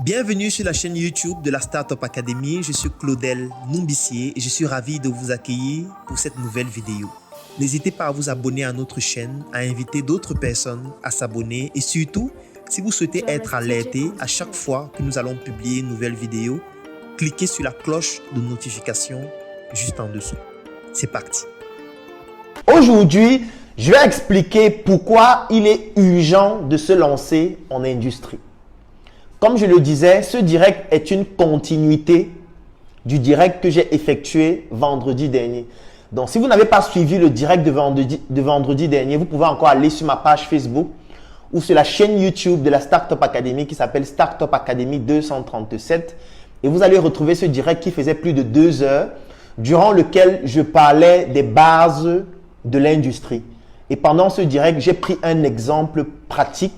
Bienvenue sur la chaîne YouTube de la Startup Academy. Je suis Claudel Numbissier et je suis ravi de vous accueillir pour cette nouvelle vidéo. N'hésitez pas à vous abonner à notre chaîne, à inviter d'autres personnes à s'abonner et surtout, si vous souhaitez être alerté à chaque fois que nous allons publier une nouvelle vidéo, cliquez sur la cloche de notification juste en dessous. C'est parti. Aujourd'hui, je vais expliquer pourquoi il est urgent de se lancer en industrie. Comme je le disais, ce direct est une continuité du direct que j'ai effectué vendredi dernier. Donc, si vous n'avez pas suivi le direct de vendredi dernier, vous pouvez encore aller sur ma page Facebook ou sur la chaîne YouTube de la Startup Academy qui s'appelle Startup Academy 237 et vous allez retrouver ce direct qui faisait plus de 2 heures durant lequel je parlais des bases de l'industrie. Et pendant ce direct, j'ai pris un exemple pratique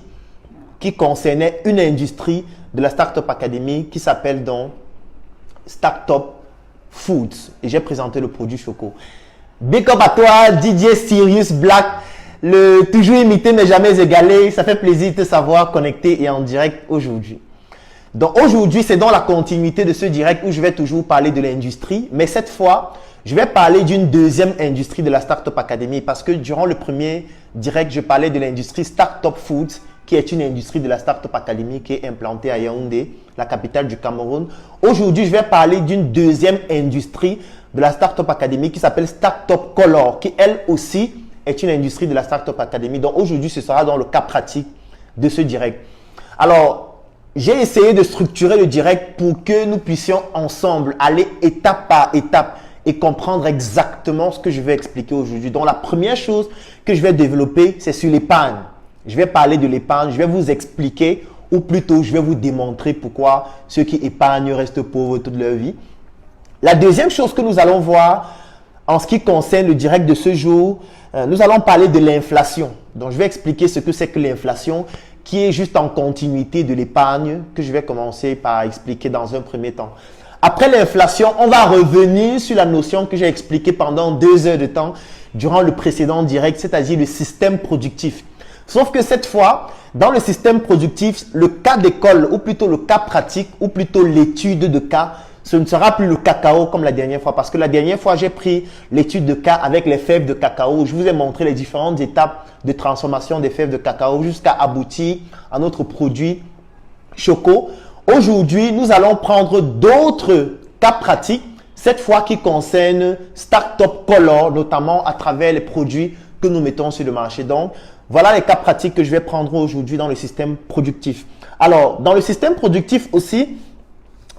qui concernait une industrie de la Startup Academy qui s'appelle donc Startup Foods. Et j'ai présenté le produit Choco. Big up à toi, DJ Sirius Black, le toujours imité mais jamais égalé. Ça fait plaisir de te savoir connecté et en direct aujourd'hui. Donc aujourd'hui, c'est dans la continuité de ce direct où je vais toujours parler de l'industrie. Mais cette fois, je vais parler d'une deuxième industrie de la Startup Academy parce que durant le premier direct, je parlais de l'industrie Startup Foods qui est une industrie de la Startup Academy qui est implantée à Yaoundé, la capitale du Cameroun. Aujourd'hui, je vais parler d'une deuxième industrie de la Startup Academy qui s'appelle Startup Color, qui elle aussi est une industrie de la Startup Academy. Donc aujourd'hui, ce sera dans le cas pratique de ce direct. Alors, j'ai essayé de structurer le direct pour que nous puissions ensemble aller étape par étape et comprendre exactement ce que je vais expliquer aujourd'hui. Donc la première chose que je vais développer, c'est sur l'épargne. Je vais parler de l'épargne, je vais vous expliquer ou plutôt je vais vous démontrer pourquoi ceux qui épargnent restent pauvres toute leur vie. La deuxième chose que nous allons voir en ce qui concerne le direct de ce jour, nous allons parler de l'inflation. Donc je vais expliquer ce que c'est que l'inflation qui est juste en continuité de l'épargne que je vais commencer par expliquer dans un premier temps. Après l'inflation, on va revenir sur la notion que j'ai expliquée pendant 2 heures de temps durant le précédent direct, c'est-à-dire le système productif. Sauf que cette fois, dans le système productif, le cas d'école ou plutôt le cas pratique ou plutôt l'étude de cas, ce ne sera plus le cacao comme la dernière fois. Parce que la dernière fois, j'ai pris l'étude de cas avec les fèves de cacao. Je vous ai montré les différentes étapes de transformation des fèves de cacao jusqu'à aboutir à notre produit Choco. Aujourd'hui, nous allons prendre d'autres cas pratiques, cette fois qui concernent Startup Color, notamment à travers les produits que nous mettons sur le marché. Donc, voilà les cas pratiques que je vais prendre aujourd'hui dans le système productif. Alors, dans le système productif aussi,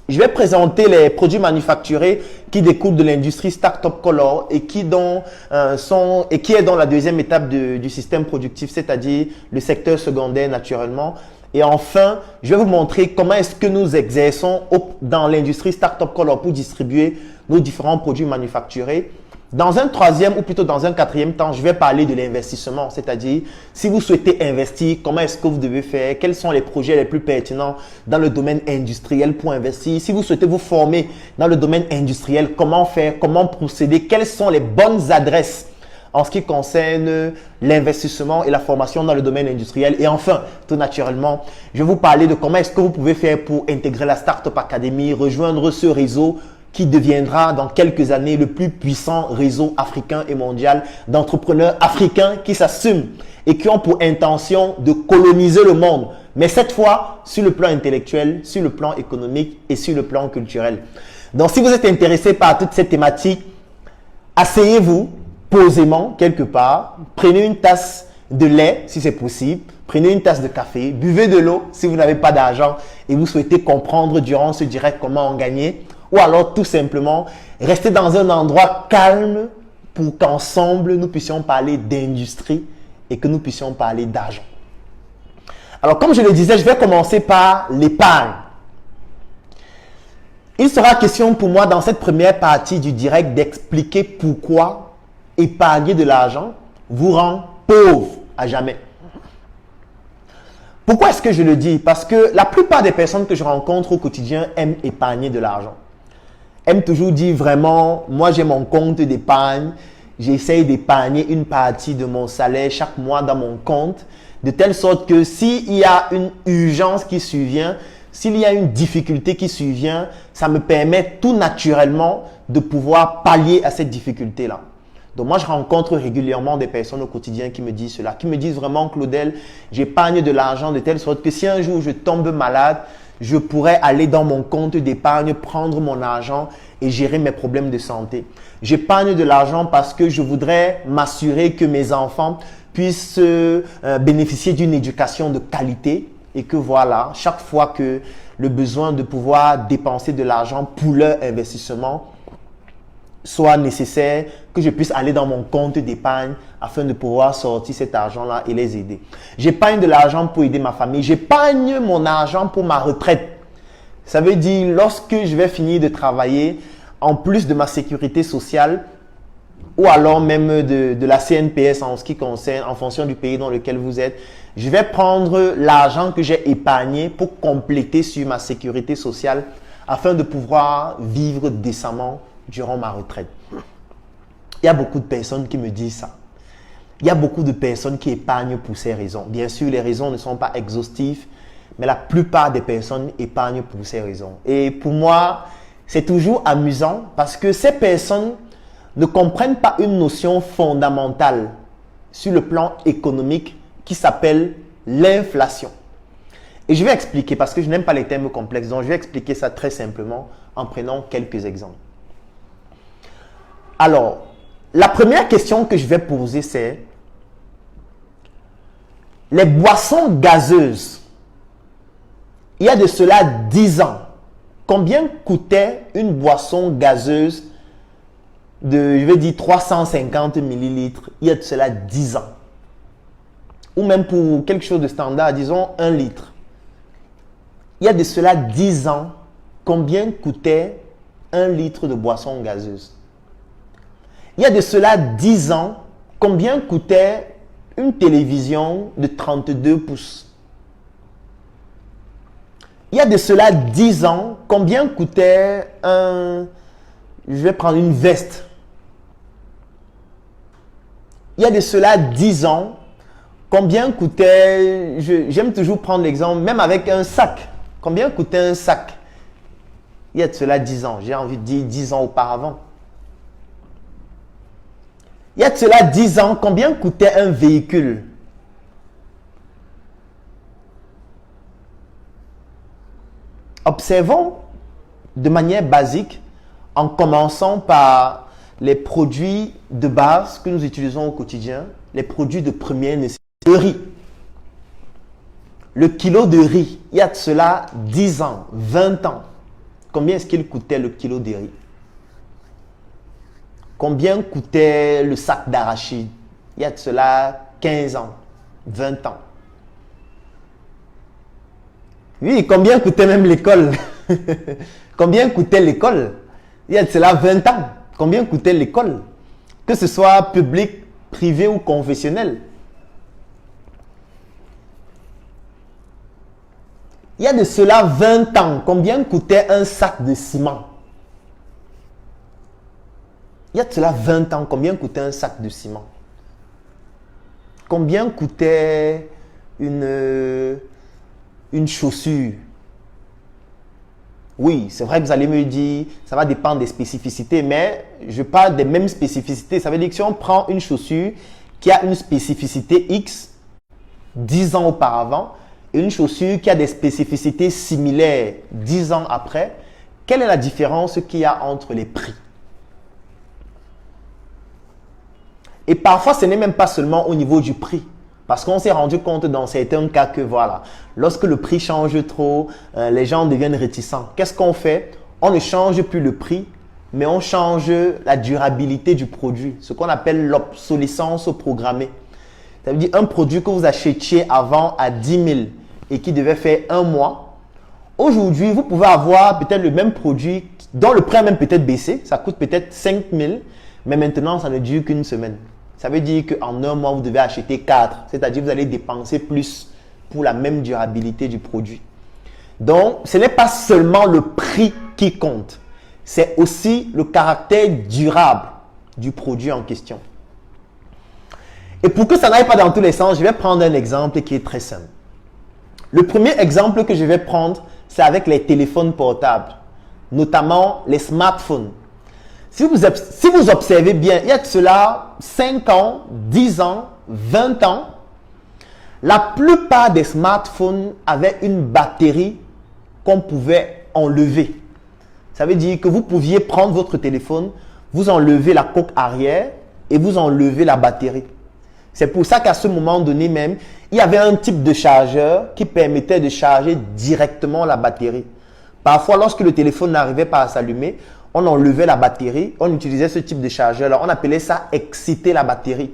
je vais présenter les produits manufacturés qui découlent de l'industrie Startup Color et qui est dans la deuxième étape du système productif, c'est-à-dire le secteur secondaire naturellement. Et enfin, je vais vous montrer comment est-ce que nous exerçons dans l'industrie Startup Color pour distribuer nos différents produits manufacturés. Dans un troisième ou plutôt dans un quatrième temps, je vais parler de l'investissement, c'est-à-dire si vous souhaitez investir, comment est-ce que vous devez faire, quels sont les projets les plus pertinents dans le domaine industriel pour investir. Si vous souhaitez vous former dans le domaine industriel, comment faire, comment procéder, quelles sont les bonnes adresses en ce qui concerne l'investissement et la formation dans le domaine industriel. Et enfin, tout naturellement, je vais vous parler de comment est-ce que vous pouvez faire pour intégrer la Startup Academy, rejoindre ce réseau qui deviendra dans quelques années le plus puissant réseau africain et mondial d'entrepreneurs africains qui s'assument et qui ont pour intention de coloniser le monde, mais cette fois sur le plan intellectuel, sur le plan économique et sur le plan culturel. Donc si vous êtes intéressé par toute cette thématique, asseyez-vous posément quelque part, prenez une tasse de lait si c'est possible, prenez une tasse de café, buvez de l'eau si vous n'avez pas d'argent et vous souhaitez comprendre durant ce direct comment en gagner. Ou alors tout simplement, rester dans un endroit calme pour qu'ensemble nous puissions parler d'industrie et que nous puissions parler d'argent. Alors comme je le disais, je vais commencer par l'épargne. Il sera question pour moi dans cette première partie du direct d'expliquer pourquoi épargner de l'argent vous rend pauvre à jamais. Pourquoi est-ce que je le dis? Parce que la plupart des personnes que je rencontre au quotidien aiment épargner de l'argent. Aime toujours dire vraiment, moi j'ai mon compte d'épargne, j'essaye d'épargner une partie de mon salaire chaque mois dans mon compte, de telle sorte que s'il y a une urgence qui survient, s'il y a une difficulté qui survient, ça me permet tout naturellement de pouvoir pallier à cette difficulté-là. Donc moi, je rencontre régulièrement des personnes au quotidien qui me disent cela, qui me disent vraiment, Claudel, j'épargne de l'argent de telle sorte que si un jour je tombe malade, je pourrais aller dans mon compte d'épargne, prendre mon argent et gérer mes problèmes de santé. J'épargne de l'argent parce que je voudrais m'assurer que mes enfants puissent bénéficier d'une éducation de qualité et que voilà, chaque fois que le besoin de pouvoir dépenser de l'argent pour leur investissement soit nécessaire, que je puisse aller dans mon compte d'épargne afin de pouvoir sortir cet argent-là et les aider. J'épargne de l'argent pour aider ma famille. J'épargne mon argent pour ma retraite. Ça veut dire, lorsque je vais finir de travailler, en plus de ma sécurité sociale, ou alors même de la CNPS en ce qui concerne, en fonction du pays dans lequel vous êtes, je vais prendre l'argent que j'ai épargné pour compléter sur ma sécurité sociale afin de pouvoir vivre décemment durant ma retraite. Il y a beaucoup de personnes qui me disent ça. Il y a beaucoup de personnes qui épargnent pour ces raisons. Bien sûr, les raisons ne sont pas exhaustives, mais la plupart des personnes épargnent pour ces raisons. Et pour moi, c'est toujours amusant parce que ces personnes ne comprennent pas une notion fondamentale sur le plan économique qui s'appelle l'inflation. Et je vais expliquer parce que je n'aime pas les termes complexes, donc je vais expliquer ça très simplement en prenant quelques exemples. Alors, la première question que je vais poser, c'est les boissons gazeuses. Il y a de cela 10 ans, combien coûtait une boisson gazeuse de, je vais dire, 350 millilitres, il y a de cela 10 ans. Ou même pour quelque chose de standard, disons 1 litre. Il y a de cela 10 ans, combien coûtait 1 litre de boisson gazeuse? Il y a de cela 10 ans, combien coûtait une télévision de 32 pouces? Il y a de cela 10 ans, combien coûtait je vais prendre une veste. Il y a de cela 10 ans, combien coûtait, j'aime toujours prendre l'exemple, même avec un sac. Combien coûtait un sac? Il y a de cela 10 ans, j'ai envie de dire 10 ans auparavant. Il y a de cela 10 ans, combien coûtait un véhicule? Observons de manière basique, en commençant par les produits de base que nous utilisons au quotidien, les produits de première nécessité. Le riz. Le kilo de riz, il y a de cela 10 ans, 20 ans. Combien est-ce qu'il coûtait le kilo de riz? Combien coûtait le sac d'arachide? Il y a de cela 15 ans, 20 ans. Oui, combien coûtait même l'école? Combien coûtait l'école? Il y a de cela 20 ans. Combien coûtait l'école? Que ce soit public, privé ou confessionnel. Il y a de cela 20 ans. Combien coûtait un sac de ciment? Il y a de cela 20 ans, combien coûtait un sac de ciment? Combien coûtait une chaussure? Oui, c'est vrai que vous allez me dire, ça va dépendre des spécificités, mais je parle des mêmes spécificités. Ça veut dire que si on prend une chaussure qui a une spécificité X 10 ans auparavant, et une chaussure qui a des spécificités similaires 10 ans après, quelle est la différence qu'il y a entre les prix? Et parfois, ce n'est même pas seulement au niveau du prix. Parce qu'on s'est rendu compte dans certains cas que voilà, lorsque le prix change trop, les gens deviennent réticents. Qu'est-ce qu'on fait? On ne change plus le prix, mais on change la durabilité du produit. Ce qu'on appelle l'obsolescence programmée. Ça veut dire un produit que vous achetiez avant à 10 000 et qui devait faire 1 mois. Aujourd'hui, vous pouvez avoir peut-être le même produit dont le prix a même peut-être baissé. Ça coûte peut-être 5 000, mais maintenant, ça ne dure qu'une semaine. Ça veut dire qu'en 1 mois, vous devez acheter 4. C'est-à-dire que vous allez dépenser plus pour la même durabilité du produit. Donc, ce n'est pas seulement le prix qui compte. C'est aussi le caractère durable du produit en question. Et pour que ça n'aille pas dans tous les sens, je vais prendre un exemple qui est très simple. Le premier exemple que je vais prendre, c'est avec les téléphones portables, notamment les smartphones. Si vous observez bien, il y a de cela 5 ans, 10 ans, 20 ans, la plupart des smartphones avaient une batterie qu'on pouvait enlever. Ça veut dire que vous pouviez prendre votre téléphone, vous enlevez la coque arrière et vous enlevez la batterie. C'est pour ça qu'à ce moment donné même, il y avait un type de chargeur qui permettait de charger directement la batterie. Parfois, lorsque le téléphone n'arrivait pas à s'allumer, on enlevait la batterie, on utilisait ce type de chargeur-là. On appelait ça exciter la batterie.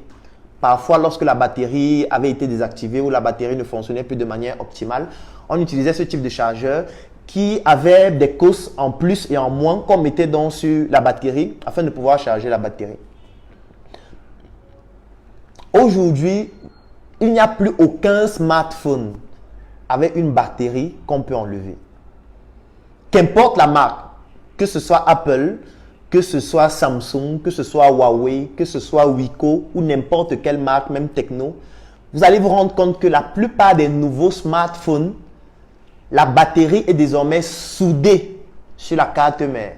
Parfois, lorsque la batterie avait été désactivée ou la batterie ne fonctionnait plus de manière optimale, on utilisait ce type de chargeur qui avait des cosses en plus et en moins qu'on mettait donc sur la batterie afin de pouvoir charger la batterie. Aujourd'hui, il n'y a plus aucun smartphone avec une batterie qu'on peut enlever. Qu'importe la marque, que ce soit Apple, que ce soit Samsung, que ce soit Huawei, que ce soit Wiko ou n'importe quelle marque, même Tecno, vous allez vous rendre compte que la plupart des nouveaux smartphones, la batterie est désormais soudée sur la carte mère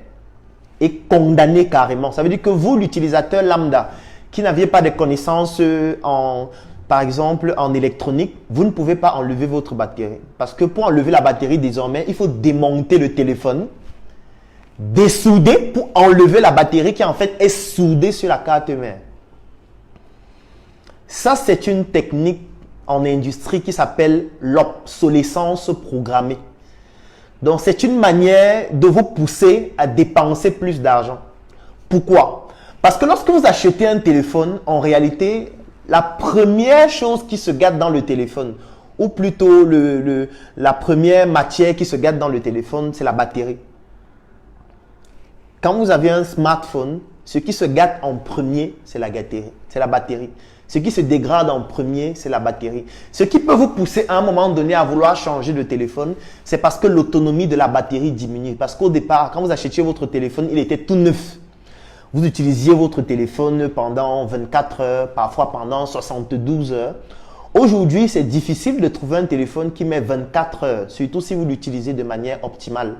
et condamnée carrément. Ça veut dire que vous, l'utilisateur lambda, qui n'aviez pas de connaissances par exemple en électronique, vous ne pouvez pas enlever votre batterie. Parce que pour enlever la batterie désormais, il faut démonter le téléphone, dessouder pour enlever la batterie qui en fait est soudée sur la carte mère. Ça, c'est une technique en industrie qui s'appelle l'obsolescence programmée. Donc, c'est une manière de vous pousser à dépenser plus d'argent. Pourquoi? Parce que lorsque vous achetez un téléphone, en réalité, la première chose qui se gâte dans le téléphone, ou plutôt la première matière qui se gâte dans le téléphone, c'est la batterie. Quand vous avez un smartphone, ce qui se gâte en premier, c'est la batterie. Ce qui se dégrade en premier, c'est la batterie. Ce qui peut vous pousser à un moment donné à vouloir changer de téléphone, c'est parce que l'autonomie de la batterie diminue. Parce qu'au départ, quand vous achetiez votre téléphone, il était tout neuf. Vous utilisiez votre téléphone pendant 24 heures, parfois pendant 72 heures. Aujourd'hui, c'est difficile de trouver un téléphone qui met 24 heures, surtout si vous l'utilisez de manière optimale.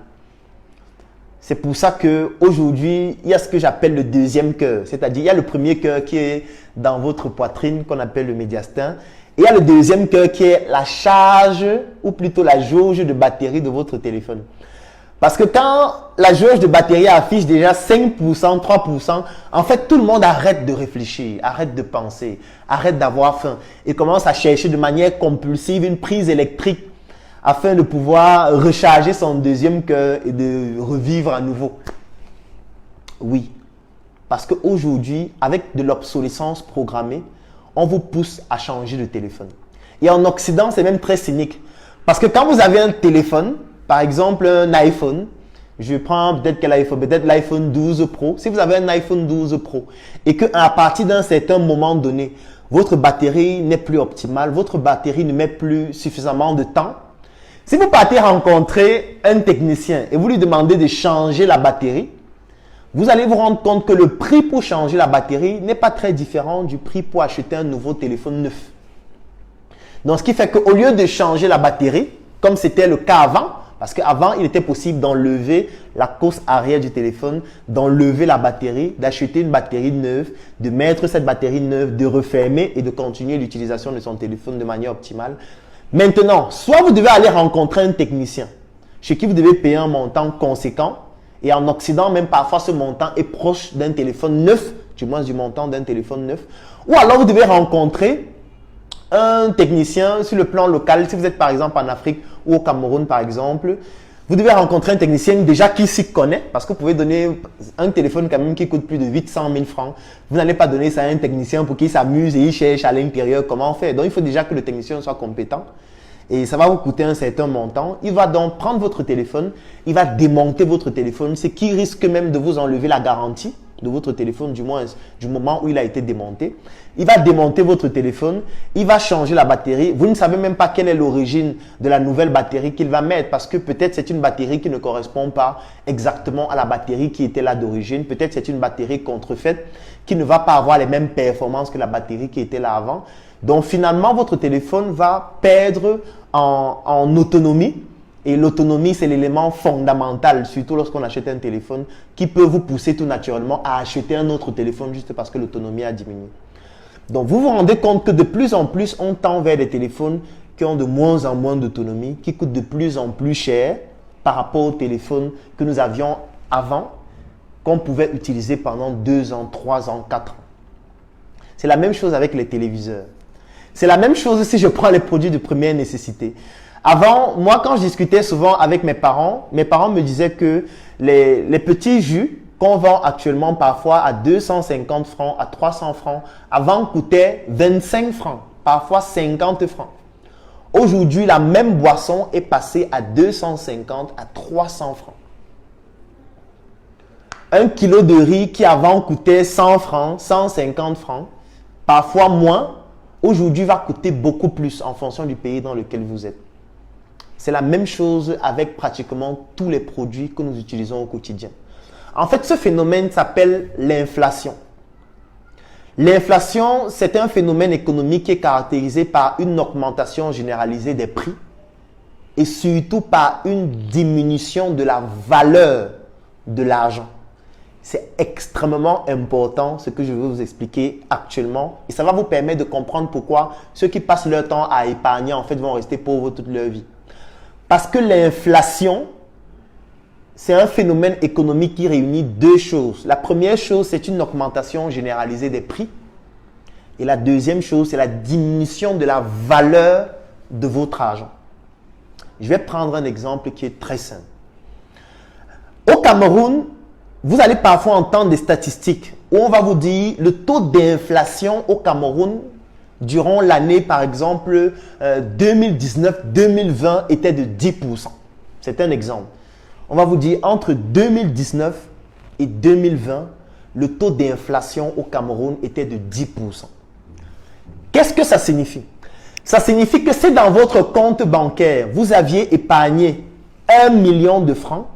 C'est pour ça qu'aujourd'hui, il y a ce que j'appelle le deuxième cœur. C'est-à-dire, il y a le premier cœur qui est dans votre poitrine, qu'on appelle le médiastin. Et il y a le deuxième cœur qui est la charge, ou plutôt la jauge de batterie de votre téléphone. Parce que quand la jauge de batterie affiche déjà 5%, 3%, en fait, tout le monde arrête de réfléchir, arrête de penser, arrête d'avoir faim et commence à chercher de manière compulsive une prise électrique afin de pouvoir recharger son deuxième cœur et de revivre à nouveau. Oui, parce qu'aujourd'hui, avec de l'obsolescence programmée, on vous pousse à changer de téléphone. Et en Occident, c'est même très cynique. Parce que quand vous avez un téléphone, par exemple un iPhone, je prends peut-être quel iPhone, peut-être l'iPhone 12 Pro. Si vous avez un iPhone 12 Pro et qu'à partir d'un certain moment donné, votre batterie n'est plus optimale, votre batterie ne met plus suffisamment de temps, si vous partez rencontrer un technicien et vous lui demandez de changer la batterie, vous allez vous rendre compte que le prix pour changer la batterie n'est pas très différent du prix pour acheter un nouveau téléphone neuf. Donc, ce qui fait qu'au lieu de changer la batterie, comme c'était le cas avant, parce qu'avant, il était possible d'enlever la cosse arrière du téléphone, d'enlever la batterie, d'acheter une batterie neuve, de mettre cette batterie neuve, de refermer et de continuer l'utilisation de son téléphone de manière optimale. Maintenant, soit vous devez aller rencontrer un technicien chez qui vous devez payer un montant conséquent et en Occident, même parfois ce montant est proche d'un téléphone neuf, du moins du montant d'un téléphone neuf, ou alors vous devez rencontrer un technicien sur le plan local. Si vous êtes par exemple en Afrique ou au Cameroun par exemple, vous devez rencontrer un technicien déjà qui s'y connaît parce que vous pouvez donner un téléphone quand même qui coûte plus de 800 000 francs. Vous n'allez pas donner ça à un technicien pour qu'il s'amuse et il cherche à l'intérieur comment faire. Donc, il faut déjà que le technicien soit compétent et ça va vous coûter un certain montant. Il va donc prendre votre téléphone, il va démonter votre téléphone, ce qui risque même de vous enlever la garantie de votre téléphone, du moins du moment où il a été démonté. Il va démonter votre téléphone, il va changer la batterie. Vous ne savez même pas quelle est l'origine de la nouvelle batterie qu'il va mettre parce que peut-être c'est une batterie qui ne correspond pas exactement à la batterie qui était là d'origine. Peut-être c'est une batterie contrefaite qui ne va pas avoir les mêmes performances que la batterie qui était là avant. Donc finalement, votre téléphone va perdre en autonomie Et l'autonomie, c'est l'élément fondamental, surtout lorsqu'on achète un téléphone, qui peut vous pousser tout naturellement à acheter un autre téléphone juste parce que l'autonomie a diminué. Donc, vous vous rendez compte que de plus en plus, on tend vers des téléphones qui ont de moins en moins d'autonomie, qui coûtent de plus en plus cher par rapport aux téléphones que nous avions avant, qu'on pouvait utiliser pendant 2 ans, 3 ans, 4 ans. C'est la même chose avec les téléviseurs. C'est la même chose si je prends les produits de première nécessité. Avant, moi, quand je discutais souvent avec mes parents me disaient que les petits jus qu'on vend actuellement parfois à 250 francs, à 300 francs, avant coûtaient 25 francs, parfois 50 francs. Aujourd'hui, la même boisson est passée à 250 à 300 francs. Un kilo de riz qui avant coûtait 100 francs, 150 francs, parfois moins, aujourd'hui va coûter beaucoup plus en fonction du pays dans lequel vous êtes. C'est la même chose avec pratiquement tous les produits que nous utilisons au quotidien. En fait, ce phénomène s'appelle l'inflation. L'inflation, c'est un phénomène économique qui est caractérisé par une augmentation généralisée des prix et surtout par une diminution de la valeur de l'argent. C'est extrêmement important ce que je vais vous expliquer actuellement et ça va vous permettre de comprendre pourquoi ceux qui passent leur temps à épargner en fait vont rester pauvres toute leur vie. Parce que l'inflation, c'est un phénomène économique qui réunit 2 choses. La première chose, c'est une augmentation généralisée des prix. Et la deuxième chose, c'est la diminution de la valeur de votre argent. Je vais prendre un exemple qui est très simple. Au Cameroun, vous allez parfois entendre des statistiques où on va vous dire le taux d'inflation au Cameroun durant l'année, par exemple, 2019-2020 était de 10%. C'est un exemple. On va vous dire entre 2019 et 2020, le taux d'inflation au Cameroun était de 10%. Qu'est-ce que ça signifie? Ça signifie que si dans votre compte bancaire, vous aviez épargné 1 million de francs,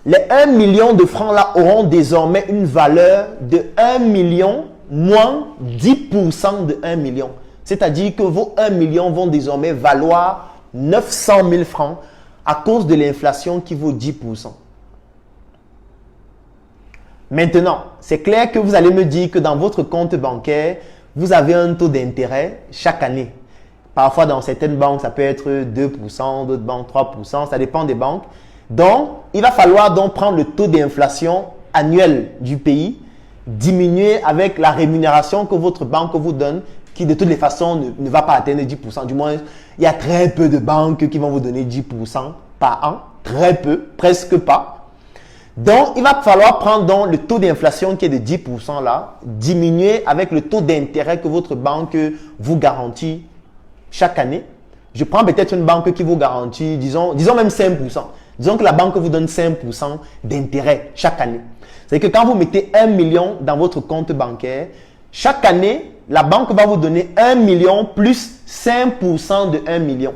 les 1 million de francs là auront désormais une valeur de 1 million moins 10% de 1 million. C'est-à-dire que vos 1 million vont désormais valoir 900 000 francs à cause de l'inflation qui vaut 10%. Maintenant, c'est clair que vous allez me dire que dans votre compte bancaire, vous avez un taux d'intérêt chaque année. Parfois, dans certaines banques, ça peut être 2%, d'autres banques 3%, ça dépend des banques. Donc, il va falloir donc prendre le taux d'inflation annuel du pays, diminuer avec la rémunération que votre banque vous donne, qui de toutes les façons ne va pas atteindre 10%. Du moins, il y a très peu de banques qui vont vous donner 10% par an. Très peu, presque pas. Donc, il va falloir prendre donc le taux d'inflation qui est de 10% là, diminuer avec le taux d'intérêt que votre banque vous garantit chaque année. Je prends peut-être une banque qui vous garantit, disons même 5%. Disons que la banque vous donne 5% d'intérêt chaque année. C'est-à-dire que quand vous mettez 1 million dans votre compte bancaire, chaque année, la banque va vous donner 1 million plus 5% de 1 million.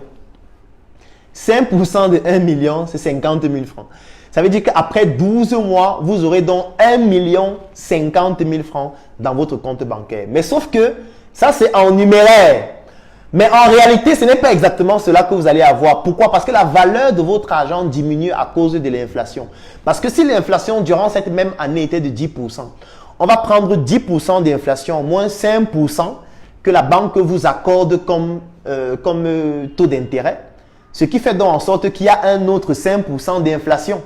5% de 1 million, c'est 50 000 francs. Ça veut dire qu'après 12 mois, vous aurez donc 1 million 50 000 francs dans votre compte bancaire. Mais sauf que ça, c'est en numéraire. Mais en réalité, ce n'est pas exactement cela que vous allez avoir. Pourquoi? Parce que la valeur de votre argent diminue à cause de l'inflation. Parce que si l'inflation durant cette même année était de 10%, on va prendre 10% d'inflation moins 5% que la banque vous accorde comme taux d'intérêt. Ce qui fait donc en sorte qu'il y a un autre 5% d'inflation.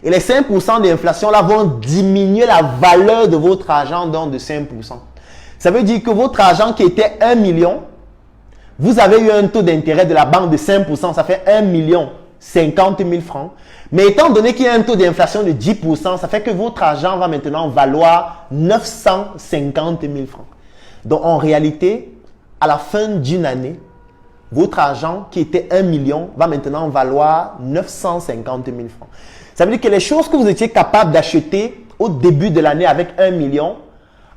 Et les 5% d'inflation là vont diminuer la valeur de votre argent donc de 5%. Ça veut dire que votre argent qui était 1 million, vous avez eu un taux d'intérêt de la banque de 5%, ça fait 1 million 50 000 francs. Mais étant donné qu'il y a un taux d'inflation de 10%, ça fait que votre argent va maintenant valoir 950 000 francs. Donc en réalité, à la fin d'une année, votre argent qui était 1 million va maintenant valoir 950 000 francs. Ça veut dire que les choses que vous étiez capable d'acheter au début de l'année avec 1 million,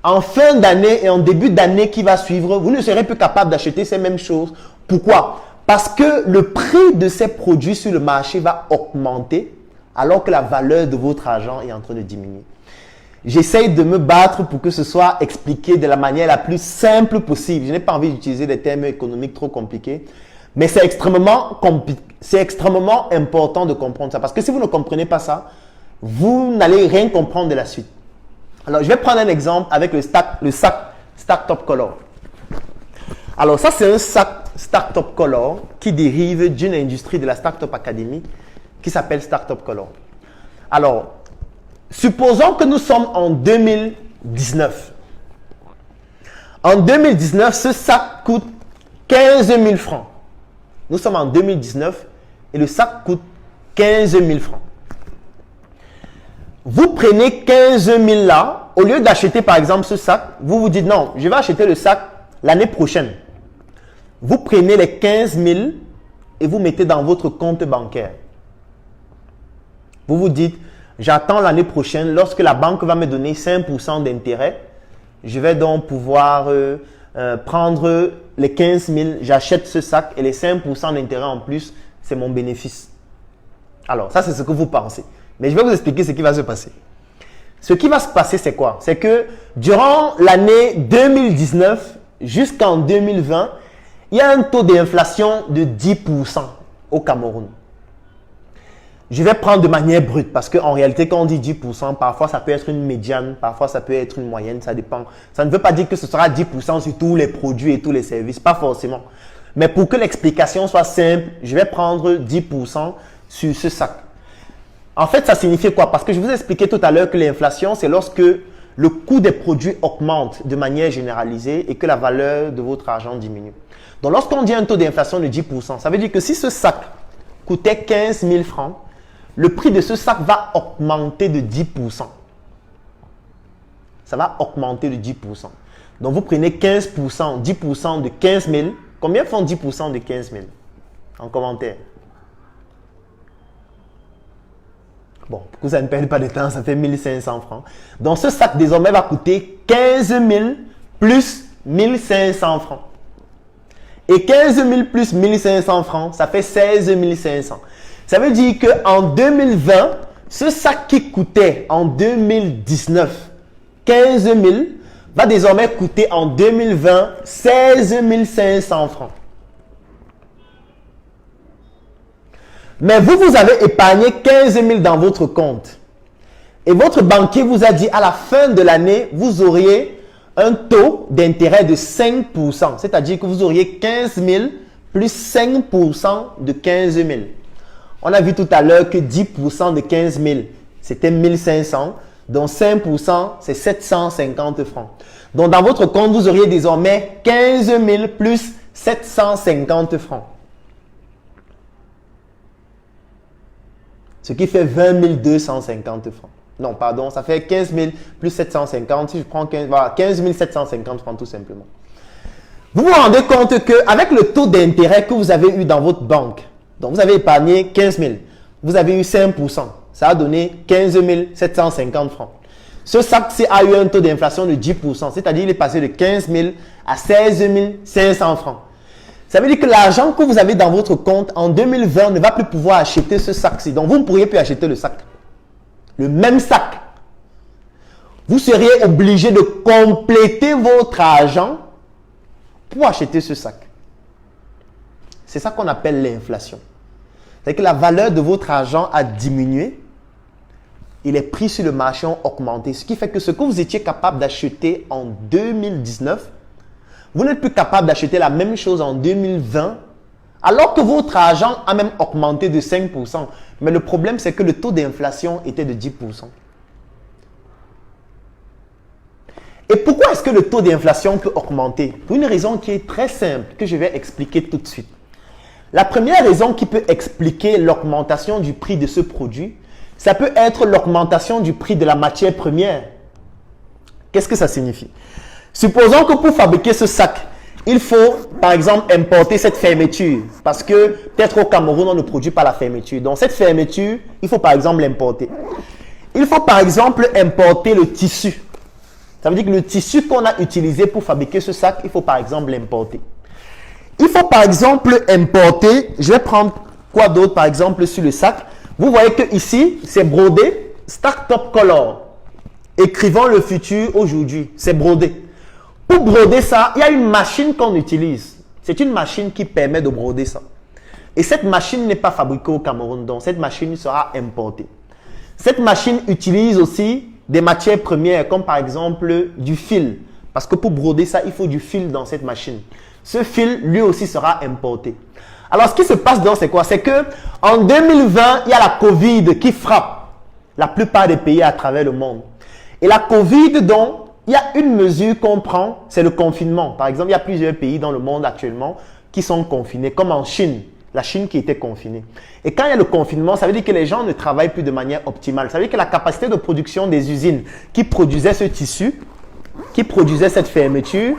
en fin d'année et en début d'année qui va suivre, vous ne serez plus capable d'acheter ces mêmes choses. Pourquoi? Parce que le prix de ces produits sur le marché va augmenter alors que la valeur de votre argent est en train de diminuer. J'essaye de me battre pour que ce soit expliqué de la manière la plus simple possible. Je n'ai pas envie d'utiliser des termes économiques trop compliqués. Mais c'est extrêmement important de comprendre ça. Parce que si vous ne comprenez pas ça, vous n'allez rien comprendre de la suite. Alors, je vais prendre un exemple avec le sac Startup Color. Alors, ça, c'est un sac Startup Color qui dérive d'une industrie de la Startup Academy qui s'appelle Startup Color. Alors, supposons que nous sommes en 2019. En 2019, ce sac coûte 15 000 francs. Nous sommes en 2019 et le sac coûte 15 000 francs. Vous prenez 15 000 là, au lieu d'acheter par exemple ce sac, vous vous dites non, je vais acheter le sac l'année prochaine. Vous prenez les 15 000 et vous mettez dans votre compte bancaire. Vous vous dites, j'attends l'année prochaine, lorsque la banque va me donner 5% d'intérêt, je vais donc pouvoir prendre les 15 000, j'achète ce sac et les 5% d'intérêt en plus, c'est mon bénéfice. Alors, ça c'est ce que vous pensez. Mais je vais vous expliquer ce qui va se passer. Ce qui va se passer, c'est quoi? C'est que durant l'année 2019 jusqu'en 2020, il y a un taux d'inflation de 10% au Cameroun. Je vais prendre de manière brute parce qu'en réalité, quand on dit 10%, parfois ça peut être une médiane, parfois ça peut être une moyenne, ça dépend. Ça ne veut pas dire que ce sera 10% sur tous les produits et tous les services, pas forcément. Mais pour que l'explication soit simple, je vais prendre 10% sur ce sac. En fait, ça signifie quoi? Parce que je vous ai expliqué tout à l'heure que l'inflation, c'est lorsque le coût des produits augmente de manière généralisée et que la valeur de votre argent diminue. Donc, lorsqu'on dit un taux d'inflation de 10%, ça veut dire que si ce sac coûtait 15 000 francs, le prix de ce sac va augmenter de 10%. Ça va augmenter de 10%. Donc, vous prenez 15%, 10% de 15 000. Combien font 10% de 15 000? En commentaire. Bon, pour que ça ne perde pas de temps, ça fait 1500 francs. Donc, ce sac désormais va coûter 15 000 plus 1500 francs. Et 15 000 plus 1500 francs, ça fait 16 500. Ça veut dire qu'en 2020, ce sac qui coûtait en 2019 15 000 va désormais coûter en 2020 16 500 francs. Mais vous avez épargné 15 000 dans votre compte. Et votre banquier vous a dit à la fin de l'année, vous auriez un taux d'intérêt de 5%. C'est-à-dire que vous auriez 15 000 plus 5% de 15 000. On a vu tout à l'heure que 10% de 15 000, c'était 1500. Donc 5%, c'est 750 francs. Donc dans votre compte, vous auriez désormais 15 000 plus 750 francs. Ce qui fait 20 250 francs. Non, pardon, ça fait 15 000 plus 750. Si je prends 15, voilà, 15 750 francs tout simplement. Vous vous rendez compte qu'avec le taux d'intérêt que vous avez eu dans votre banque, donc vous avez épargné 15 000, vous avez eu 5%. Ça a donné 15 750 francs. Ce sac-ci a eu un taux d'inflation de 10%, c'est-à-dire il est passé de 15 000 à 16 500 francs. Ça veut dire que l'argent que vous avez dans votre compte en 2020 ne va plus pouvoir acheter ce sac-ci. Donc, vous ne pourriez plus acheter le sac. Le même sac. Vous seriez obligé de compléter votre argent pour acheter ce sac. C'est ça qu'on appelle l'inflation. C'est que la valeur de votre argent a diminué et les prix sur le marché ont augmenté. Ce qui fait que ce que vous étiez capable d'acheter en 2019, vous n'êtes plus capable d'acheter la même chose en 2020, alors que votre argent a même augmenté de 5%. Mais le problème, c'est que le taux d'inflation était de 10%. Et pourquoi est-ce que le taux d'inflation peut augmenter? Pour une raison qui est très simple, que je vais expliquer tout de suite. La première raison qui peut expliquer l'augmentation du prix de ce produit, ça peut être l'augmentation du prix de la matière première. Qu'est-ce que ça signifie? Supposons que pour fabriquer ce sac, il faut par exemple importer cette fermeture parce que peut-être au Cameroun on ne produit pas la fermeture. Donc cette fermeture, il faut par exemple l'importer. Il faut par exemple importer le tissu. Ça veut dire que le tissu qu'on a utilisé pour fabriquer ce sac, il faut par exemple l'importer. Il faut par exemple importer, je vais prendre quoi d'autre par exemple sur le sac. Vous voyez que ici c'est brodé Startup Color. Écrivons le futur aujourd'hui, c'est brodé. Pour broder ça, il y a une machine qu'on utilise. C'est une machine qui permet de broder ça. Et cette machine n'est pas fabriquée au Cameroun, donc cette machine sera importée. Cette machine utilise aussi des matières premières, comme par exemple du fil. Parce que pour broder ça, il faut du fil dans cette machine. Ce fil, lui aussi, sera importé. Alors, ce qui se passe donc, c'est quoi? C'est que en 2020, il y a la Covid qui frappe la plupart des pays à travers le monde. Et la Covid, donc, il y a une mesure qu'on prend, c'est le confinement. Par exemple, il y a plusieurs pays dans le monde actuellement qui sont confinés, comme en Chine. La Chine qui était confinée. Et quand il y a le confinement, ça veut dire que les gens ne travaillent plus de manière optimale. Ça veut dire que la capacité de production des usines qui produisaient ce tissu, qui produisaient cette fermeture,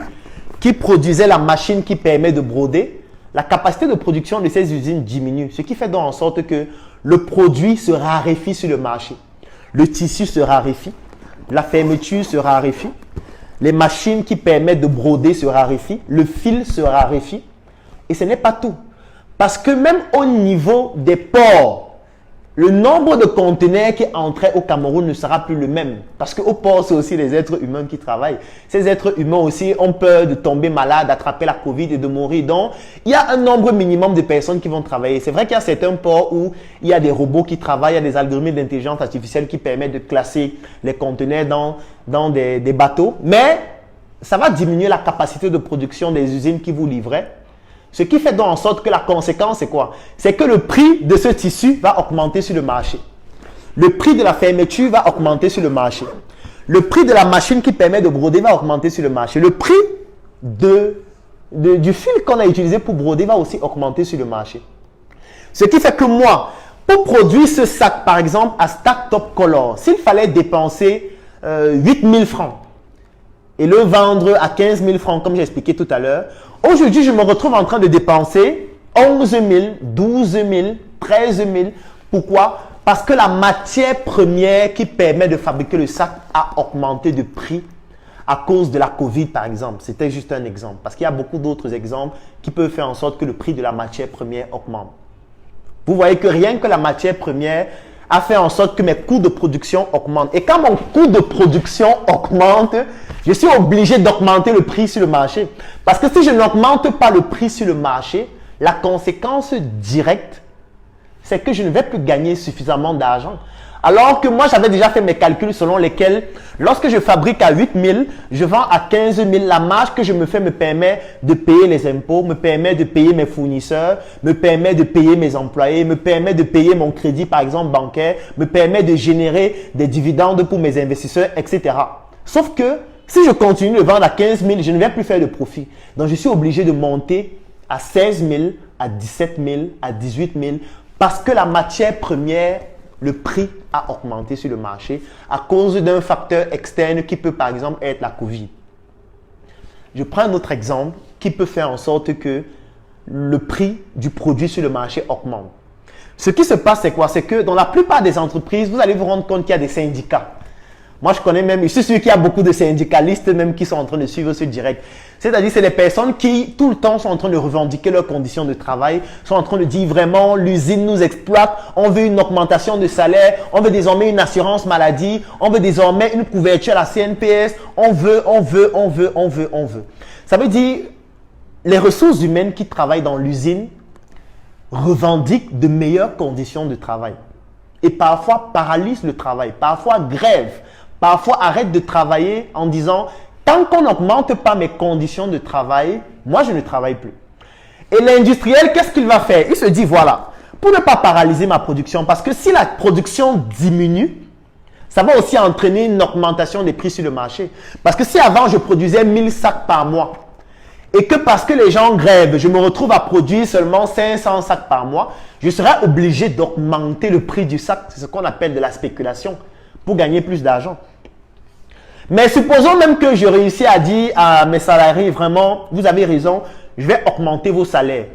qui produisaient la machine qui permet de broder, la capacité de production de ces usines diminue. Ce qui fait donc en sorte que le produit se raréfie sur le marché. Le tissu se raréfie, la fermeture se raréfie, les machines qui permettent de broder se raréfient, le fil se raréfie. Et ce n'est pas tout. Parce que même au niveau des ports, le nombre de conteneurs qui entraient au Cameroun ne sera plus le même. Parce qu'au port, c'est aussi les êtres humains qui travaillent. Ces êtres humains aussi ont peur de tomber malade, d'attraper la Covid et de mourir. Donc, il y a un nombre minimum de personnes qui vont travailler. C'est vrai qu'il y a certains ports où il y a des robots qui travaillent, il y a des algorithmes d'intelligence artificielle qui permettent de classer les conteneurs dans des bateaux. Mais ça va diminuer la capacité de production des usines qui vous livraient. Ce qui fait donc en sorte que la conséquence, c'est quoi? C'est que le prix de ce tissu va augmenter sur le marché. Le prix de la fermeture va augmenter sur le marché. Le prix de la machine qui permet de broder va augmenter sur le marché. Le prix du fil qu'on a utilisé pour broder va aussi augmenter sur le marché. Ce qui fait que moi, pour produire ce sac, par exemple, à Stack Top Color, s'il fallait dépenser 8 000 francs et le vendre à 15 000 francs, comme j'ai expliqué tout à l'heure, aujourd'hui, je me retrouve en train de dépenser 11 000, 12 000, 13 000. Pourquoi? Parce que la matière première qui permet de fabriquer le sac a augmenté de prix à cause de la Covid, par exemple. C'était juste un exemple. Parce qu'il y a beaucoup d'autres exemples qui peuvent faire en sorte que le prix de la matière première augmente. Vous voyez que rien que la matière première a fait en sorte que mes coûts de production augmentent. Et quand mon coût de production augmente, je suis obligé d'augmenter le prix sur le marché. Parce que si je n'augmente pas le prix sur le marché, la conséquence directe, c'est que je ne vais plus gagner suffisamment d'argent. Alors que moi, j'avais déjà fait mes calculs selon lesquels, lorsque je fabrique à 8 000, je vends à 15 000. La marge que je me fais me permet de payer les impôts, me permet de payer mes fournisseurs, me permet de payer mes employés, me permet de payer mon crédit, par exemple, bancaire, me permet de générer des dividendes pour mes investisseurs, etc. Sauf que, si je continue de vendre à 15 000, je ne vais plus faire de profit. Donc, je suis obligé de monter à 16 000, à 17 000, à 18 000, parce que la matière première, le prix a augmenté sur le marché à cause d'un facteur externe qui peut par exemple être la Covid. Je prends un autre exemple qui peut faire en sorte que le prix du produit sur le marché augmente. Ce qui se passe, c'est quoi? C'est que dans la plupart des entreprises, vous allez vous rendre compte qu'il y a des syndicats. Moi, je connais même, je suis sûr qu'il y a beaucoup de syndicalistes même qui sont en train de suivre ce direct. C'est-à-dire, c'est des personnes qui, tout le temps, sont en train de revendiquer leurs conditions de travail, sont en train de dire vraiment, l'usine nous exploite, on veut une augmentation de salaire, on veut désormais une assurance maladie, on veut désormais une couverture à la CNPS, on veut. Ça veut dire, les ressources humaines qui travaillent dans l'usine revendiquent de meilleures conditions de travail. Et parfois paralysent le travail, parfois grèvent. Parfois, arrête de travailler en disant, tant qu'on n'augmente pas mes conditions de travail, moi, je ne travaille plus. Et l'industriel, qu'est-ce qu'il va faire? Il se dit, voilà, pour ne pas paralyser ma production, parce que si la production diminue, ça va aussi entraîner une augmentation des prix sur le marché. Parce que si avant, je produisais 1000 sacs par mois, et que parce que les gens grèvent, je me retrouve à produire seulement 500 sacs par mois, je serai obligé d'augmenter le prix du sac. C'est ce qu'on appelle de la spéculation, pour gagner plus d'argent. Mais supposons même que je réussis à dire à mes salariés, vraiment, vous avez raison, je vais augmenter vos salaires.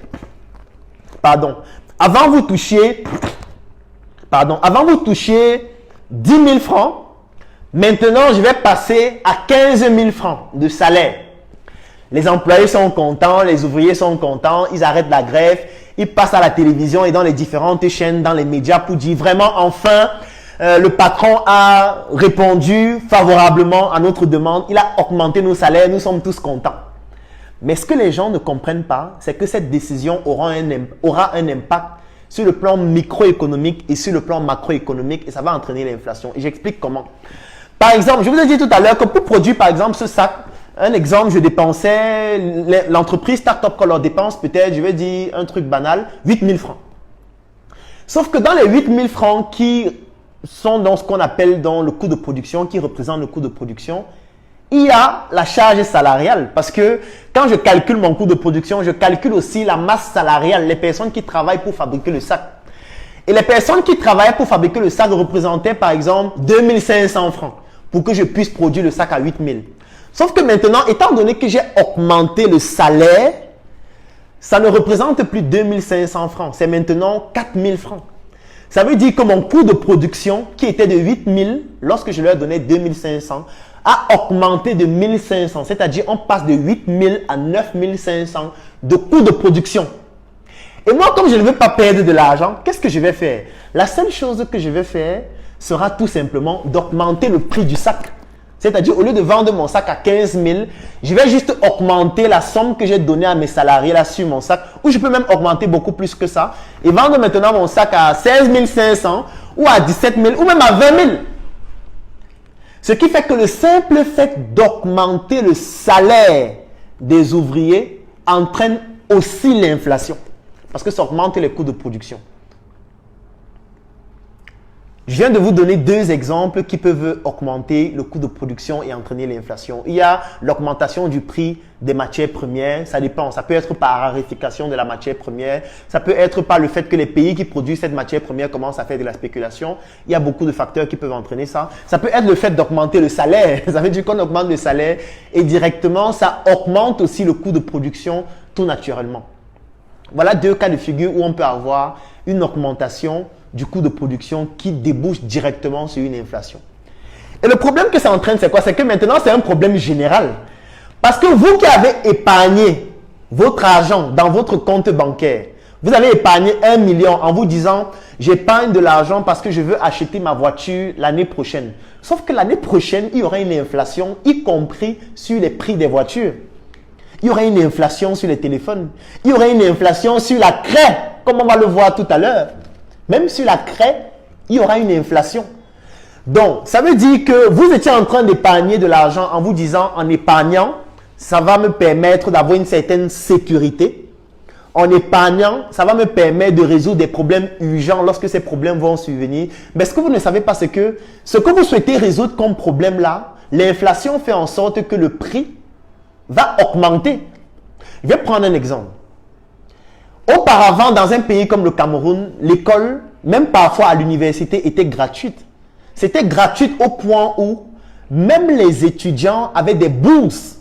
Avant vous touchiez 10 000 francs, maintenant je vais passer à 15 000 francs de salaire. Les employés sont contents, les ouvriers sont contents, ils arrêtent la grève, ils passent à la télévision et dans les différentes chaînes, dans les médias pour dire vraiment enfin, le patron a répondu favorablement à notre demande, il a augmenté nos salaires, nous sommes tous contents. Mais ce que les gens ne comprennent pas, c'est que cette décision aura un impact sur le plan microéconomique et sur le plan macroéconomique et ça va entraîner l'inflation. Et j'explique comment. Par exemple, je vous ai dit tout à l'heure que pour produire par exemple ce sac, un exemple, je dépensais, l'entreprise Startup Color dépense peut-être, je vais dire un truc banal, 8 000 francs. Sauf que dans les 8 000 francs qui sont dans ce qu'on appelle dans le coût de production, qui représente le coût de production, il y a la charge salariale. Parce que quand je calcule mon coût de production, je calcule aussi la masse salariale, les personnes qui travaillent pour fabriquer le sac. Et les personnes qui travaillaient pour fabriquer le sac représentaient par exemple 2500 francs pour que je puisse produire le sac à 8 000. Sauf que maintenant, étant donné que j'ai augmenté le salaire, ça ne représente plus 2500 francs. C'est maintenant 4000 francs. Ça veut dire que mon coût de production, qui était de 8000, lorsque je leur donnais 2500, a augmenté de 1500. C'est-à-dire, on passe de 8000 à 9500 de coût de production. Et moi, comme je ne veux pas perdre de l'argent, qu'est-ce que je vais faire? La seule chose que je vais faire sera tout simplement d'augmenter le prix du sac. C'est-à-dire, au lieu de vendre mon sac à 15 000, je vais juste augmenter la somme que j'ai donnée à mes salariés là sur mon sac, ou je peux même augmenter beaucoup plus que ça, et vendre maintenant mon sac à 16 500, ou à 17 000, ou même à 20 000. Ce qui fait que le simple fait d'augmenter le salaire des ouvriers entraîne aussi l'inflation, parce que ça augmente les coûts de production. Je viens de vous donner deux exemples qui peuvent augmenter le coût de production et entraîner l'inflation. Il y a l'augmentation du prix des matières premières, ça dépend. Ça peut être par raréfaction de la matière première, ça peut être par le fait que les pays qui produisent cette matière première commencent à faire de la spéculation. Il y a beaucoup de facteurs qui peuvent entraîner ça. Ça peut être le fait d'augmenter le salaire. Ça veut dire qu'on augmente le salaire et directement, ça augmente aussi le coût de production tout naturellement. Voilà deux cas de figure où on peut avoir une augmentation du coût de production qui débouche directement sur une inflation. Et le problème que ça entraîne, c'est quoi? C'est que maintenant, c'est un problème général. Parce que vous qui avez épargné votre argent dans votre compte bancaire, vous avez épargné 1 million en vous disant, j'épargne de l'argent parce que je veux acheter ma voiture l'année prochaine. Sauf que l'année prochaine, il y aura une inflation, y compris sur les prix des voitures. Il y aura une inflation sur les téléphones. Il y aura une inflation sur la craie, comme on va le voir tout à l'heure. Même sur la craie, il y aura une inflation. Donc, ça veut dire que vous étiez en train d'épargner de l'argent en vous disant, en épargnant, ça va me permettre d'avoir une certaine sécurité. En épargnant, ça va me permettre de résoudre des problèmes urgents lorsque ces problèmes vont survenir. Mais ce que vous ne savez pas, c'est que ce que vous souhaitez résoudre comme problème là, l'inflation fait en sorte que le prix va augmenter. Je vais prendre un exemple. Auparavant, dans un pays comme le Cameroun, l'école, même parfois à l'université, était gratuite. C'était gratuite au point où même les étudiants avaient des bourses.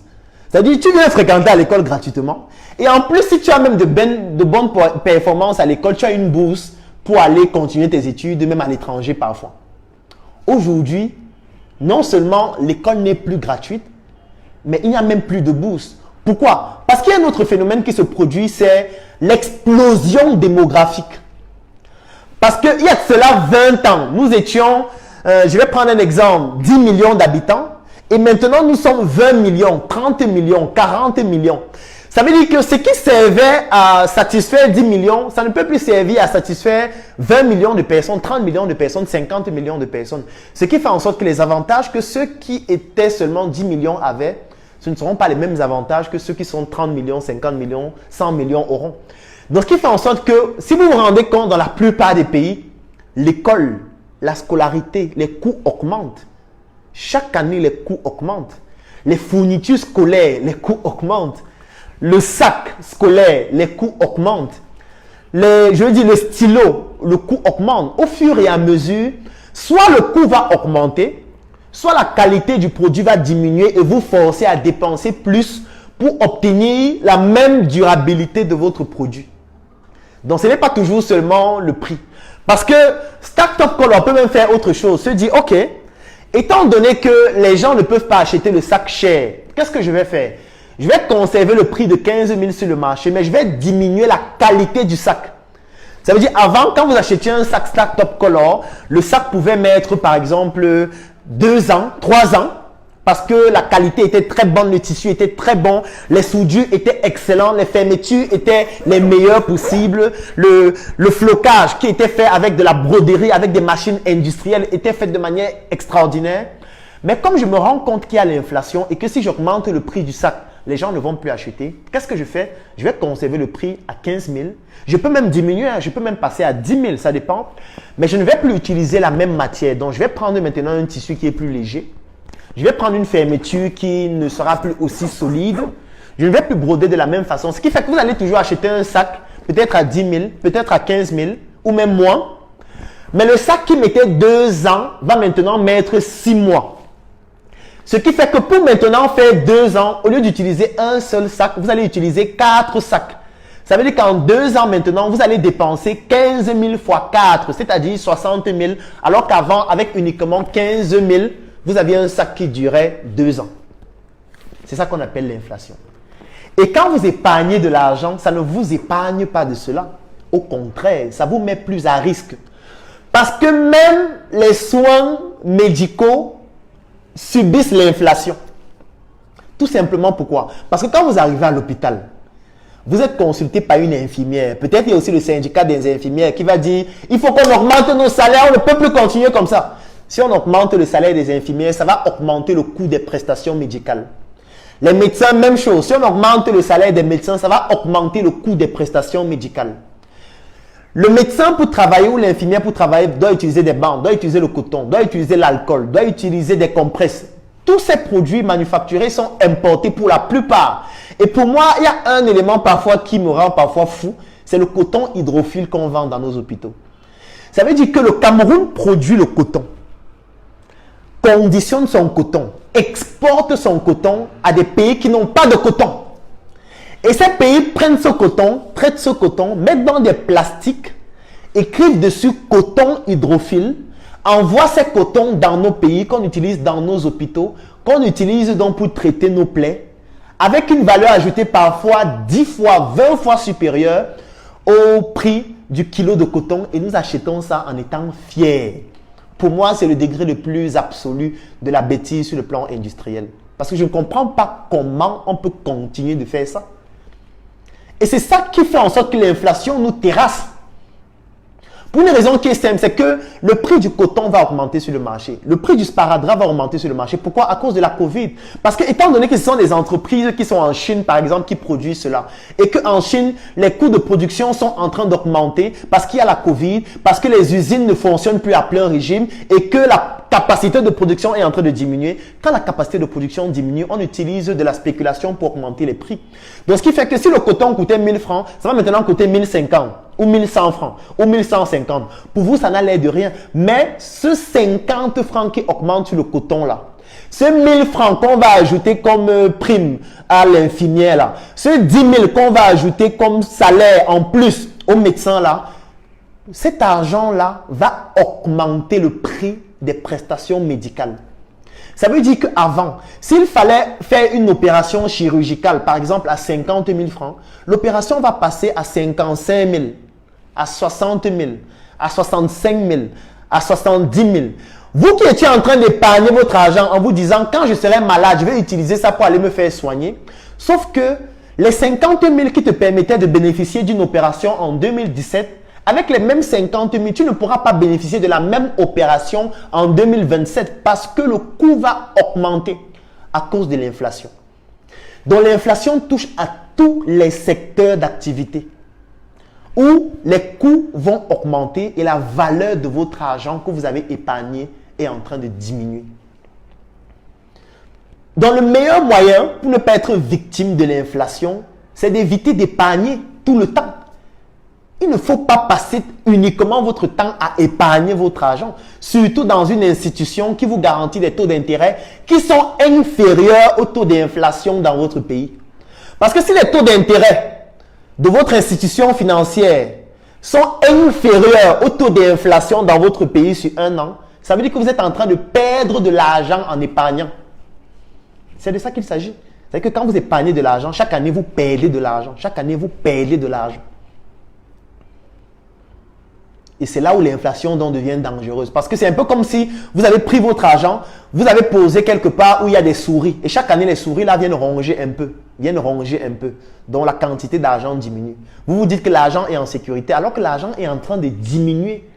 C'est-à-dire, tu viens fréquenter à l'école gratuitement. Et en plus, si tu as même de bonnes performances à l'école, tu as une bourse pour aller continuer tes études, même à l'étranger parfois. Aujourd'hui, non seulement l'école n'est plus gratuite, mais il n'y a même plus de bourse. Pourquoi? Parce qu'il y a un autre phénomène qui se produit, c'est l'explosion démographique. Parce qu'il y a de cela 20 ans, nous étions, je vais prendre un exemple, 10 millions d'habitants, et maintenant nous sommes 20 millions, 30 millions, 40 millions. Ça veut dire que ce qui servait à satisfaire 10 millions, ça ne peut plus servir à satisfaire 20 millions de personnes, 30 millions de personnes, 50 millions de personnes. Ce qui fait en sorte que les avantages que ceux qui étaient seulement 10 millions avaient, ce ne seront pas les mêmes avantages que ceux qui sont 30 millions, 50 millions, 100 millions auront. Donc, ce qui fait en sorte que, si vous vous rendez compte, dans la plupart des pays, l'école, la scolarité, les coûts augmentent. Chaque année, les coûts augmentent. Les fournitures scolaires, les coûts augmentent. Le sac scolaire, les coûts augmentent. Le stylo, le coût augmente. Au fur et à mesure, soit le coût va augmenter, soit la qualité du produit va diminuer et vous forcer à dépenser plus pour obtenir la même durabilité de votre produit. Donc, ce n'est pas toujours seulement le prix. Parce que Startup Color peut même faire autre chose. Se dire, ok, étant donné que les gens ne peuvent pas acheter le sac cher, qu'est-ce que je vais faire? Je vais conserver le prix de 15 000 sur le marché, mais je vais diminuer la qualité du sac. Ça veut dire, avant, quand vous achetiez un sac Startup Color, le sac pouvait mettre, par exemple, 2 ans, 3 ans parce que la qualité était très bonne, le tissu était très bon, les soudures étaient excellents, les fermetures étaient les meilleures possibles, le flocage qui était fait avec de la broderie, avec des machines industrielles, était fait de manière extraordinaire. Mais comme je me rends compte qu'il y a l'inflation et que si j'augmente le prix du sac, les gens ne vont plus acheter, qu'est-ce que je fais? Je vais conserver le prix à 15 000. Je peux même diminuer, je peux même passer à 10 000, ça dépend. Mais je ne vais plus utiliser la même matière. Donc, je vais prendre maintenant un tissu qui est plus léger. Je vais prendre une fermeture qui ne sera plus aussi solide. Je ne vais plus broder de la même façon. Ce qui fait que vous allez toujours acheter un sac, peut-être à 10 000, peut-être à 15 000 ou même moins. Mais le sac qui mettait 2 ans va maintenant mettre 6 mois. Ce qui fait que pour maintenant faire 2 ans, au lieu d'utiliser un seul sac, vous allez utiliser 4 sacs. Ça veut dire qu'en 2 ans maintenant, vous allez dépenser 15 000 fois 4, c'est-à-dire 60 000, alors qu'avant, avec uniquement 15 000, vous aviez un sac qui durait 2 ans. C'est ça qu'on appelle l'inflation. Et quand vous épargnez de l'argent, ça ne vous épargne pas de cela. Au contraire, ça vous met plus à risque. Parce que même les soins médicaux subissent l'inflation. Tout simplement pourquoi? Parce que quand vous arrivez à l'hôpital, vous êtes consulté par une infirmière. Peut-être il y a aussi le syndicat des infirmières qui va dire il faut qu'on augmente nos salaires, on ne peut plus continuer comme ça. Si on augmente le salaire des infirmières, ça va augmenter le coût des prestations médicales. Les médecins, même chose. Si on augmente le salaire des médecins, ça va augmenter le coût des prestations médicales. Le médecin pour travailler ou l'infirmière pour travailler doit utiliser des bandes, doit utiliser le coton, doit utiliser l'alcool, doit utiliser des compresses. Tous ces produits manufacturés sont importés pour la plupart. Et pour moi, il y a un élément parfois qui me rend parfois fou, c'est le coton hydrophile qu'on vend dans nos hôpitaux. Ça veut dire que le Cameroun produit le coton, conditionne son coton, exporte son coton à des pays qui n'ont pas de coton. Et ces pays prennent ce coton, traitent ce coton, mettent dans des plastiques, écrivent dessus coton hydrophile, envoient ces cotons dans nos pays qu'on utilise dans nos hôpitaux, qu'on utilise donc pour traiter nos plaies, avec une valeur ajoutée parfois 10 fois, 20 fois supérieure au prix du kilo de coton et nous achetons ça en étant fiers. Pour moi, c'est le degré le plus absolu de la bêtise sur le plan industriel. Parce que je ne comprends pas comment on peut continuer de faire ça. Et c'est ça qui fait en sorte que l'inflation nous terrasse. Pour une raison qui est simple, c'est que le prix du coton va augmenter sur le marché. Le prix du sparadrap va augmenter sur le marché. Pourquoi? À cause de la Covid. Parce que étant donné que ce sont des entreprises qui sont en Chine, par exemple, qui produisent cela, et qu'en Chine, les coûts de production sont en train d'augmenter parce qu'il y a la Covid, parce que les usines ne fonctionnent plus à plein régime et que la capacité de production est en train de diminuer. Quand la capacité de production diminue, on utilise de la spéculation pour augmenter les prix. Donc, ce qui fait que si le coton coûtait 1000 francs, ça va maintenant coûter 1050 ou 1100 francs ou 1150. Pour vous, ça n'a l'air de rien. Mais ce 50 francs qui augmente sur le coton là, ce 1000 francs qu'on va ajouter comme prime à l'infirmière là, ce 10 000 qu'on va ajouter comme salaire en plus au médecin là, cet argent là va augmenter le prix des prestations médicales. Ça veut dire qu'avant, s'il fallait faire une opération chirurgicale, par exemple à 50 000 francs, l'opération va passer à 55 000, à 60 000, à 65 000, à 70 000. Vous qui étiez en train d'épargner votre argent en vous disant, quand je serai malade, je vais utiliser ça pour aller me faire soigner. Sauf que les 50 000 qui te permettaient de bénéficier d'une opération en 2017, avec les mêmes 50 000, tu ne pourras pas bénéficier de la même opération en 2027 parce que le coût va augmenter à cause de l'inflation. Donc l'inflation touche à tous les secteurs d'activité où les coûts vont augmenter et la valeur de votre argent que vous avez épargné est en train de diminuer. Donc le meilleur moyen pour ne pas être victime de l'inflation, c'est d'éviter d'épargner tout le temps. Il ne faut pas passer uniquement votre temps à épargner votre argent, surtout dans une institution qui vous garantit des taux d'intérêt qui sont inférieurs aux taux d'inflation dans votre pays. Parce que si les taux d'intérêt de votre institution financière sont inférieurs aux taux d'inflation dans votre pays sur un an, ça veut dire que vous êtes en train de perdre de l'argent en épargnant. C'est de ça qu'il s'agit. C'est-à-dire que quand vous épargnez de l'argent, chaque année vous perdez de l'argent. Chaque année vous perdez de l'argent. Et c'est là où l'inflation donc devient dangereuse. Parce que c'est un peu comme si vous avez pris votre argent, vous avez posé quelque part où il y a des souris. Et chaque année, les souris là viennent ronger un peu. Donc la quantité d'argent diminue. Vous vous dites que l'argent est en sécurité alors que l'argent est en train de diminuer.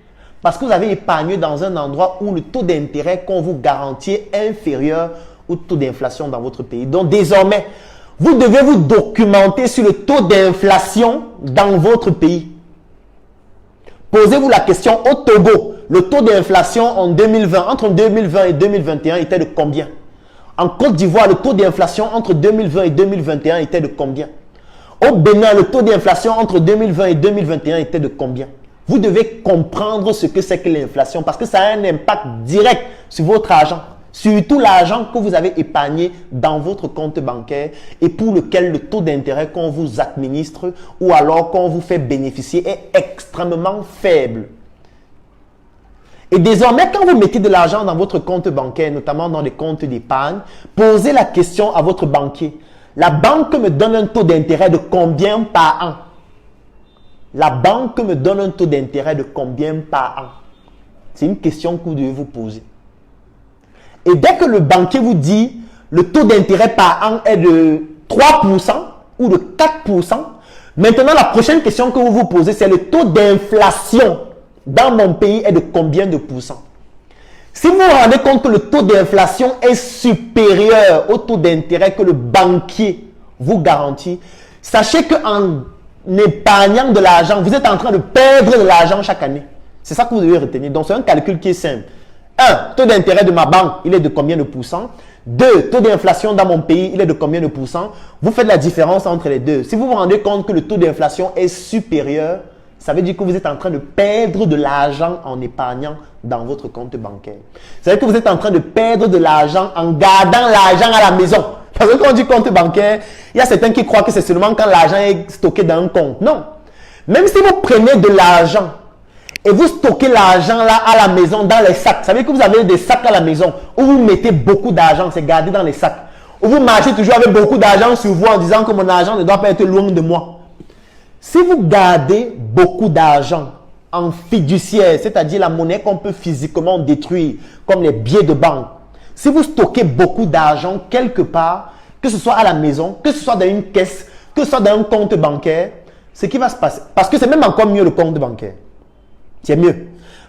Parce que vous avez épargné dans un endroit où le taux d'intérêt qu'on vous garantit est inférieur au taux d'inflation dans votre pays. Donc désormais, vous devez vous documenter sur le taux d'inflation dans votre pays. Posez-vous la question, au Togo, le taux d'inflation en 2020, entre 2020 et 2021 était de combien? En Côte d'Ivoire, le taux d'inflation entre 2020 et 2021 était de combien? Au Bénin, le taux d'inflation entre 2020 et 2021 était de combien? Vous devez comprendre ce que c'est que l'inflation parce que ça a un impact direct sur votre argent. Surtout l'argent que vous avez épargné dans votre compte bancaire et pour lequel le taux d'intérêt qu'on vous administre ou alors qu'on vous fait bénéficier est extrêmement faible. Et désormais, quand vous mettez de l'argent dans votre compte bancaire, notamment dans les comptes d'épargne, posez la question à votre banquier. La banque me donne un taux d'intérêt de combien par an? La banque me donne un taux d'intérêt de combien par an? C'est une question que vous devez vous poser. Et dès que le banquier vous dit le taux d'intérêt par an est de 3% ou de 4%, maintenant la prochaine question que vous vous posez, c'est le taux d'inflation dans mon pays est de combien de pourcents? Si vous vous rendez compte que le taux d'inflation est supérieur au taux d'intérêt que le banquier vous garantit, sachez qu'en épargnant de l'argent, vous êtes en train de perdre de l'argent chaque année. C'est ça que vous devez retenir. Donc, c'est un calcul qui est simple. 1. Taux d'intérêt de ma banque, il est de combien de pourcents? 2. Taux d'inflation dans mon pays, il est de combien de pourcents? Vous faites la différence entre les deux. Si vous vous rendez compte que le taux d'inflation est supérieur, ça veut dire que vous êtes en train de perdre de l'argent en épargnant dans votre compte bancaire. Ça veut dire que vous êtes en train de perdre de l'argent en gardant l'argent à la maison. Parce que quand on dit compte bancaire, il y a certains qui croient que c'est seulement quand l'argent est stocké dans un compte. Non. Même si vous prenez de l'argent et vous stockez l'argent là à la maison dans les sacs. Ça veut dire que vous avez des sacs à la maison où vous mettez beaucoup d'argent, c'est gardé dans les sacs. Où vous marchez toujours avec beaucoup d'argent sur vous en disant que mon argent ne doit pas être loin de moi. Si vous gardez beaucoup d'argent en fiduciaire, c'est-à-dire la monnaie qu'on peut physiquement détruire, comme les billets de banque, si vous stockez beaucoup d'argent quelque part, que ce soit à la maison, que ce soit dans une caisse, que ce soit dans un compte bancaire, ce qui va se passer, parce que c'est même encore mieux le compte bancaire. C'est mieux.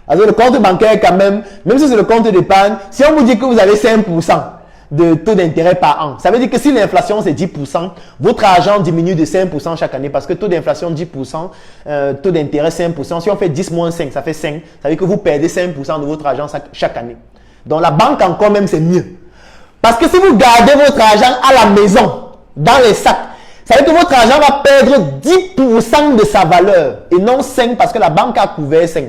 Alors le compte bancaire quand même si c'est le compte d'épargne, si on vous dit que vous avez 5% de taux d'intérêt par an, ça veut dire que si l'inflation c'est 10%, votre argent diminue de 5% chaque année parce que taux d'inflation 10%, taux d'intérêt 5%. Si on fait 10 moins 5, ça fait 5. Ça veut dire que vous perdez 5% de votre argent chaque année. Donc la banque encore même c'est mieux. Parce que si vous gardez votre argent à la maison, dans les sacs, ça veut dire que votre argent va perdre 10% de sa valeur et non 5 parce que la banque a couvert 5.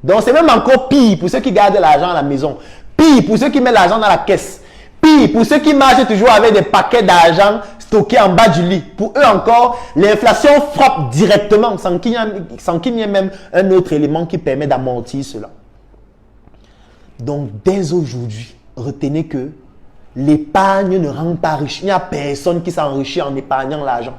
Donc c'est même encore pire pour ceux qui gardent l'argent à la maison. Pire pour ceux qui mettent l'argent dans la caisse. Pire pour ceux qui marchent toujours avec des paquets d'argent stockés en bas du lit. Pour eux encore, l'inflation frappe directement sans qu'il y ait même un autre élément qui permet d'amortir cela. Donc dès aujourd'hui, retenez que l'épargne ne rend pas riche. Il n'y a personne qui s'enrichit en épargnant l'argent.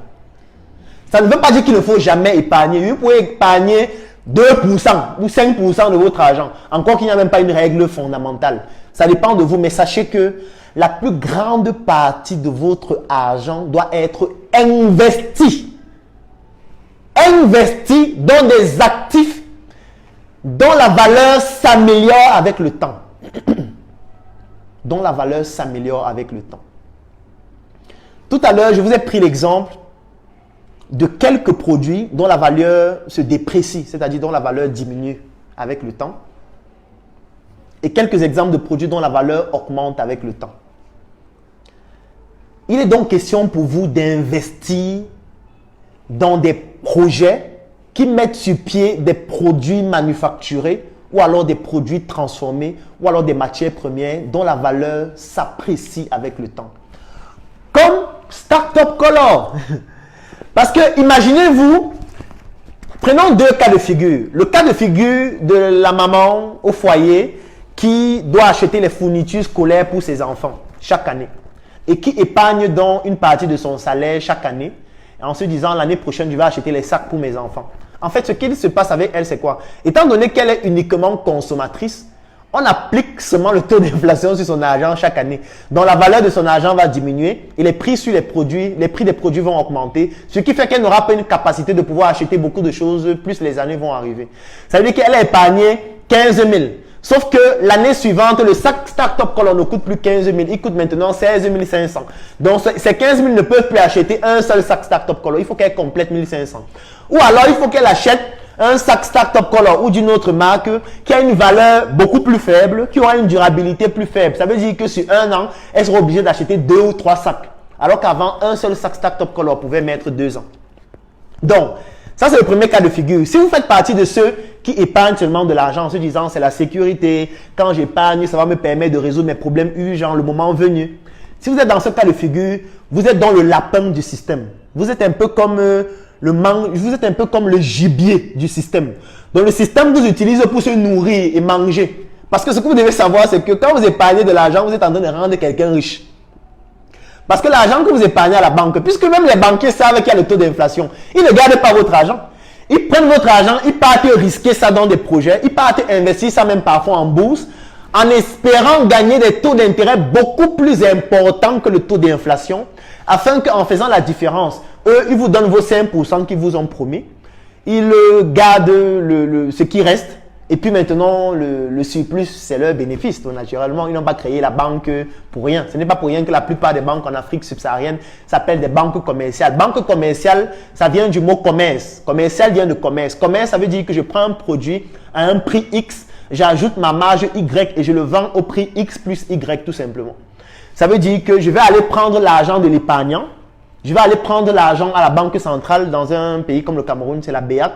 Ça ne veut pas dire qu'il ne faut jamais épargner. Vous pouvez épargner 2% ou 5% de votre argent. Encore qu'il n'y a même pas une règle fondamentale. Ça dépend de vous. Mais sachez que la plus grande partie de votre argent doit être investie. Investie dans des actifs dont la valeur s'améliore avec le temps. Dont la valeur s'améliore avec le temps. Tout à l'heure, je vous ai pris l'exemple de quelques produits dont la valeur se déprécie, c'est-à-dire dont la valeur diminue avec le temps. Et quelques exemples de produits dont la valeur augmente avec le temps. Il est donc question pour vous d'investir dans des projets qui mettent sur pied des produits manufacturés ou alors des produits transformés, ou alors des matières premières dont la valeur s'apprécie avec le temps. Comme Startup Color. Parce que imaginez-vous, prenons deux cas de figure. Le cas de figure de la maman au foyer qui doit acheter les fournitures scolaires pour ses enfants chaque année et qui épargne donc une partie de son salaire chaque année en se disant l'année prochaine je vais acheter les sacs pour mes enfants. En fait, ce qu'il se passe avec elle, c'est quoi? Étant donné qu'elle est uniquement consommatrice, on applique seulement le taux d'inflation sur son argent chaque année. Donc, la valeur de son argent va diminuer et les prix sur les produits, les prix des produits vont augmenter. Ce qui fait qu'elle n'aura pas une capacité de pouvoir acheter beaucoup de choses plus les années vont arriver. Ça veut dire qu'elle a épargné 15 000. Sauf que l'année suivante, le sac Startup Color ne coûte plus 15 000. Il coûte maintenant 16 500. Donc, ces 15 000 ne peuvent plus acheter un seul sac Startup Color. Il faut qu'elle complète 1500. Ou alors, il faut qu'elle achète un sac Startup Color ou d'une autre marque qui a une valeur beaucoup plus faible, qui aura une durabilité plus faible. Ça veut dire que sur un an, elle sera obligée d'acheter 2 ou 3 sacs. Alors qu'avant, un seul sac Startup Color pouvait mettre 2 ans. Donc, ça c'est le premier cas de figure. Si vous faites partie de ceux qui épargnent seulement de l'argent en se disant c'est la sécurité, quand j'épargne, ça va me permettre de résoudre mes problèmes urgents le moment venu. Si vous êtes dans ce cas de figure, vous êtes dans le lapin du système. Vous êtes un peu comme vous êtes un peu comme le gibier du système. Donc le système vous utilise pour se nourrir et manger. Parce que ce que vous devez savoir, c'est que quand vous épargnez de l'argent, vous êtes en train de rendre quelqu'un riche. Parce que l'argent que vous épargnez à la banque, puisque même les banquiers savent qu'il y a le taux d'inflation, ils ne gardent pas votre argent. Ils prennent votre argent, ils partent risquer ça dans des projets, ils partent investir ça même parfois en bourse, en espérant gagner des taux d'intérêt beaucoup plus importants que le taux d'inflation, afin qu'en faisant la différence, eux, ils vous donnent vos 5% qu'ils vous ont promis, ils gardent ce qui reste, et puis maintenant, le surplus, c'est leur bénéfice. Donc, naturellement, ils n'ont pas créé la banque pour rien. Ce n'est pas pour rien que la plupart des banques en Afrique subsaharienne s'appellent des banques commerciales. Banque commerciale, ça vient du mot commerce. Commercial vient de commerce. Commerce, ça veut dire que je prends un produit à un prix X, j'ajoute ma marge Y et je le vends au prix X plus Y tout simplement. Ça veut dire que je vais aller prendre l'argent de l'épargnant, je vais aller prendre l'argent à la banque centrale dans un pays comme le Cameroun, c'est la BEAC.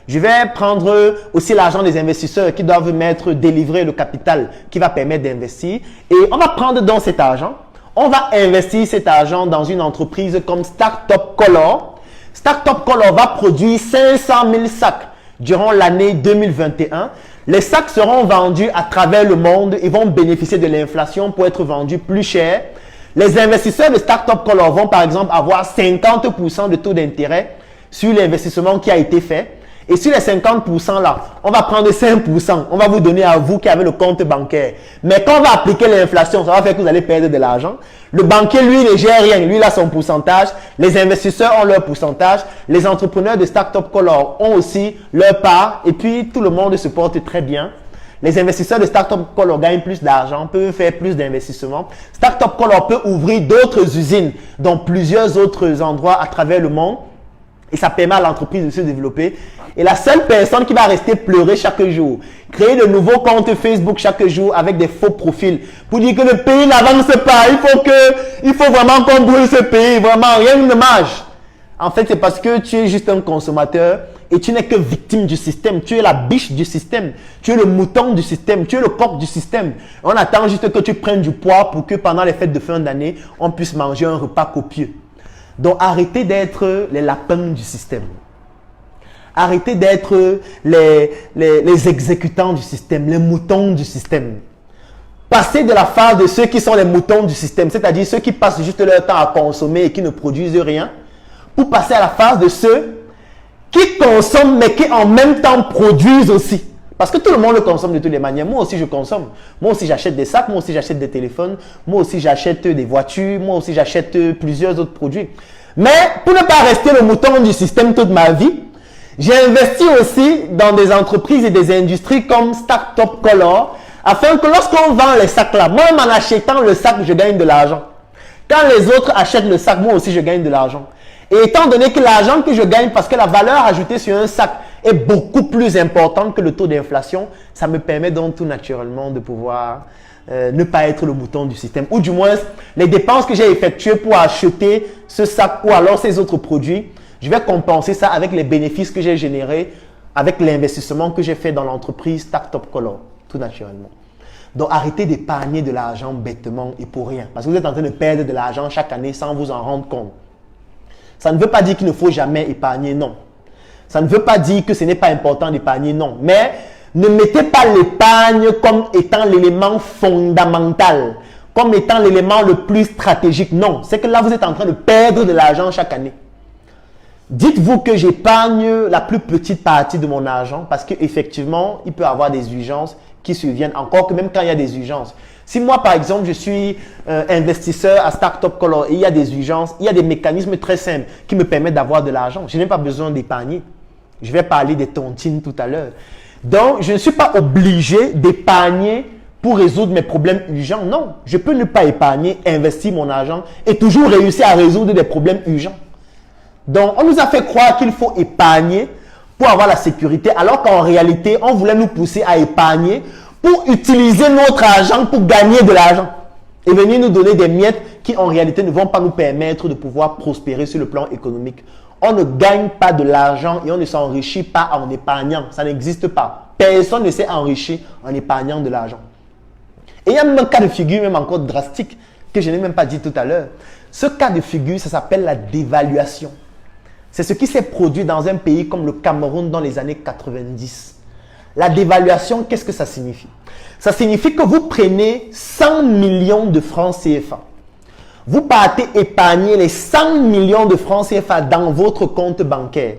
Je vais prendre aussi l'argent des investisseurs qui doivent délivrer le capital qui va permettre d'investir. Et on va prendre dans cet argent, on va investir cet argent dans une entreprise comme Startup Color. Startup Color va produire 500 000 sacs durant l'année 2021. Les sacs seront vendus à travers le monde et vont bénéficier de l'inflation pour être vendus plus cher. Les investisseurs de Startup Color vont par exemple avoir 50% de taux d'intérêt sur l'investissement qui a été fait. Et sur les 50% là, on va prendre 5%, on va vous donner à vous qui avez le compte bancaire. Mais quand on va appliquer l'inflation, ça va faire que vous allez perdre de l'argent. Le banquier, lui, ne gère rien. Lui, il a son pourcentage. Les investisseurs ont leur pourcentage. Les entrepreneurs de Startup Color ont aussi leur part. Et puis, tout le monde se porte très bien. Les investisseurs de Startup Color gagnent plus d'argent, peuvent faire plus d'investissements. Startup Color peut ouvrir d'autres usines dans plusieurs autres endroits à travers le monde. Et ça permet à l'entreprise de se développer. Et la seule personne qui va rester pleurer chaque jour, créer de nouveaux comptes Facebook chaque jour avec des faux profils pour dire que le pays n'avance pas, il faut vraiment qu'on brûle ce pays, vraiment, rien ne marche. En fait, c'est parce que tu es juste un consommateur et tu n'es que victime du système. Tu es la biche du système. Tu es le mouton du système. Tu es le coq du système. On attend juste que tu prennes du poids pour que pendant les fêtes de fin d'année, on puisse manger un repas copieux. Donc, arrêtez d'être les lapins du système. Arrêtez d'être les exécutants du système, les moutons du système. Passez de la phase de ceux qui sont les moutons du système, c'est-à-dire ceux qui passent juste leur temps à consommer et qui ne produisent rien, pour passer à la phase de ceux qui consomment mais qui en même temps produisent aussi. Parce que tout le monde consomme de toutes les manières. Moi aussi, je consomme. Moi aussi, j'achète des sacs. Moi aussi, j'achète des téléphones. Moi aussi, j'achète des voitures. Moi aussi, j'achète plusieurs autres produits. Mais pour ne pas rester le mouton du système toute ma vie, j'ai investi aussi dans des entreprises et des industries comme Startup Color, afin que lorsqu'on vend les sacs là, moi, en achetant le sac, je gagne de l'argent. Quand les autres achètent le sac, moi aussi, je gagne de l'argent. Et étant donné que l'argent que je gagne, parce que la valeur ajoutée sur un sac est beaucoup plus importante que le taux d'inflation, ça me permet donc tout naturellement de pouvoir ne pas être le mouton du système. Ou du moins, les dépenses que j'ai effectuées pour acheter ce sac ou alors ces autres produits, je vais compenser ça avec les bénéfices que j'ai générés, avec l'investissement que j'ai fait dans l'entreprise Startup Color, tout naturellement. Donc, arrêtez d'épargner de l'argent bêtement et pour rien. Parce que vous êtes en train de perdre de l'argent chaque année sans vous en rendre compte. Ça ne veut pas dire qu'il ne faut jamais épargner, non. Ça ne veut pas dire que ce n'est pas important d'épargner, non. Mais ne mettez pas l'épargne comme étant l'élément fondamental, comme étant l'élément le plus stratégique, non. C'est que là, vous êtes en train de perdre de l'argent chaque année. Dites-vous que j'épargne la plus petite partie de mon argent parce qu'effectivement, il peut y avoir des urgences qui surviennent, encore que même quand il y a des urgences. Si moi, par exemple, je suis investisseur à Startup Color et il y a des urgences, il y a des mécanismes très simples qui me permettent d'avoir de l'argent. Je n'ai pas besoin d'épargner. Je vais parler des tontines tout à l'heure. Donc, je ne suis pas obligé d'épargner pour résoudre mes problèmes urgents. Non, je peux ne pas épargner, investir mon argent et toujours réussir à résoudre des problèmes urgents. Donc, on nous a fait croire qu'il faut épargner pour avoir la sécurité, alors qu'en réalité, on voulait nous pousser à épargner pour utiliser notre argent pour gagner de l'argent et venir nous donner des miettes qui en réalité ne vont pas nous permettre de pouvoir prospérer sur le plan économique. On ne gagne pas de l'argent et on ne s'enrichit pas en épargnant. Ça n'existe pas. Personne ne s'est enrichi en épargnant de l'argent. Et il y a même un cas de figure même encore drastique que je n'ai même pas dit tout à l'heure. Ce cas de figure, ça s'appelle la dévaluation. C'est ce qui s'est produit dans un pays comme le Cameroun dans les années 90. La dévaluation, qu'est-ce que ça signifie? Ça signifie que vous prenez 100 millions de francs CFA. Vous partez épargner les 100 millions de francs CFA dans votre compte bancaire.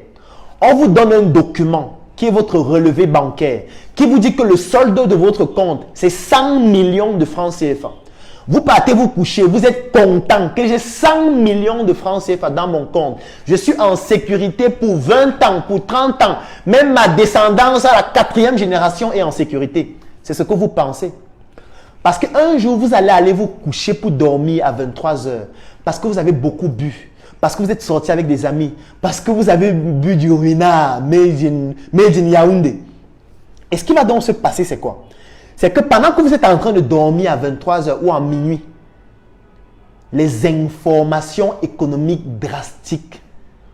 On vous donne un document qui est votre relevé bancaire, qui vous dit que le solde de votre compte, c'est 100 millions de francs CFA. Vous partez vous coucher, vous êtes content que j'ai 100 millions de francs CFA dans mon compte. Je suis en sécurité pour 20 ans, pour 30 ans. Même ma descendance à la 4e génération est en sécurité. C'est ce que vous pensez. Parce qu'un jour, vous allez aller vous coucher pour dormir à 23 heures. Parce que vous avez beaucoup bu. Parce que vous êtes sorti avec des amis. Parce que vous avez bu du ruinard made in Yaoundé. Et ce qui va donc se passer, c'est quoi? C'est que pendant que vous êtes en train de dormir à 23 heures ou à minuit, les informations économiques drastiques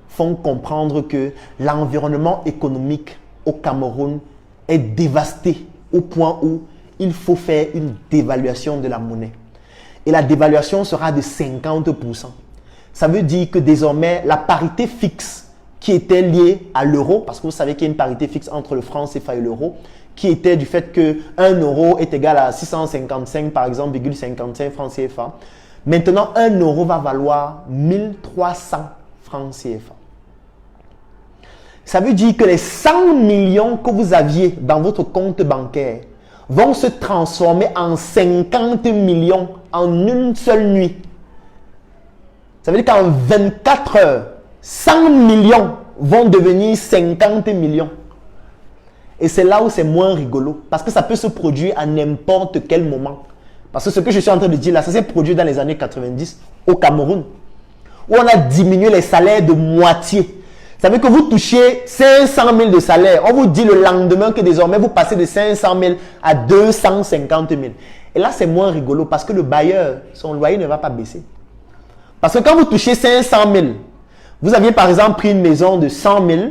font comprendre que l'environnement économique au Cameroun est dévasté au point où il faut faire une dévaluation de la monnaie. Et la dévaluation sera de 50%. Ça veut dire que désormais, la parité fixe qui était liée à l'euro, parce que vous savez qu'il y a une parité fixe entre le franc CFA et l'euro, qui était du fait que 1 euro est égal à 655 par exemple, 55 francs CFA. Maintenant, 1 euro va valoir 1300 francs CFA. Ça veut dire que les 100 millions que vous aviez dans votre compte bancaire vont se transformer en 50 millions en une seule nuit. Ça veut dire qu'en 24 heures, 100 millions vont devenir 50 millions. Et c'est là où c'est moins rigolo. Parce que ça peut se produire à n'importe quel moment. Parce que ce que je suis en train de dire là, ça s'est produit dans les années 90 au Cameroun. Où on a diminué les salaires de moitié. Ça veut dire que vous touchez 500 000 de salaire. On vous dit le lendemain que désormais vous passez de 500 000 à 250 000. Et là, c'est moins rigolo parce que le bailleur, son loyer ne va pas baisser. Parce que quand vous touchez 500 000, vous aviez par exemple pris une maison de 100 000.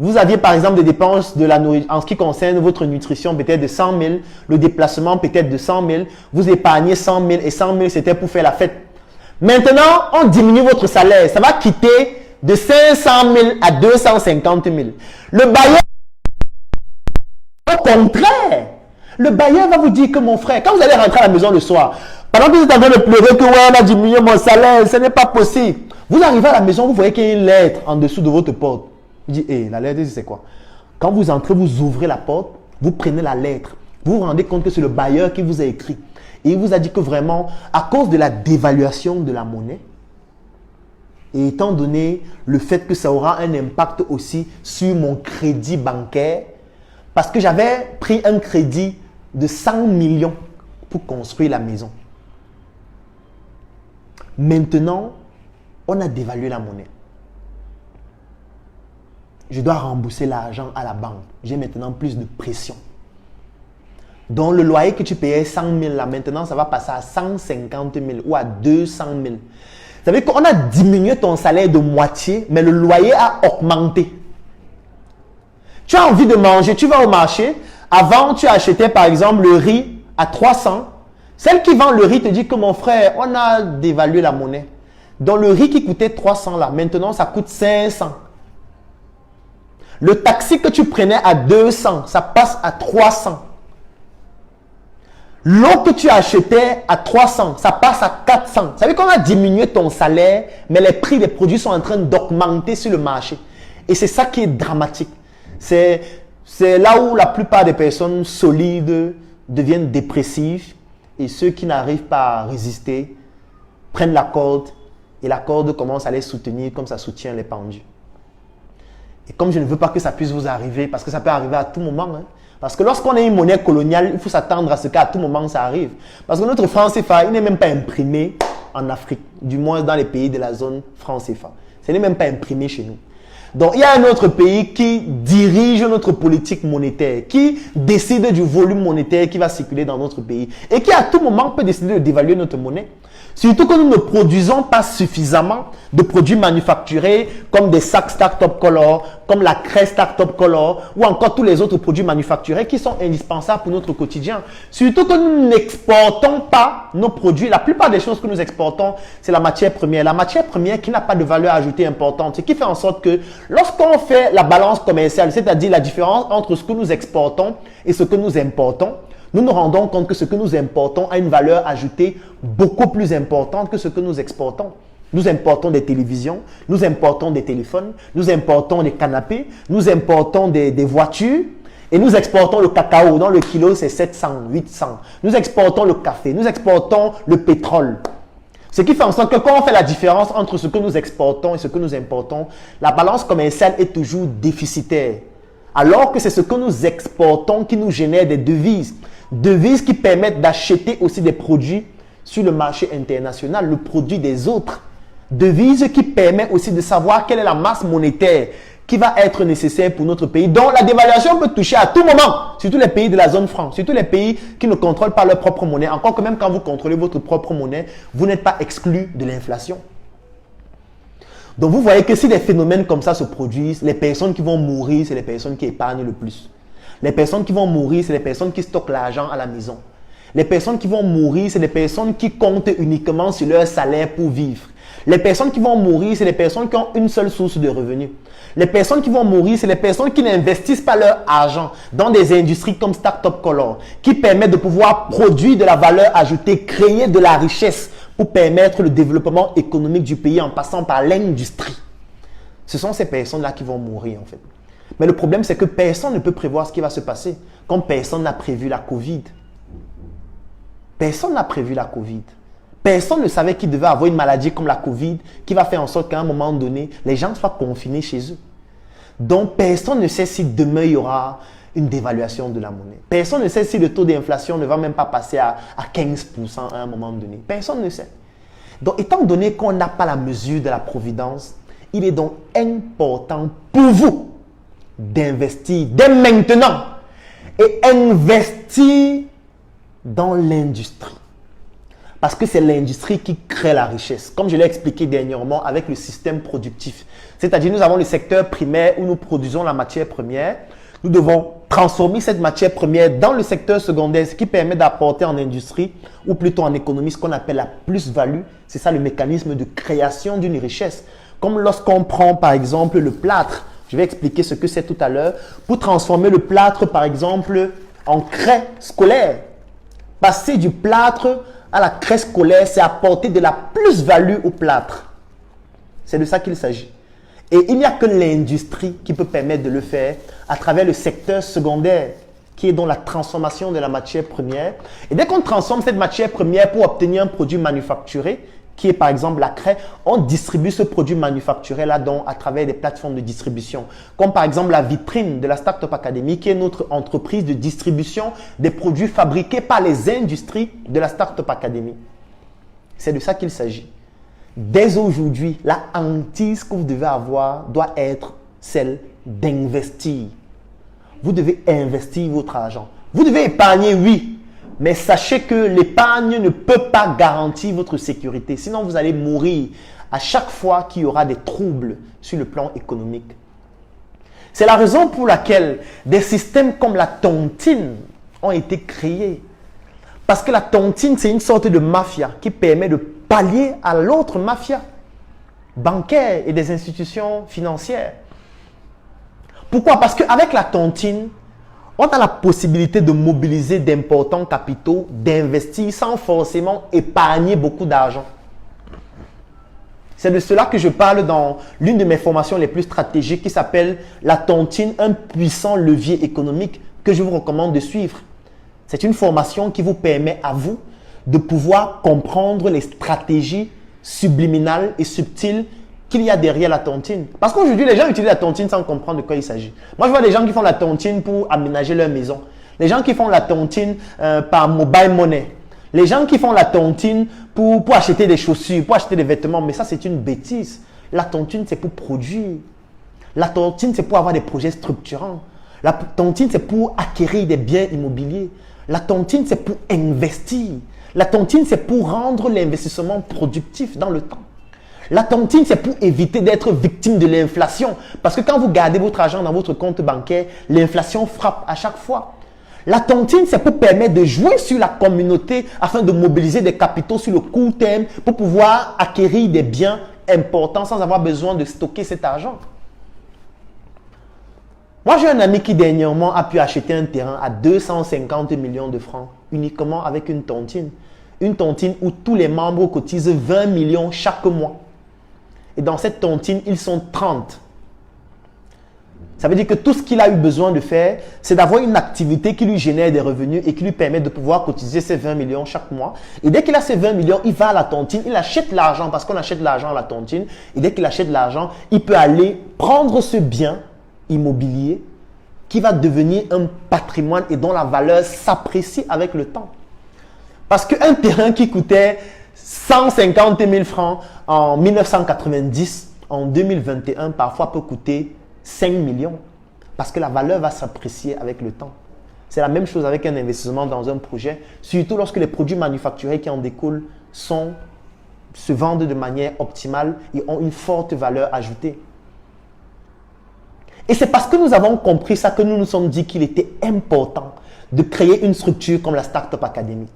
Vous aviez par exemple des dépenses de la nourriture, en ce qui concerne votre nutrition peut-être de 100 000, le déplacement peut-être de 100 000, vous épargnez 100 000 et 100 000 c'était pour faire la fête. Maintenant, on diminue votre salaire, ça va quitter de 500 000 à 250 000. Le bailleur, au contraire, le bailleur va vous dire que mon frère, quand vous allez rentrer à la maison le soir, pendant que vous êtes en train de pleurer que ouais, on a diminué mon salaire, ce n'est pas possible. Vous arrivez à la maison, vous voyez qu'il y a une lettre en dessous de votre porte. Il dit, hey, la lettre, c'est quoi? Quand vous entrez, vous ouvrez la porte, vous prenez la lettre. Vous vous rendez compte que c'est le bailleur qui vous a écrit. Et il vous a dit que vraiment, à cause de la dévaluation de la monnaie, et étant donné le fait que ça aura un impact aussi sur mon crédit bancaire, parce que j'avais pris un crédit de 100 millions pour construire la maison. Maintenant, on a dévalué la monnaie. Je dois rembourser l'argent à la banque. J'ai maintenant plus de pression. Donc, le loyer que tu payais 100 000, là, maintenant, ça va passer à 150 000 ou à 200 000. Ça veut dire qu'on a diminué ton salaire de moitié, mais le loyer a augmenté. Tu as envie de manger, tu vas au marché. Avant, tu achetais par exemple le riz à 300. Celle qui vend le riz te dit que mon frère, on a dévalué la monnaie. Donc, le riz qui coûtait 300 là, maintenant, ça coûte 500. Le taxi que tu prenais à 200, ça passe à 300. L'eau que tu achetais à 300, ça passe à 400. Ça veut dire qu'on a diminué ton salaire, mais les prix des produits sont en train d'augmenter sur le marché. Et c'est ça qui est dramatique. C'est là où la plupart des personnes solides deviennent dépressives et ceux qui n'arrivent pas à résister prennent la corde et la corde commence à les soutenir comme ça soutient les pendus. Et comme je ne veux pas que ça puisse vous arriver, parce que ça peut arriver à tout moment, hein, parce que lorsqu'on a une monnaie coloniale, il faut s'attendre à ce qu'à tout moment ça arrive. Parce que notre franc CFA, il n'est même pas imprimé en Afrique, du moins dans les pays de la zone franc CFA. Ce n'est même pas imprimé chez nous. Donc, il y a un autre pays qui dirige notre politique monétaire, qui décide du volume monétaire qui va circuler dans notre pays et qui à tout moment peut décider de dévaluer notre monnaie. Surtout que nous ne produisons pas suffisamment de produits manufacturés comme des sacs Stack Top Color, comme la craie Stack Top Color ou encore tous les autres produits manufacturés qui sont indispensables pour notre quotidien. Surtout que nous n'exportons pas nos produits. La plupart des choses que nous exportons, c'est la matière première. La matière première qui n'a pas de valeur ajoutée importante, ce qui fait en sorte que lorsqu'on fait la balance commerciale, c'est-à-dire la différence entre ce que nous exportons et ce que nous importons, nous nous rendons compte que ce que nous importons a une valeur ajoutée beaucoup plus importante que ce que nous exportons. Nous importons des télévisions, nous importons des téléphones, nous importons des canapés, nous importons des voitures et nous exportons le cacao. Dans le kilo, c'est 700, 800. Nous exportons le café, nous exportons le pétrole. Ce qui fait en sorte que quand on fait la différence entre ce que nous exportons et ce que nous importons, la balance commerciale est toujours déficitaire. Alors que c'est ce que nous exportons qui nous génère des devises. Devises qui permettent d'acheter aussi des produits sur le marché international, le produit des autres. Devises qui permettent aussi de savoir quelle est la masse monétaire qui va être nécessaire pour notre pays. Donc la dévaluation peut toucher à tout moment, surtout les pays de la zone franc, surtout les pays qui ne contrôlent pas leur propre monnaie. Encore que même quand vous contrôlez votre propre monnaie, vous n'êtes pas exclu de l'inflation. Donc vous voyez que si des phénomènes comme ça se produisent, les personnes qui vont mourir, c'est les personnes qui épargnent le plus. Les personnes qui vont mourir, c'est les personnes qui stockent l'argent à la maison. Les personnes qui vont mourir, c'est les personnes qui comptent uniquement sur leur salaire pour vivre. Les personnes qui vont mourir, c'est les personnes qui ont une seule source de revenus. Les personnes qui vont mourir, c'est les personnes qui n'investissent pas leur argent dans des industries comme Stack Top Color, qui permettent de pouvoir produire de la valeur ajoutée, créer de la richesse pour permettre le développement économique du pays en passant par l'industrie. Ce sont ces personnes-là qui vont mourir en fait. Mais le problème, c'est que personne ne peut prévoir ce qui va se passer, comme personne n'a prévu la Covid. Personne n'a prévu la Covid. Personne ne savait qu'il devait avoir une maladie comme la Covid qui va faire en sorte qu'à un moment donné, les gens soient confinés chez eux. Donc, personne ne sait si demain il y aura une dévaluation de la monnaie. Personne ne sait si le taux d'inflation ne va même pas passer à 15% à un moment donné. Personne ne sait. Donc, étant donné qu'on n'a pas la mesure de la providence, il est donc important pour vous d'investir dès maintenant et investir dans l'industrie. Parce que c'est l'industrie qui crée la richesse. Comme je l'ai expliqué dernièrement avec le système productif. C'est-à-dire nous avons le secteur primaire où nous produisons la matière première. Nous devons transformer cette matière première dans le secteur secondaire, ce qui permet d'apporter en industrie ou plutôt en économie ce qu'on appelle la plus-value. C'est ça le mécanisme de création d'une richesse. Comme lorsqu'on prend par exemple le plâtre. Je vais expliquer ce que c'est tout à l'heure. Pour transformer le plâtre par exemple en craie scolaire. Passer du plâtre à la craie scolaire, c'est apporter de la plus-value au plâtre. C'est de ça qu'il s'agit. Et il n'y a que l'industrie qui peut permettre de le faire à travers le secteur secondaire, qui est dans la transformation de la matière première. Et dès qu'on transforme cette matière première pour obtenir un produit manufacturé, qui est par exemple la craie, on distribue ce produit manufacturé là-dedans à travers des plateformes de distribution. Comme par exemple la vitrine de la Startup Academy, qui est notre entreprise de distribution des produits fabriqués par les industries de la Startup Academy. C'est de ça qu'il s'agit. Dès aujourd'hui, la hantise que vous devez avoir doit être celle d'investir. Vous devez investir votre argent. Vous devez épargner, oui. Mais sachez que l'épargne ne peut pas garantir votre sécurité. Sinon, vous allez mourir à chaque fois qu'il y aura des troubles sur le plan économique. C'est la raison pour laquelle des systèmes comme la tontine ont été créés. Parce que la tontine, c'est une sorte de mafia qui permet de pallier à l'autre mafia bancaire et des institutions financières. Pourquoi? Parce qu'avec la tontine, on a la possibilité de mobiliser d'importants capitaux, d'investir sans forcément épargner beaucoup d'argent. C'est de cela que je parle dans l'une de mes formations les plus stratégiques qui s'appelle la tontine, un puissant levier économique que je vous recommande de suivre. C'est une formation qui vous permet à vous de pouvoir comprendre les stratégies subliminales et subtiles qu'il y a derrière la tontine. Parce qu'aujourd'hui, les gens utilisent la tontine sans comprendre de quoi il s'agit. Moi, je vois des gens qui font la tontine pour aménager leur maison. Les gens qui font la tontine par mobile money. Les gens qui font la tontine pour acheter des chaussures, pour acheter des vêtements. Mais ça, c'est une bêtise. La tontine, c'est pour produire. La tontine, c'est pour avoir des projets structurants. La tontine, c'est pour acquérir des biens immobiliers. La tontine, c'est pour investir. La tontine, c'est pour rendre l'investissement productif dans le temps. La tontine, c'est pour éviter d'être victime de l'inflation. Parce que quand vous gardez votre argent dans votre compte bancaire, l'inflation frappe à chaque fois. La tontine, c'est pour permettre de jouer sur la communauté afin de mobiliser des capitaux sur le court terme pour pouvoir acquérir des biens importants sans avoir besoin de stocker cet argent. Moi, j'ai un ami qui dernièrement a pu acheter un terrain à 250 millions de francs uniquement avec une tontine. Une tontine où tous les membres cotisent 20 millions chaque mois. Et dans cette tontine, ils sont 30. Ça veut dire que tout ce qu'il a eu besoin de faire, c'est d'avoir une activité qui lui génère des revenus et qui lui permet de pouvoir cotiser ses 20 millions chaque mois. Et dès qu'il a ses 20 millions, il va à la tontine, il achète l'argent parce qu'on achète l'argent à la tontine. Et dès qu'il achète l'argent, il peut aller prendre ce bien immobilier qui va devenir un patrimoine et dont la valeur s'apprécie avec le temps. Parce qu'un terrain qui coûtait 150 000 francs en 1990, en 2021, parfois peut coûter 5 millions. Parce que la valeur va s'apprécier avec le temps. C'est la même chose avec un investissement dans un projet, surtout lorsque les produits manufacturés qui en découlent se vendent de manière optimale et ont une forte valeur ajoutée. Et c'est parce que nous avons compris ça que nous nous sommes dit qu'il était important de créer une structure comme la Startup Academy.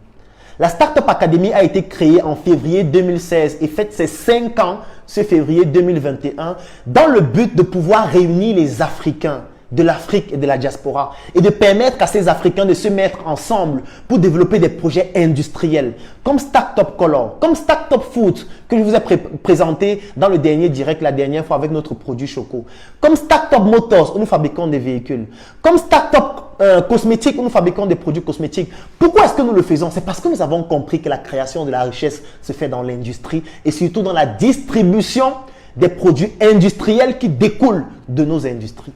La Startup Academy a été créée en février 2016 et fête ses 5 ans ce février 2021 dans le but de pouvoir réunir les Africains de l'Afrique et de la diaspora et de permettre à ces Africains de se mettre ensemble pour développer des projets industriels comme Startup Color, comme Startup Food que je vous ai présenté dans le dernier direct la dernière fois avec notre produit Choco, comme Startup Motors où nous fabriquons des véhicules, comme Startup Cosmétiques où nous fabriquons des produits cosmétiques. Pourquoi est-ce que nous le faisons? C'est parce que nous avons compris que la création de la richesse se fait dans l'industrie et surtout dans la distribution des produits industriels qui découlent de nos industries.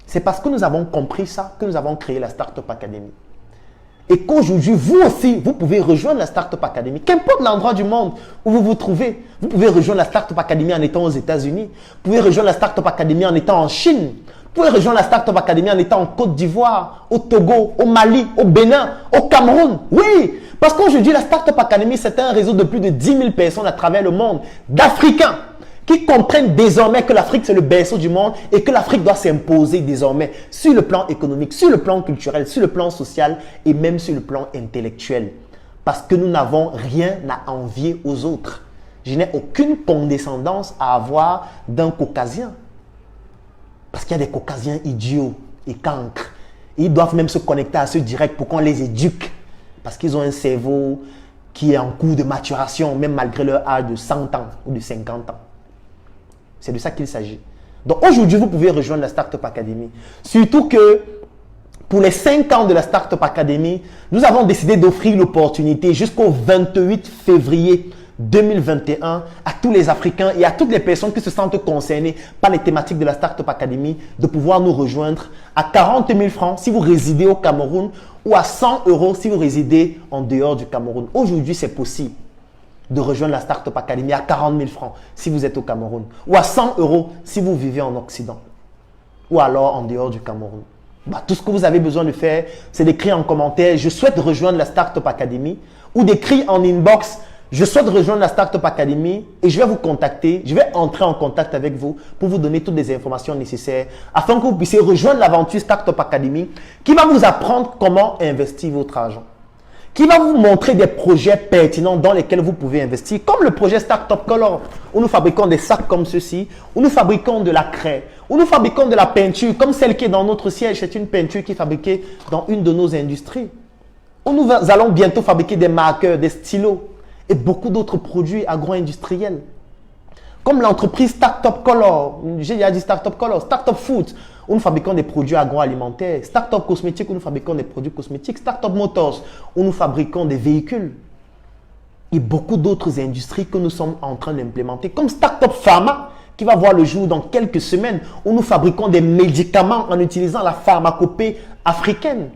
C'est parce que nous avons compris ça que nous avons créé la Startup Academy. Et qu'aujourd'hui, vous aussi, vous pouvez rejoindre la Startup Academy. Qu'importe l'endroit du monde où vous vous trouvez, vous pouvez rejoindre la Startup Academy en étant aux États-Unis. Vous pouvez rejoindre la Startup Academy en étant en Chine. Vous pouvez rejoindre la Startup Academy en étant en Côte d'Ivoire, au Togo, au Mali, au Bénin, au Cameroun. Oui, parce qu'aujourd'hui, la Startup Academy, c'est un réseau de plus de 10 000 personnes à travers le monde, d'Africains, qui comprennent désormais que l'Afrique, c'est le berceau du monde et que l'Afrique doit s'imposer désormais sur le plan économique, sur le plan culturel, sur le plan social et même sur le plan intellectuel. Parce que nous n'avons rien à envier aux autres. Je n'ai aucune condescendance à avoir d'un Caucasien. Parce qu'il y a des Caucasiens idiots et cancres. Et ils doivent même se connecter à ce direct pour qu'on les éduque. Parce qu'ils ont un cerveau qui est en cours de maturation, même malgré leur âge de 100 ans ou de 50 ans. C'est de ça qu'il s'agit. Donc aujourd'hui, vous pouvez rejoindre la Startup Academy. Surtout que pour les 5 ans de la Startup Academy, nous avons décidé d'offrir l'opportunité jusqu'au 28 février 2021 à tous les Africains et à toutes les personnes qui se sentent concernées par les thématiques de la Startup Academy de pouvoir nous rejoindre à 40 000 francs si vous résidez au Cameroun ou à 100 € si vous résidez en dehors du Cameroun. Aujourd'hui, c'est possible de rejoindre la Startup Academy à 40 000 francs si vous êtes au Cameroun ou à 100 € si vous vivez en Occident ou alors en dehors du Cameroun. Tout ce que vous avez besoin de faire, c'est d'écrire en commentaire « Je souhaite rejoindre la Startup Academy » ou d'écrire en inbox « Je souhaite rejoindre la Startup Academy » et je vais vous contacter, je vais entrer en contact avec vous pour vous donner toutes les informations nécessaires afin que vous puissiez rejoindre l'aventure Startup Academy qui va vous apprendre comment investir votre argent, qui va vous montrer des projets pertinents dans lesquels vous pouvez investir, comme le projet Startup Color, où nous fabriquons des sacs comme ceci, où nous fabriquons de la craie, où nous fabriquons de la peinture, comme celle qui est dans notre siège. C'est une peinture qui est fabriquée dans une de nos industries. Où nous allons bientôt fabriquer des marqueurs, des stylos et beaucoup d'autres produits agro-industriels. Comme l'entreprise Startup Color, j'ai déjà dit Startup Color, Startup Food, où nous fabriquons des produits agroalimentaires, Startup Cosmétique, où nous fabriquons des produits cosmétiques, Startup Motors, où nous fabriquons des véhicules. Et beaucoup d'autres industries que nous sommes en train d'implémenter, comme Startup Pharma, qui va voir le jour dans quelques semaines, où nous fabriquons des médicaments en utilisant la pharmacopée africaine.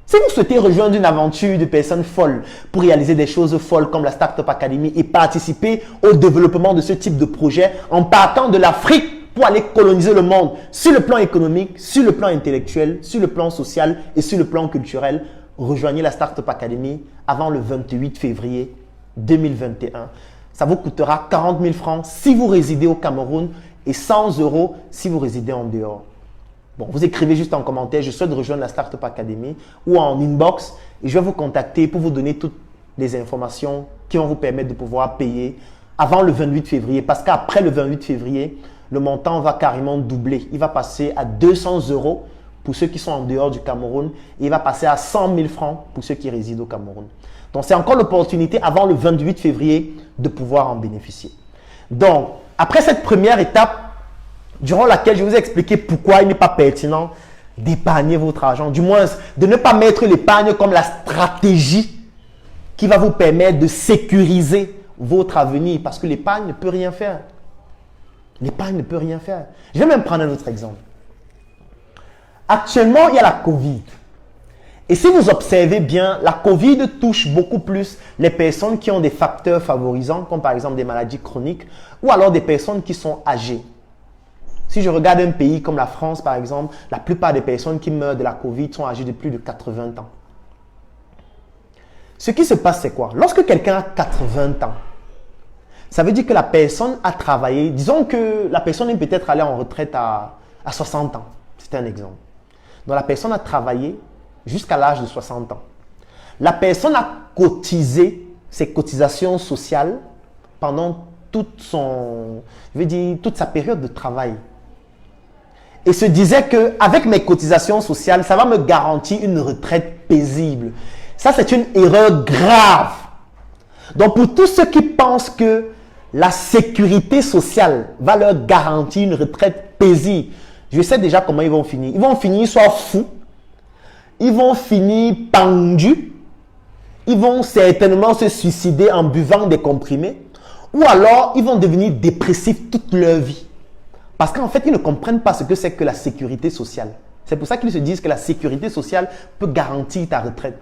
Si vous souhaitez rejoindre une aventure de personnes folles pour réaliser des choses folles comme la Startup Academy et participer au développement de ce type de projet en partant de l'Afrique pour aller coloniser le monde sur le plan économique, sur le plan intellectuel, sur le plan social et sur le plan culturel, rejoignez la Startup Academy avant le 28 février 2021. Ça vous coûtera 40 000 francs si vous résidez au Cameroun et 100 € si vous résidez en dehors. Bon, vous écrivez juste en commentaire, je souhaite rejoindre la Startup Academy ou en inbox et je vais vous contacter pour vous donner toutes les informations qui vont vous permettre de pouvoir payer avant le 28 février. Parce qu'après le 28 février, le montant va carrément doubler. Il va passer à 200 € pour ceux qui sont en dehors du Cameroun et il va passer à 100 000 francs pour ceux qui résident au Cameroun. Donc, c'est encore l'opportunité avant le 28 février de pouvoir en bénéficier. Donc, après cette première étape, durant laquelle je vous ai expliqué pourquoi il n'est pas pertinent d'épargner votre argent, du moins de ne pas mettre l'épargne comme la stratégie qui va vous permettre de sécuriser votre avenir parce que l'épargne ne peut rien faire. L'épargne ne peut rien faire. Je vais même prendre un autre exemple. Actuellement, il y a la Covid. Et si vous observez bien, la Covid touche beaucoup plus les personnes qui ont des facteurs favorisants, comme par exemple des maladies chroniques, ou alors des personnes qui sont âgées. Si je regarde un pays comme la France, par exemple, la plupart des personnes qui meurent de la Covid sont âgées de plus de 80 ans. Ce qui se passe, c'est quoi? Lorsque quelqu'un a 80 ans, ça veut dire que la personne a travaillé. Disons que la personne est peut-être allée en retraite à 60 ans. C'est un exemple. Donc, la personne a travaillé jusqu'à l'âge de 60 ans. La personne a cotisé ses cotisations sociales pendant toute sa période de travail. Et se disait qu'avec mes cotisations sociales, ça va me garantir une retraite paisible. Ça, c'est une erreur grave. Donc, pour tous ceux qui pensent que la sécurité sociale va leur garantir une retraite paisible, je sais déjà comment ils vont finir. Ils vont finir soit fous, ils vont finir pendus, ils vont certainement se suicider en buvant des comprimés, ou alors ils vont devenir dépressifs toute leur vie. Parce qu'en fait, ils ne comprennent pas ce que c'est que la sécurité sociale. C'est pour ça qu'ils se disent que la sécurité sociale peut garantir ta retraite.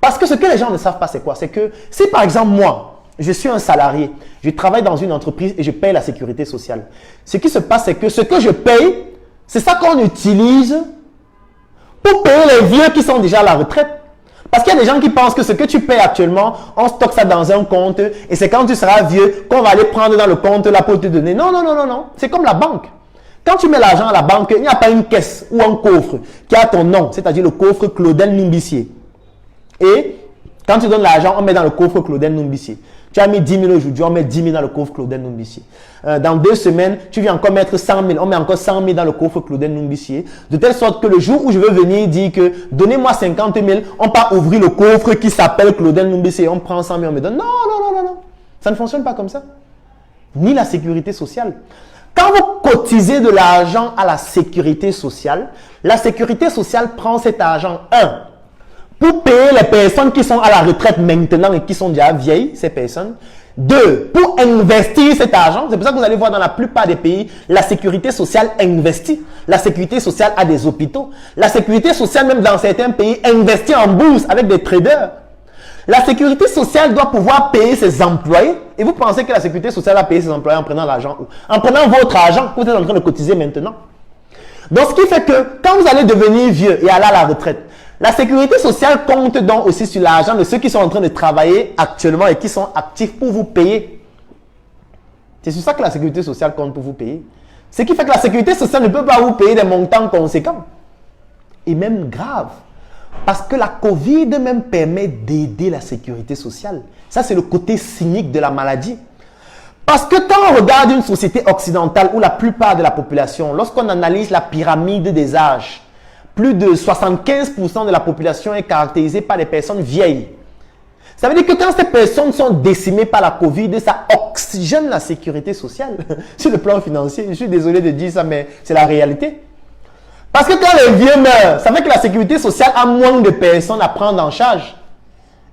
Parce que ce que les gens ne savent pas, c'est quoi? C'est que si par exemple moi, je suis un salarié, je travaille dans une entreprise et je paye la sécurité sociale. Ce qui se passe, c'est que ce que je paye, c'est ça qu'on utilise pour payer les vieux qui sont déjà à la retraite. Parce qu'il y a des gens qui pensent que ce que tu payes actuellement, on stocke ça dans un compte et c'est quand tu seras vieux qu'on va aller prendre dans le compte là pour te donner. Non, non, non, non, non. C'est comme la banque. Quand tu mets l'argent à la banque, il n'y a pas une caisse ou un coffre qui a ton nom, c'est-à-dire le coffre Claudel Numbissier. Et quand tu donnes l'argent, on met dans le coffre Claudel Numbissier. Tu as mis 10 000 aujourd'hui, on met 10 000 dans le coffre Claudel Numbissier. Dans 2 semaines, tu viens encore mettre 100 000, on met encore 100 000 dans le coffre Claudel Numbissier. De telle sorte que le jour où je veux venir dire que donnez-moi 50 000, on part ouvrir le coffre qui s'appelle Claudel Numbissier. On prend 100 000, on me donne. Non, non, non, non, non. Ça ne fonctionne pas comme ça. Ni la sécurité sociale. Quand vous cotisez de l'argent à la sécurité sociale prend cet argent, pour payer les personnes qui sont à la retraite maintenant et qui sont déjà vieilles, ces personnes. 2, pour investir cet argent. C'est pour ça que vous allez voir dans la plupart des pays, la sécurité sociale investit. La sécurité sociale a des hôpitaux. La sécurité sociale, même dans certains pays, investit en bourse avec des traders. La sécurité sociale doit pouvoir payer ses employés. Et vous pensez que la sécurité sociale va payer ses employés en prenant l'argent où? En prenant votre argent que vous êtes en train de cotiser maintenant. Donc, ce qui fait que quand vous allez devenir vieux et aller à la retraite, la sécurité sociale compte donc aussi sur l'argent de ceux qui sont en train de travailler actuellement et qui sont actifs pour vous payer. C'est sur ça que la sécurité sociale compte pour vous payer. Ce qui fait que la sécurité sociale ne peut pas vous payer des montants conséquents. Et même grave. Parce que la Covid même permet d'aider la sécurité sociale. Ça, c'est le côté cynique de la maladie. Parce que quand on regarde une société occidentale où la plupart de la population, lorsqu'on analyse la pyramide des âges, plus de 75% de la population est caractérisée par des personnes vieilles. Ça veut dire que quand ces personnes sont décimées par la Covid, ça oxygène la sécurité sociale. Sur le plan financier, je suis désolé de dire ça, mais c'est la réalité. Parce que quand les vieux meurent, ça fait que la sécurité sociale a moins de personnes à prendre en charge.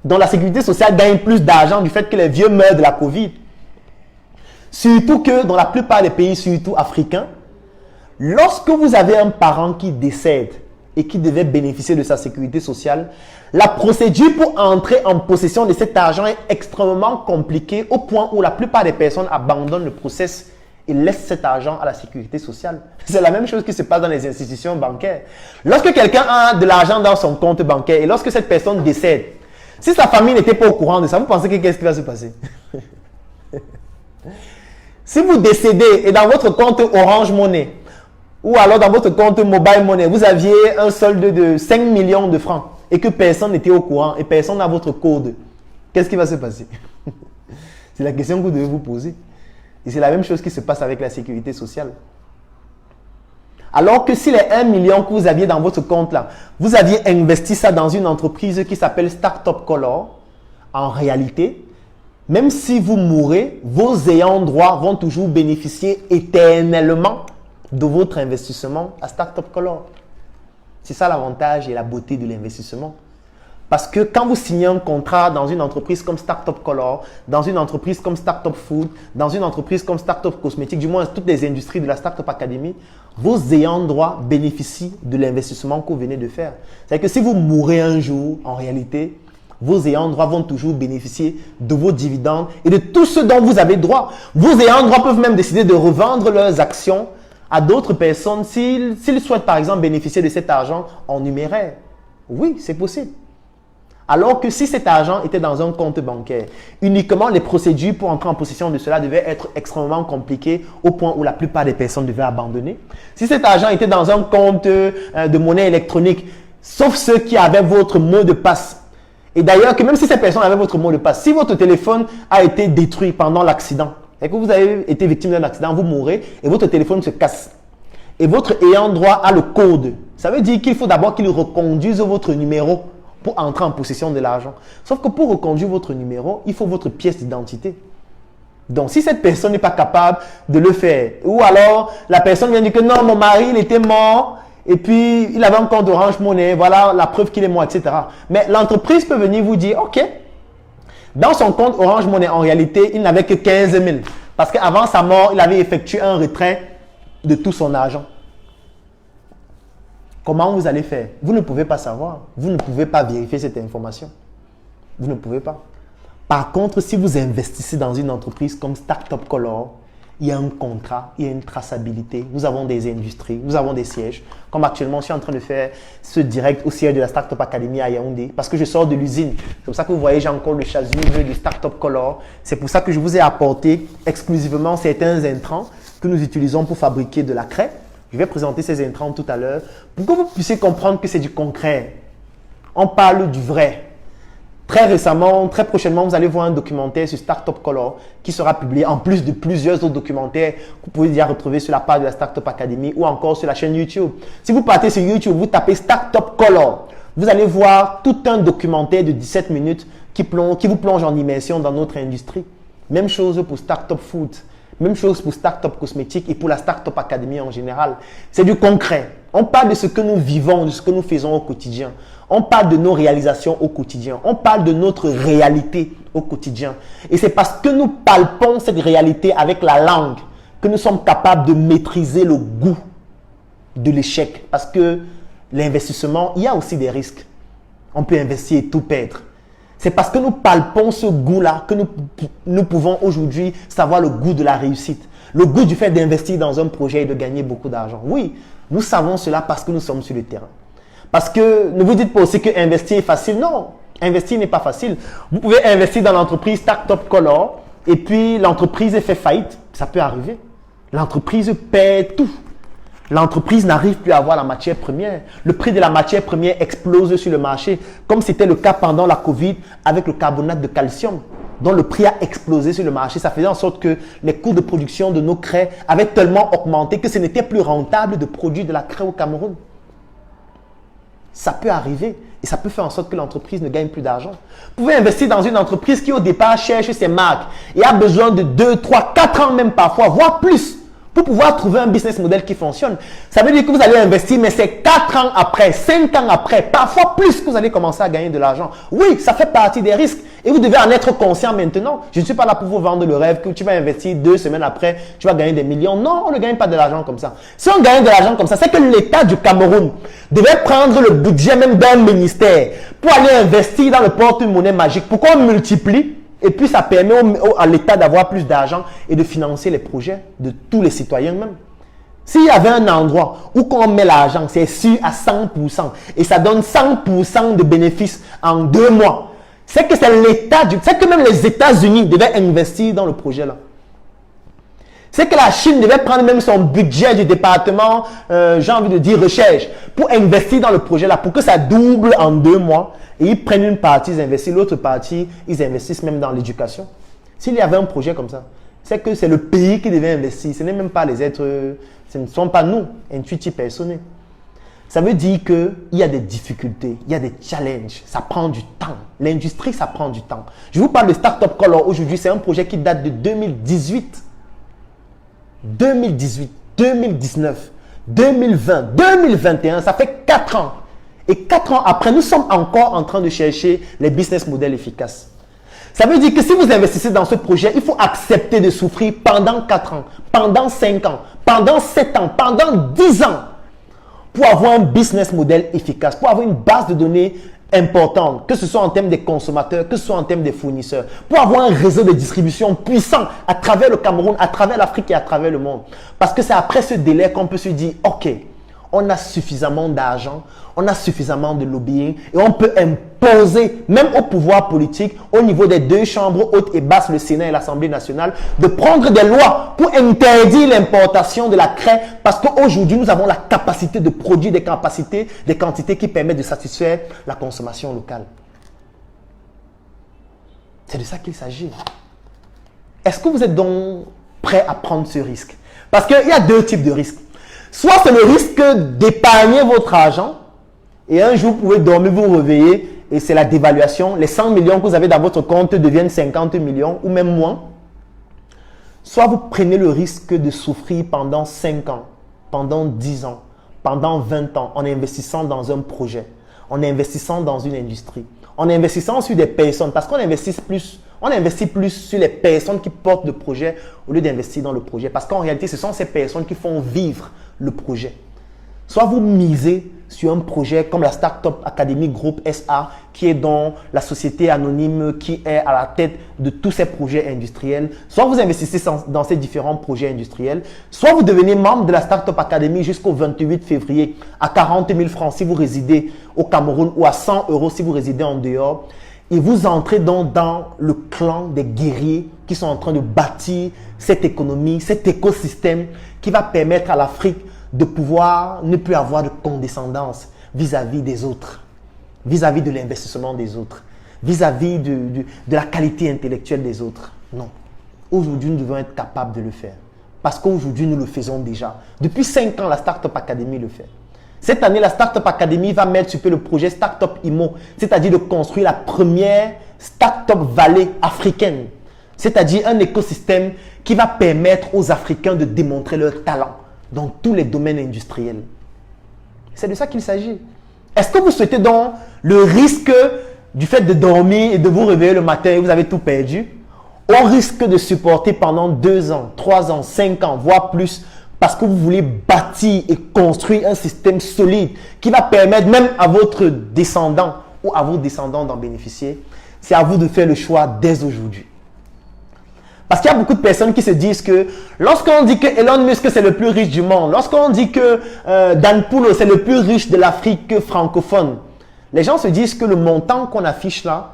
Donc la sécurité sociale gagne plus d'argent du fait que les vieux meurent de la Covid. Surtout que dans la plupart des pays, surtout africains, lorsque vous avez un parent qui décède et qui devait bénéficier de sa sécurité sociale, la procédure pour entrer en possession de cet argent est extrêmement compliquée au point où la plupart des personnes abandonnent le process et laissent cet argent à la sécurité sociale. C'est la même chose qui se passe dans les institutions bancaires. Lorsque quelqu'un a de l'argent dans son compte bancaire et lorsque cette personne décède, si sa famille n'était pas au courant de ça, vous pensez que qu'est-ce qui va se passer? Si vous décédez et dans votre compte Orange Money ou alors dans votre compte Mobile Money, vous aviez un solde de 5 millions de francs et que personne n'était au courant et personne n'a votre code, qu'est-ce qui va se passer? C'est la question que vous devez vous poser. Et c'est la même chose qui se passe avec la sécurité sociale. Alors que si les 1 million que vous aviez dans votre compte là, vous aviez investi ça dans une entreprise qui s'appelle Startup Color, en réalité, même si vous mourrez, vos ayants droit vont toujours bénéficier éternellement de votre investissement à Startup Color. C'est ça l'avantage et la beauté de l'investissement. Parce que quand vous signez un contrat dans une entreprise comme Startup Color, dans une entreprise comme Startup Food, dans une entreprise comme Startup Cosmétique, du moins toutes les industries de la Startup Academy, vos ayants droit bénéficient de l'investissement que vous venez de faire. C'est-à-dire que si vous mourrez un jour, en réalité, vos ayants droit vont toujours bénéficier de vos dividendes et de tout ce dont vous avez droit. Vos ayants droit peuvent même décider de revendre leurs actions à d'autres personnes s'ils souhaitent par exemple bénéficier de cet argent en numéraire. Oui, c'est possible. Alors que si cet argent était dans un compte bancaire, uniquement les procédures pour entrer en possession de cela devaient être extrêmement compliquées au point où la plupart des personnes devaient abandonner. Si cet argent était dans un compte de monnaie électronique, sauf ceux qui avaient votre mot de passe, et d'ailleurs que même si ces personnes avaient votre mot de passe, si votre téléphone a été détruit pendant l'accident, et que vous avez été victime d'un accident, vous mourrez et votre téléphone se casse, et votre ayant droit a le code, ça veut dire qu'il faut d'abord qu'il reconduise votre numéro pour entrer en possession de l'argent. Sauf que pour reconduire votre numéro, il faut votre pièce d'identité. Donc, si cette personne n'est pas capable de le faire, ou alors la personne vient dire que non, mon mari, il était mort, et puis il avait un compte Orange Money, voilà la preuve qu'il est mort, etc. Mais l'entreprise peut venir vous dire, ok, dans son compte Orange Money, en réalité, il n'avait que 15 000. Parce qu'avant sa mort, il avait effectué un retrait de tout son argent. Comment vous allez faire? Vous ne pouvez pas savoir. Vous ne pouvez pas vérifier cette information. Vous ne pouvez pas. Par contre, si vous investissez dans une entreprise comme Startup Color, il y a un contrat, il y a une traçabilité. Nous avons des industries, nous avons des sièges. Comme actuellement, je suis en train de faire ce direct au siège de la Startup Academy à Yaoundé parce que je sors de l'usine. C'est pour ça que vous voyez, j'ai encore le chasuble de Startup Color. C'est pour ça que je vous ai apporté exclusivement certains intrants que nous utilisons pour fabriquer de la craie. Je vais présenter ces intrants tout à l'heure pour que vous puissiez comprendre que c'est du concret. On parle du vrai. Très récemment, très prochainement, vous allez voir un documentaire sur Startup Color qui sera publié en plus de plusieurs autres documentaires que vous pouvez déjà retrouver sur la page de la Startup Academy ou encore sur la chaîne YouTube. Si vous partez sur YouTube, vous tapez Startup Color, vous allez voir tout un documentaire de 17 minutes qui vous plonge en immersion dans notre industrie. Même chose pour Startup Food. Même chose pour Startup Cosmétique et pour la Startup Academy en général. C'est du concret. On parle de ce que nous vivons, de ce que nous faisons au quotidien. On parle de nos réalisations au quotidien. On parle de notre réalité au quotidien. Et c'est parce que nous palpons cette réalité avec la langue que nous sommes capables de maîtriser le goût de l'échec. Parce que l'investissement, il y a aussi des risques. On peut investir et tout perdre. C'est parce que nous palpons ce goût-là que nous pouvons aujourd'hui savoir le goût de la réussite. Le goût du fait d'investir dans un projet et de gagner beaucoup d'argent. Oui, nous savons cela parce que nous sommes sur le terrain. Parce que ne vous dites pas aussi que investir est facile. Non, investir n'est pas facile. Vous pouvez investir dans l'entreprise Startup Color et puis l'entreprise fait faillite. Ça peut arriver. L'entreprise perd tout. L'entreprise n'arrive plus à avoir la matière première. Le prix de la matière première explose sur le marché, comme c'était le cas pendant la Covid avec le carbonate de calcium. dont le prix a explosé sur le marché. Ça faisait en sorte que les coûts de production de nos craie avaient tellement augmenté que ce n'était plus rentable de produire de la craie au Cameroun. Ça peut arriver et ça peut faire en sorte que l'entreprise ne gagne plus d'argent. Vous pouvez investir dans une entreprise qui au départ cherche ses marques et a besoin de 2, 3, 4 ans même parfois, voire plus, pour pouvoir trouver un business model qui fonctionne. Ça veut dire que vous allez investir, mais c'est 4 ans après, 5 ans après, parfois plus que vous allez commencer à gagner de l'argent. Oui, ça fait partie des risques et vous devez en être conscient maintenant. Je ne suis pas là pour vous vendre le rêve que tu vas investir 2 semaines après, tu vas gagner des millions. Non, on ne gagne pas de l'argent comme ça. Si on gagne de l'argent comme ça, c'est que l'État du Cameroun devait prendre le budget même d'un ministère pour aller investir dans le porte-monnaie magique. Pourquoi on multiplie? Et puis, ça permet à l'État d'avoir plus d'argent et de financer les projets de tous les citoyens même. S'il y avait un endroit où on met l'argent, c'est sûr à 100% et ça donne 100% de bénéfices en 2 mois, c'est que c'est l'État, c'est que même les États-Unis devaient investir dans le projet là. C'est que la Chine devait prendre même son budget du département, j'ai envie de dire recherche, pour investir dans le projet là, pour que ça double en 2 mois. Et ils prennent une partie, ils investissent, l'autre partie, ils investissent même dans l'éducation. S'il y avait un projet comme ça, c'est que c'est le pays qui devait investir. Ce n'est même pas les êtres, ce ne sont pas nous, intuitifs personnels. Ça veut dire qu'il y a des difficultés, il y a des challenges, ça prend du temps. L'industrie, ça prend du temps. Je vous parle de Startup Color aujourd'hui, c'est un projet qui date de 2018. 2018, 2019, 2020, 2021, ça fait 4 ans. Et 4 ans après, nous sommes encore en train de chercher les business models efficaces. Ça veut dire que si vous investissez dans ce projet, il faut accepter de souffrir pendant 4 ans, pendant 5 ans, pendant 7 ans, pendant 10 ans pour avoir un business model efficace, pour avoir une base de données importante, que ce soit en termes des consommateurs, que ce soit en termes des fournisseurs, pour avoir un réseau de distribution puissant à travers le Cameroun, à travers l'Afrique et à travers le monde. Parce que c'est après ce délai qu'on peut se dire, ok, on a suffisamment d'argent, on a suffisamment de lobbying et on peut imposer, même au pouvoir politique, au niveau des 2 chambres hautes et basses, le Sénat et l'Assemblée nationale, de prendre des lois pour interdire l'importation de la craie parce qu'aujourd'hui, nous avons la capacité de produire des quantités qui permettent de satisfaire la consommation locale. C'est de ça qu'il s'agit. Est-ce que vous êtes donc prêt à prendre ce risque? Parce qu'il y a 2 types de risques. Soit c'est le risque d'épargner votre argent et un jour vous pouvez dormir, vous réveiller et c'est la dévaluation. Les 100 millions que vous avez dans votre compte deviennent 50 millions ou même moins. Soit vous prenez le risque de souffrir pendant 5 ans, pendant 10 ans, pendant 20 ans en investissant dans un projet, en investissant dans une industrie, en investissant sur des personnes parce qu'on investit plus sur les personnes qui portent le projet au lieu d'investir dans le projet. Parce qu'en réalité, ce sont ces personnes qui font vivre le projet. Soit vous misez sur un projet comme la Startup Academy Group SA, qui est dans la société anonyme qui est à la tête de tous ces projets industriels. Soit vous investissez dans ces différents projets industriels. Soit vous devenez membre de la Startup Academy jusqu'au 28 février à 40 000 francs si vous résidez au Cameroun ou à 100 € si vous résidez en dehors. Et vous entrez donc dans le clan des guerriers qui sont en train de bâtir cette économie, cet écosystème qui va permettre à l'Afrique de pouvoir ne plus avoir de condescendance vis-à-vis des autres, vis-à-vis de l'investissement des autres, vis-à-vis de la qualité intellectuelle des autres. Non. Aujourd'hui, nous devons être capables de le faire. Parce qu'aujourd'hui, nous le faisons déjà. Depuis 5 ans, la Startup Academy le fait. Cette année, la Startup Academy va mettre sur pied le projet Startup IMO, c'est-à-dire de construire la première Startup Valley africaine, c'est-à-dire un écosystème qui va permettre aux Africains de démontrer leur talent dans tous les domaines industriels. C'est de ça qu'il s'agit. Est-ce que vous souhaitez donc le risque du fait de dormir et de vous réveiller le matin et vous avez tout perdu, au risque de supporter pendant 2 ans, 3 ans, 5 ans, voire plus, parce que vous voulez bâtir et construire un système solide qui va permettre même à votre descendant ou à vos descendants d'en bénéficier? C'est à vous de faire le choix dès aujourd'hui. Parce qu'il y a beaucoup de personnes qui se disent que lorsqu'on dit que Elon Musk c'est le plus riche du monde, lorsqu'on dit que Dan Poulo c'est le plus riche de l'Afrique francophone, les gens se disent que le montant qu'on affiche là,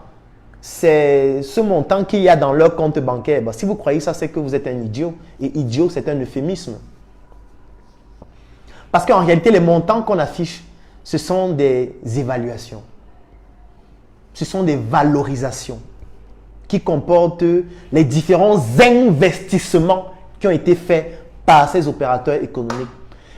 c'est ce montant qu'il y a dans leur compte bancaire. Si vous croyez ça, c'est que vous êtes un idiot. Et idiot, c'est un euphémisme. Parce qu'en réalité, les montants qu'on affiche, ce sont des évaluations. Ce sont des valorisations qui comporte les différents investissements qui ont été faits par ces opérateurs économiques.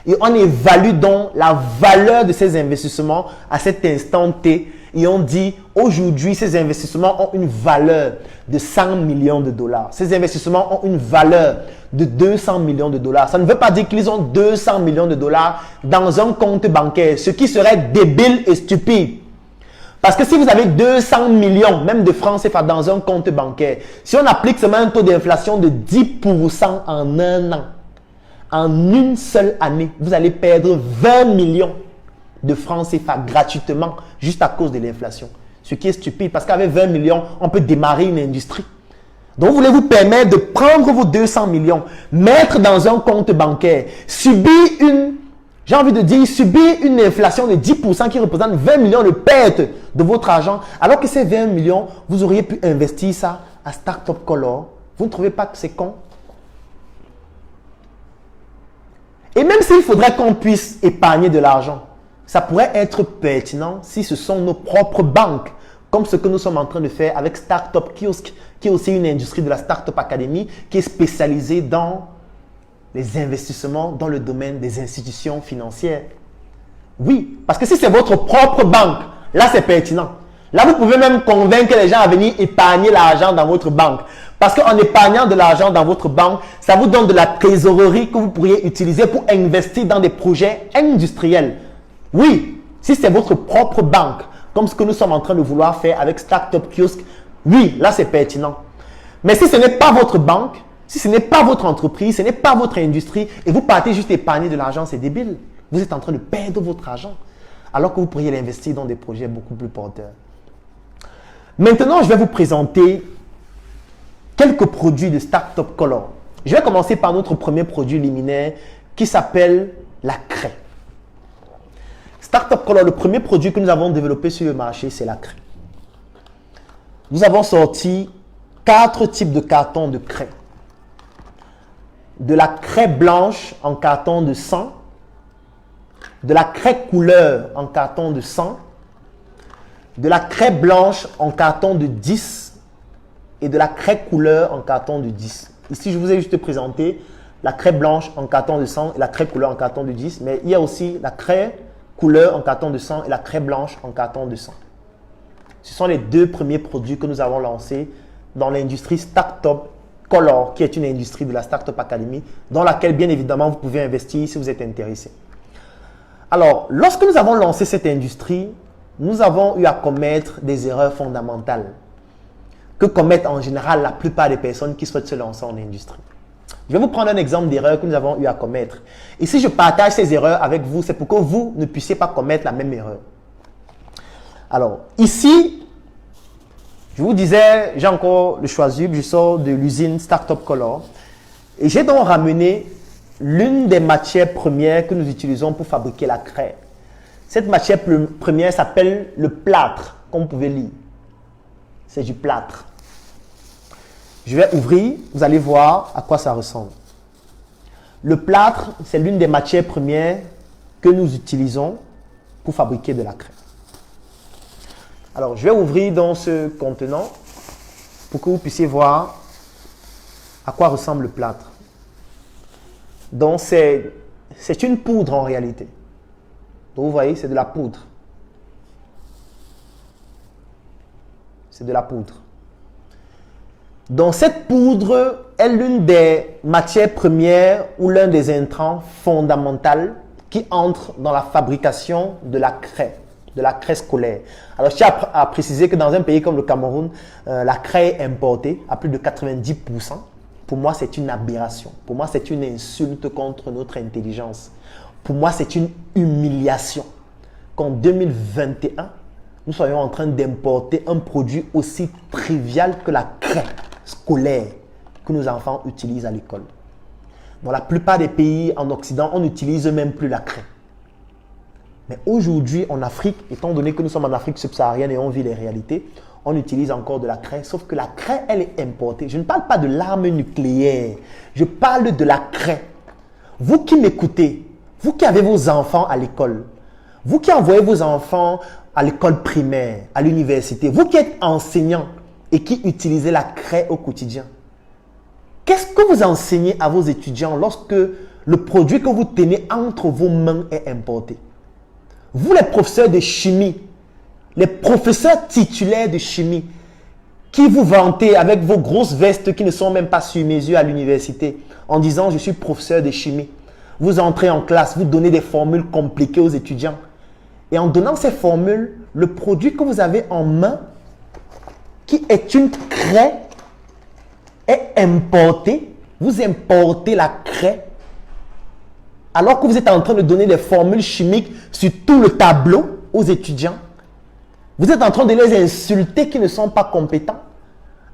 Et on évalue donc la valeur de ces investissements à cet instant T. Et on dit, aujourd'hui, ces investissements ont une valeur de 100 millions de dollars. Ces investissements ont une valeur de 200 millions de dollars. Ça ne veut pas dire qu'ils ont 200 millions de dollars dans un compte bancaire, ce qui serait débile et stupide. Parce que si vous avez 200 millions, même de francs CFA dans un compte bancaire, si on applique seulement un taux d'inflation de 10% en un an, en une seule année, vous allez perdre 20 millions de francs CFA gratuitement juste à cause de l'inflation. Ce qui est stupide parce qu'avec 20 millions, on peut démarrer une industrie. Donc, vous voulez vous permettre de prendre vos 200 millions, mettre dans un compte bancaire, subir une inflation de 10% qui représente 20 millions de pertes de votre argent, alors que ces 20 millions, vous auriez pu investir ça à Startup Color. Vous ne trouvez pas que c'est con? Et même s'il faudrait qu'on puisse épargner de l'argent, ça pourrait être pertinent si ce sont nos propres banques, comme ce que nous sommes en train de faire avec Startup Kiosk, qui est aussi une industrie de la Startup Academy, qui est spécialisée dans les investissements dans le domaine des institutions financières. Oui, parce que si c'est votre propre banque, là c'est pertinent. Là, vous pouvez même convaincre les gens à venir épargner l'argent dans votre banque. Parce qu'en épargnant de l'argent dans votre banque, ça vous donne de la trésorerie que vous pourriez utiliser pour investir dans des projets industriels. Oui, si c'est votre propre banque, comme ce que nous sommes en train de vouloir faire avec Startup Kiosk, oui, là c'est pertinent. Mais si ce n'est pas votre banque, si ce n'est pas votre entreprise, ce n'est pas votre industrie, et vous partez juste épargner de l'argent, c'est débile. Vous êtes en train de perdre votre argent, alors que vous pourriez l'investir dans des projets beaucoup plus porteurs. Maintenant, je vais vous présenter quelques produits de Startup Color. Je vais commencer par notre premier produit liminaire qui s'appelle la craie. Startup Color, le premier produit que nous avons développé sur le marché, c'est la craie. Nous avons sorti 4 types de cartons de craie. De la craie blanche en carton de 100, de la craie couleur en carton de 100, de la craie blanche en carton de 10 et de la craie couleur en carton de 10. Ici, je vous ai juste présenté la craie blanche en carton de 100 et la craie couleur en carton de 10, mais il y a aussi la craie couleur en carton de 100 et la craie blanche en carton de 100. Ce sont les 2 premiers produits que nous avons lancés dans l'industrie Startup Color, qui est une industrie de la Startup Academy, dans laquelle, bien évidemment, vous pouvez investir si vous êtes intéressé. Alors, lorsque nous avons lancé cette industrie, nous avons eu à commettre des erreurs fondamentales que commettent en général la plupart des personnes qui souhaitent se lancer en industrie. Je vais vous prendre un exemple d'erreur que nous avons eu à commettre. Et si je partage ces erreurs avec vous, c'est pour que vous ne puissiez pas commettre la même erreur. Alors, ici, je vous disais, j'ai encore le chasuble, je sors de l'usine Startup Color. Et j'ai donc ramené l'une des matières premières que nous utilisons pour fabriquer la craie. Cette matière première s'appelle le plâtre, comme vous pouvez lire. C'est du plâtre. Je vais ouvrir, vous allez voir à quoi ça ressemble. Le plâtre, c'est l'une des matières premières que nous utilisons pour fabriquer de la craie. Alors, je vais ouvrir dans ce contenant pour que vous puissiez voir à quoi ressemble le plâtre. Donc, c'est une poudre en réalité. Donc, vous voyez, c'est de la poudre. C'est de la poudre. Donc, cette poudre est l'une des matières premières ou l'un des intrants fondamentaux qui entrent dans la fabrication de la craie scolaire. Alors, je tiens à préciser que dans un pays comme le Cameroun, la craie est importée à plus de 90%. Pour moi, c'est une aberration. Pour moi, c'est une insulte contre notre intelligence. Pour moi, c'est une humiliation qu'en 2021, nous soyons en train d'importer un produit aussi trivial que la craie scolaire que nos enfants utilisent à l'école. Dans la plupart des pays en Occident, on n'utilise même plus la craie. Mais aujourd'hui, en Afrique, étant donné que nous sommes en Afrique subsaharienne et on vit les réalités, on utilise encore de la craie, sauf que la craie, elle est importée. Je ne parle pas de l'arme nucléaire, je parle de la craie. Vous qui m'écoutez, vous qui avez vos enfants à l'école, vous qui envoyez vos enfants à l'école primaire, à l'université, vous qui êtes enseignant et qui utilisaient la craie au quotidien. Qu'est-ce que vous enseignez à vos étudiants lorsque le produit que vous tenez entre vos mains est importé? Vous, les professeurs de chimie, les professeurs titulaires de chimie, qui vous vantez avec vos grosses vestes qui ne sont même pas sur mesure à l'université, en disant « je suis professeur de chimie ». Vous entrez en classe, vous donnez des formules compliquées aux étudiants. Et en donnant ces formules, le produit que vous avez en main, qui est une craie, est importé. Vous importez la craie. Alors que vous êtes en train de donner des formules chimiques sur tout le tableau aux étudiants. Vous êtes en train de les insulter qui ne sont pas compétents.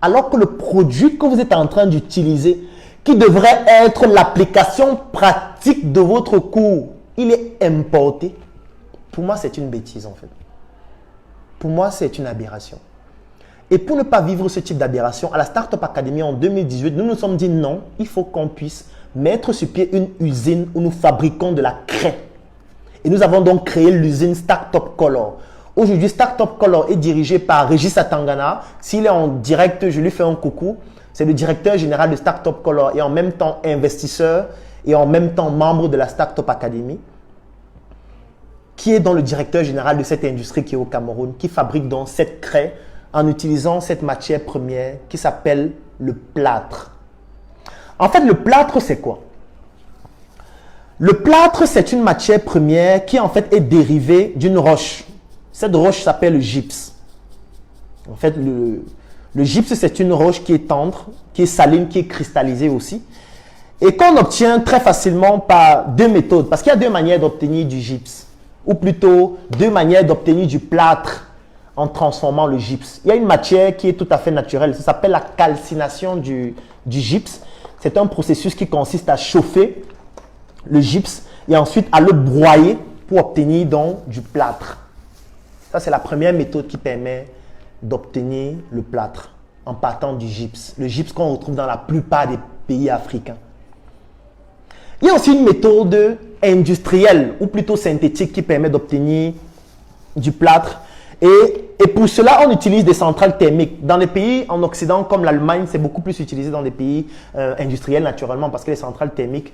Alors que le produit que vous êtes en train d'utiliser, qui devrait être l'application pratique de votre cours, il est importé. Pour moi, c'est une bêtise en fait. Pour moi, c'est une aberration. Et pour ne pas vivre ce type d'aberration, à la Startup Academy en 2018, nous nous sommes dit non, il faut qu'on puisse mettre sur pied une usine où nous fabriquons de la craie. Et nous avons donc créé l'usine Startup Color. Aujourd'hui, Startup Color est dirigé par Régis Atangana. S'il est en direct, je lui fais un coucou. C'est le directeur général de Startup Color et en même temps investisseur et en même temps membre de la Startup Academy, qui est dans le directeur général de cette industrie qui est au Cameroun, qui fabrique donc cette craie en utilisant cette matière première qui s'appelle le plâtre. En fait, le plâtre, c'est quoi? Le plâtre, c'est une matière première qui en fait est dérivée d'une roche. Cette roche s'appelle le gypse. En fait, le gypse, c'est une roche qui est tendre, qui est saline, qui est cristallisée aussi. Et qu'on obtient très facilement par deux méthodes. Parce qu'il y a deux manières d'obtenir du gypse. Ou plutôt, deux manières d'obtenir du plâtre en transformant le gypse. Il y a une matière qui est tout à fait naturelle. Ça s'appelle la calcination du gypse. C'est un processus qui consiste à chauffer le gypse et ensuite à le broyer pour obtenir donc du plâtre. Ça, c'est la première méthode qui permet d'obtenir le plâtre en partant du gypse. Le gypse qu'on retrouve dans la plupart des pays africains. Il y a aussi une méthode industrielle ou plutôt synthétique qui permet d'obtenir du plâtre. Et pour cela, on utilise des centrales thermiques. Dans les pays en Occident comme l'Allemagne, c'est beaucoup plus utilisé dans des pays industriels naturellement parce que les centrales thermiques,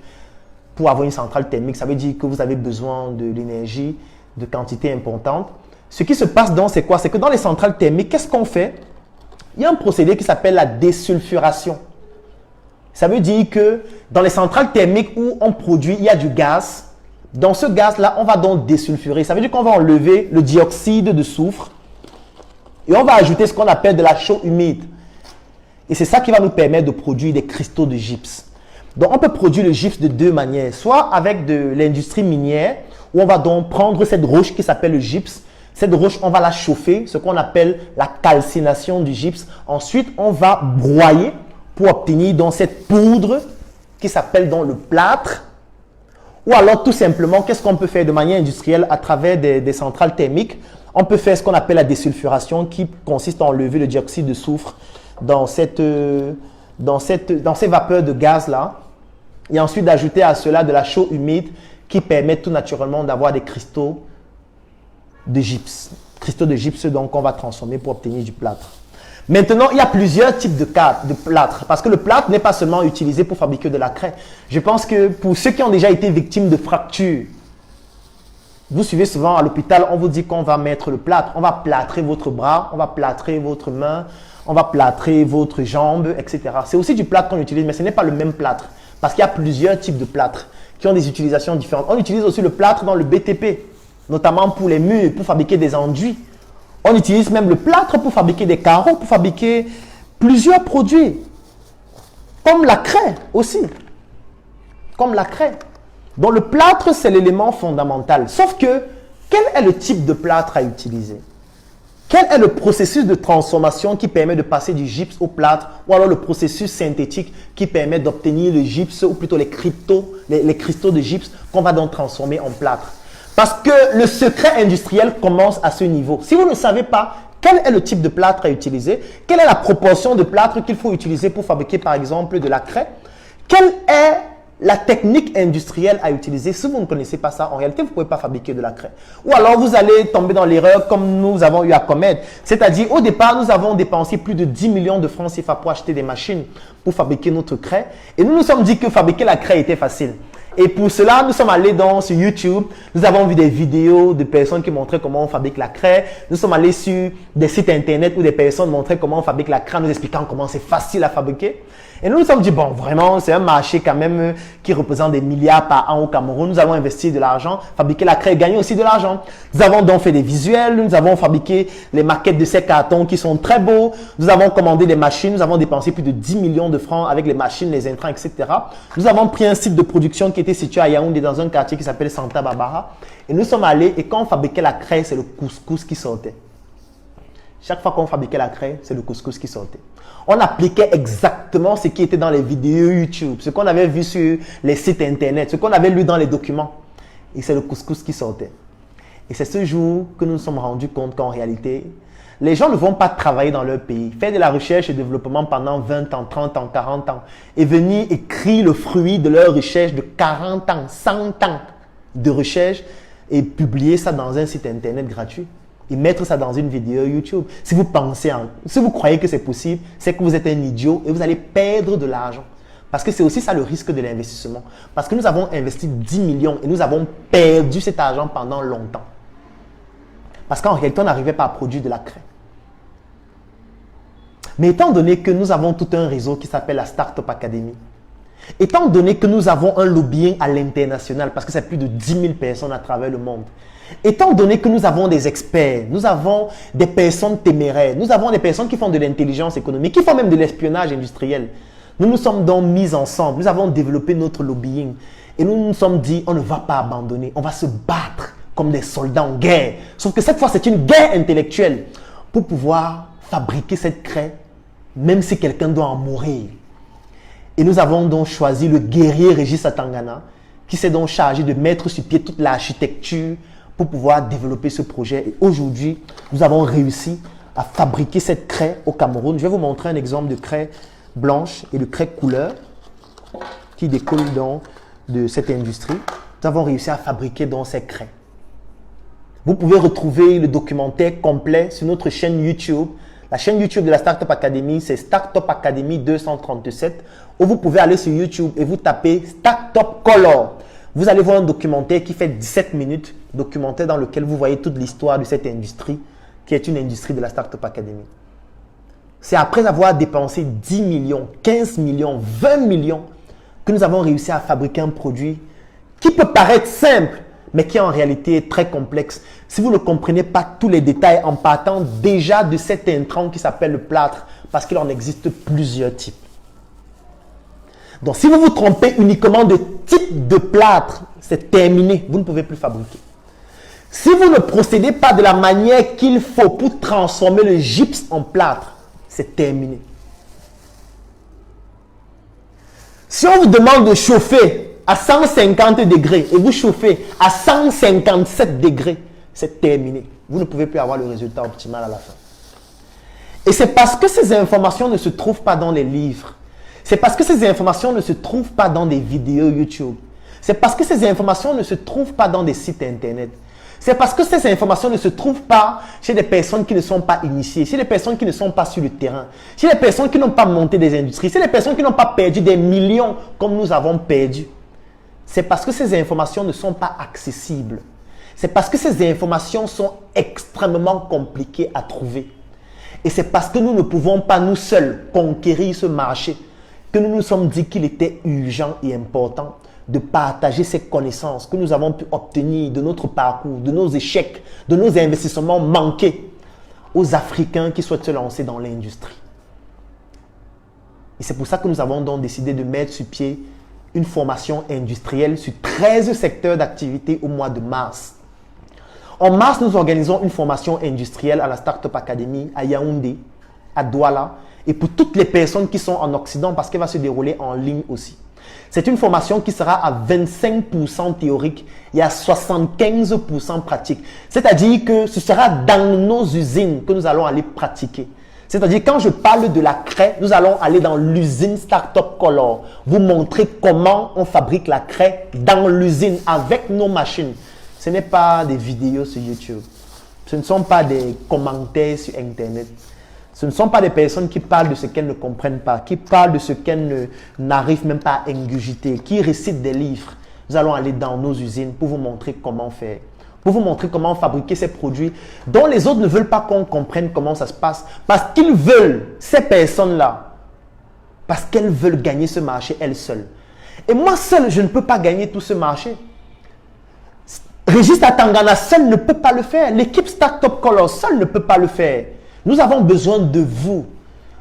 pour avoir une centrale thermique, ça veut dire que vous avez besoin de l'énergie de quantité importante. Ce qui se passe donc, c'est quoi? C'est que dans les centrales thermiques, qu'est-ce qu'on fait? Il y a un procédé qui s'appelle la désulfuration. Ça veut dire que dans les centrales thermiques où on produit, il y a du gaz. Dans ce gaz-là, on va donc désulfurer. Ça veut dire qu'on va enlever le dioxyde de soufre et on va ajouter ce qu'on appelle de la chaux humide. Et c'est ça qui va nous permettre de produire des cristaux de gypse. Donc, on peut produire le gypse de deux manières. Soit avec de l'industrie minière, où on va donc prendre cette roche qui s'appelle le gypse. Cette roche, on va la chauffer, ce qu'on appelle la calcination du gypse. Ensuite, on va broyer pour obtenir donc cette poudre qui s'appelle donc le plâtre. Ou alors, tout simplement, qu'est-ce qu'on peut faire de manière industrielle à travers des centrales thermiques? On peut faire ce qu'on appelle la désulfuration qui consiste à enlever le dioxyde de soufre dans ces vapeurs de gaz-là. Et ensuite, d'ajouter à cela de la chaux humide qui permet tout naturellement d'avoir des cristaux de gypse. Cristaux de gypse donc on va transformer pour obtenir du plâtre. Maintenant, il y a plusieurs types de plâtre parce que le plâtre n'est pas seulement utilisé pour fabriquer de la craie. Je pense que pour ceux qui ont déjà été victimes de fractures, vous suivez souvent à l'hôpital, on vous dit qu'on va mettre le plâtre. On va plâtrer votre bras, on va plâtrer votre main, on va plâtrer votre jambe, etc. C'est aussi du plâtre qu'on utilise, mais ce n'est pas le même plâtre parce qu'il y a plusieurs types de plâtre qui ont des utilisations différentes. On utilise aussi le plâtre dans le BTP, notamment pour les murs, pour fabriquer des enduits. On utilise même le plâtre pour fabriquer des carreaux, pour fabriquer plusieurs produits, comme la craie aussi. Comme la craie. Donc le plâtre, c'est l'élément fondamental. Sauf que, quel est le type de plâtre à utiliser? Quel est le processus de transformation qui permet de passer du gypse au plâtre, ou alors le processus synthétique qui permet d'obtenir le gypse, ou plutôt les cristaux de gypse qu'on va donc transformer en plâtre? Parce que le secret industriel commence à ce niveau. Si vous ne savez pas quel est le type de plâtre à utiliser, quelle est la proportion de plâtre qu'il faut utiliser pour fabriquer par exemple de la craie, quelle est la technique industrielle à utiliser, si vous ne connaissez pas ça, en réalité, vous ne pouvez pas fabriquer de la craie. Ou alors, vous allez tomber dans l'erreur comme nous avons eu à commettre. C'est-à-dire, au départ, nous avons dépensé plus de 10 millions de francs CFA pour acheter des machines pour fabriquer notre craie. Et nous nous sommes dit que fabriquer la craie était facile. Et pour cela, nous sommes allés sur YouTube. Nous avons vu des vidéos de personnes qui montraient comment on fabrique la craie. Nous sommes allés sur des sites internet où des personnes montraient comment on fabrique la craie, nous expliquant comment c'est facile à fabriquer. Et nous nous sommes dit, bon, vraiment, c'est un marché quand même qui représente des milliards par an au Cameroun. Nous allons investir de l'argent, fabriquer la craie et gagner aussi de l'argent. Nous avons donc fait des visuels, nous avons fabriqué les maquettes de ces cartons qui sont très beaux. Nous avons commandé des machines, nous avons dépensé plus de 10 millions de francs avec les machines, les intrants, etc. Nous avons pris un site de production qui était situé à Yaoundé dans un quartier qui s'appelle Santa Barbara. Et nous sommes allés et quand on fabriquait la craie, c'est le couscous qui sortait. Chaque fois qu'on fabriquait la craie, c'est le couscous qui sortait. On appliquait exactement ce qui était dans les vidéos YouTube, ce qu'on avait vu sur les sites internet, ce qu'on avait lu dans les documents. Et c'est le couscous qui sortait. Et c'est ce jour que nous nous sommes rendus compte qu'en réalité, les gens ne vont pas travailler dans leur pays, faire de la recherche et développement pendant 20 ans, 30 ans, 40 ans et venir écrire le fruit de leur recherche de 40 ans, 100 ans de recherche et publier ça dans un site internet gratuit. Et mettre ça dans une vidéo YouTube. Si vous pensez, si vous croyez que c'est possible, c'est que vous êtes un idiot et vous allez perdre de l'argent. Parce que c'est aussi ça le risque de l'investissement. Parce que nous avons investi 10 millions et nous avons perdu cet argent pendant longtemps. Parce qu'en réalité, on n'arrivait pas à produire de la craie. Mais étant donné que nous avons tout un réseau qui s'appelle la Startup Academy, étant donné que nous avons un lobbying à l'international, parce que c'est plus de 10 000 personnes à travers le monde, étant donné que nous avons des experts, nous avons des personnes téméraires, nous avons des personnes qui font de l'intelligence économique, qui font même de l'espionnage industriel, nous nous sommes donc mis ensemble, nous avons développé notre lobbying et nous nous sommes dit, on ne va pas abandonner, on va se battre comme des soldats en guerre. Sauf que cette fois, c'est une guerre intellectuelle pour pouvoir fabriquer cette craie, même si quelqu'un doit en mourir. Et nous avons donc choisi le guerrier Régis Atangana, qui s'est donc chargé de mettre sur pied toute l'architecture pour pouvoir développer ce projet. Et aujourd'hui, nous avons réussi à fabriquer cette craie au Cameroun. Je vais vous montrer un exemple de craie blanche et de craie couleur qui découle donc de cette industrie. Nous avons réussi à fabriquer donc ces craies. Vous pouvez retrouver le documentaire complet sur notre chaîne YouTube. La chaîne YouTube de la Startup Academy, c'est Startup Academy 237, où vous pouvez aller sur YouTube et vous tapez Startup Color. Vous allez voir un documentaire qui fait 17 minutes, documentaire dans lequel vous voyez toute l'histoire de cette industrie, qui est une industrie de la Startup Academy. C'est après avoir dépensé 10 millions, 15 millions, 20 millions, que nous avons réussi à fabriquer un produit qui peut paraître simple, mais qui en réalité est très complexe. Si vous ne comprenez pas tous les détails en partant déjà de cet intrant qui s'appelle le plâtre, parce qu'il en existe plusieurs types. Donc, si vous vous trompez uniquement de type de plâtre, c'est terminé. Vous ne pouvez plus fabriquer. Si vous ne procédez pas de la manière qu'il faut pour transformer le gypse en plâtre, c'est terminé. Si on vous demande de chauffer à 150 degrés et vous chauffez à 157 degrés, c'est terminé. Vous ne pouvez plus avoir le résultat optimal à la fin. Et c'est parce que ces informations ne se trouvent pas dans les livres. C'est parce que ces informations ne se trouvent pas dans des vidéos YouTube. C'est parce que ces informations ne se trouvent pas dans des sites internet. C'est parce que ces informations ne se trouvent pas chez des personnes qui ne sont pas initiées, chez des personnes qui ne sont pas sur le terrain, chez des personnes qui n'ont pas monté des industries, chez des personnes qui n'ont pas perdu des millions comme nous avons perdu. C'est parce que ces informations ne sont pas accessibles. C'est parce que ces informations sont extrêmement compliquées à trouver. Et c'est parce que nous ne pouvons pas nous seuls conquérir ce marché que nous nous sommes dit qu'il était urgent et important de partager ces connaissances que nous avons pu obtenir de notre parcours, de nos échecs, de nos investissements manqués aux Africains qui souhaitent se lancer dans l'industrie. Et c'est pour ça que nous avons donc décidé de mettre sur pied une formation industrielle sur 13 secteurs d'activité au mois de mars. En mars, nous organisons une formation industrielle à la Startup Academy à Yaoundé, à Douala, et pour toutes les personnes qui sont en Occident, parce qu'elle va se dérouler en ligne aussi. C'est une formation qui sera à 25% théorique et à 75% pratique. C'est-à-dire que ce sera dans nos usines que nous allons aller pratiquer. C'est-à-dire, quand je parle de la craie, nous allons aller dans l'usine Startup Color. Vous montrer comment on fabrique la craie dans l'usine avec nos machines. Ce n'est pas des vidéos sur YouTube. Ce ne sont pas des commentaires sur Internet. Ce ne sont pas des personnes qui parlent de ce qu'elles ne comprennent pas, qui parlent de ce qu'elles n'arrivent même pas à ingurgiter, qui récitent des livres. Nous allons aller dans nos usines pour vous montrer comment faire, pour vous montrer comment fabriquer ces produits dont les autres ne veulent pas qu'on comprenne comment ça se passe. Parce qu'ils veulent, ces personnes-là, parce qu'elles veulent gagner ce marché elles seules. Et moi seul, je ne peux pas gagner tout ce marché. Régis Atangana seul ne peut pas le faire. L'équipe Startup Color seul ne peut pas le faire. Nous avons besoin de vous.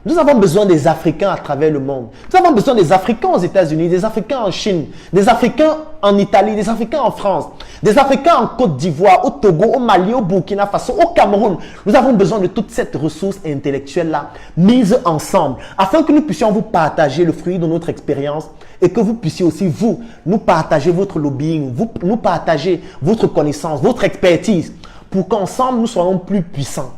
Nous avons besoin des Africains à travers le monde. Nous avons besoin des Africains aux États-Unis, des Africains en Chine, des Africains en Italie, des Africains en France, des Africains en Côte d'Ivoire, au Togo, au Mali, au Burkina Faso, au Cameroun. Nous avons besoin de toute cette ressource intellectuelle-là mise ensemble afin que nous puissions vous partager le fruit de notre expérience et que vous puissiez aussi, vous, nous partager votre lobbying, nous partager votre connaissance, votre expertise pour qu'ensemble nous soyons plus puissants.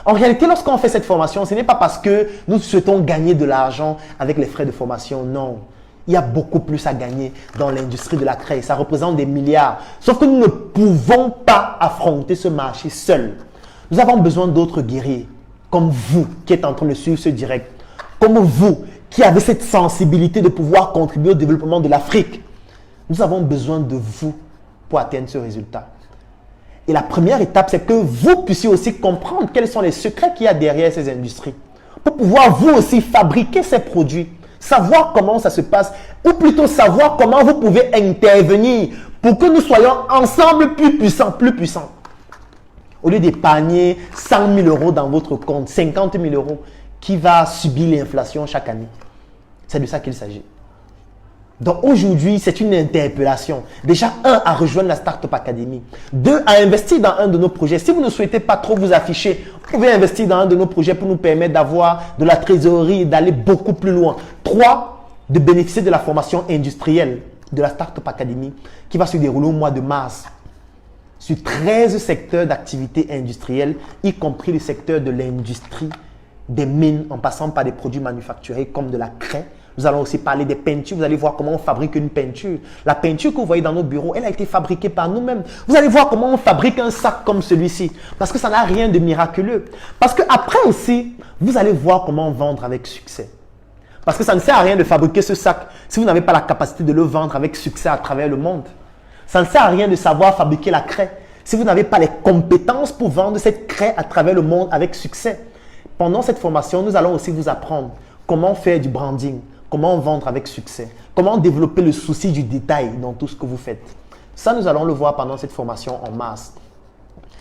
En réalité, lorsqu'on fait cette formation, ce n'est pas parce que nous souhaitons gagner de l'argent avec les frais de formation, non. Il y a beaucoup plus à gagner dans l'industrie de la craie. Ça représente des milliards. Sauf que nous ne pouvons pas affronter ce marché seuls. Nous avons besoin d'autres guerriers, comme vous qui êtes en train de suivre ce direct, comme vous qui avez cette sensibilité de pouvoir contribuer au développement de l'Afrique. Nous avons besoin de vous pour atteindre ce résultat. Et la première étape, c'est que vous puissiez aussi comprendre quels sont les secrets qu'il y a derrière ces industries. Pour pouvoir vous aussi fabriquer ces produits, savoir comment ça se passe, ou plutôt savoir comment vous pouvez intervenir pour que nous soyons ensemble plus puissants, plus puissants. Au lieu d'épargner 100 000 euros dans votre compte, 50 000 euros, qui va subir l'inflation chaque année. C'est de ça qu'il s'agit. Donc aujourd'hui, c'est une interpellation. Déjà, 1, à rejoindre la Startup Academy. 2, à investir dans un de nos projets. Si vous ne souhaitez pas trop vous afficher, vous pouvez investir dans un de nos projets pour nous permettre d'avoir de la trésorerie et d'aller beaucoup plus loin. 3, de bénéficier de la formation industrielle de la Startup Academy qui va se dérouler au mois de mars sur 13 secteurs d'activité industrielle, y compris le secteur de l'industrie, des mines, en passant par des produits manufacturés comme de la craie. Nous allons aussi parler des peintures. Vous allez voir comment on fabrique une peinture. La peinture que vous voyez dans nos bureaux, elle a été fabriquée par nous-mêmes. Vous allez voir comment on fabrique un sac comme celui-ci. Parce que ça n'a rien de miraculeux. Parce qu'après aussi, vous allez voir comment vendre avec succès. Parce que ça ne sert à rien de fabriquer ce sac si vous n'avez pas la capacité de le vendre avec succès à travers le monde. Ça ne sert à rien de savoir fabriquer la craie si vous n'avez pas les compétences pour vendre cette craie à travers le monde avec succès. Pendant cette formation, nous allons aussi vous apprendre comment faire du branding, comment vendre avec succès, comment développer le souci du détail dans tout ce que vous faites. Ça, nous allons le voir pendant cette formation en mars.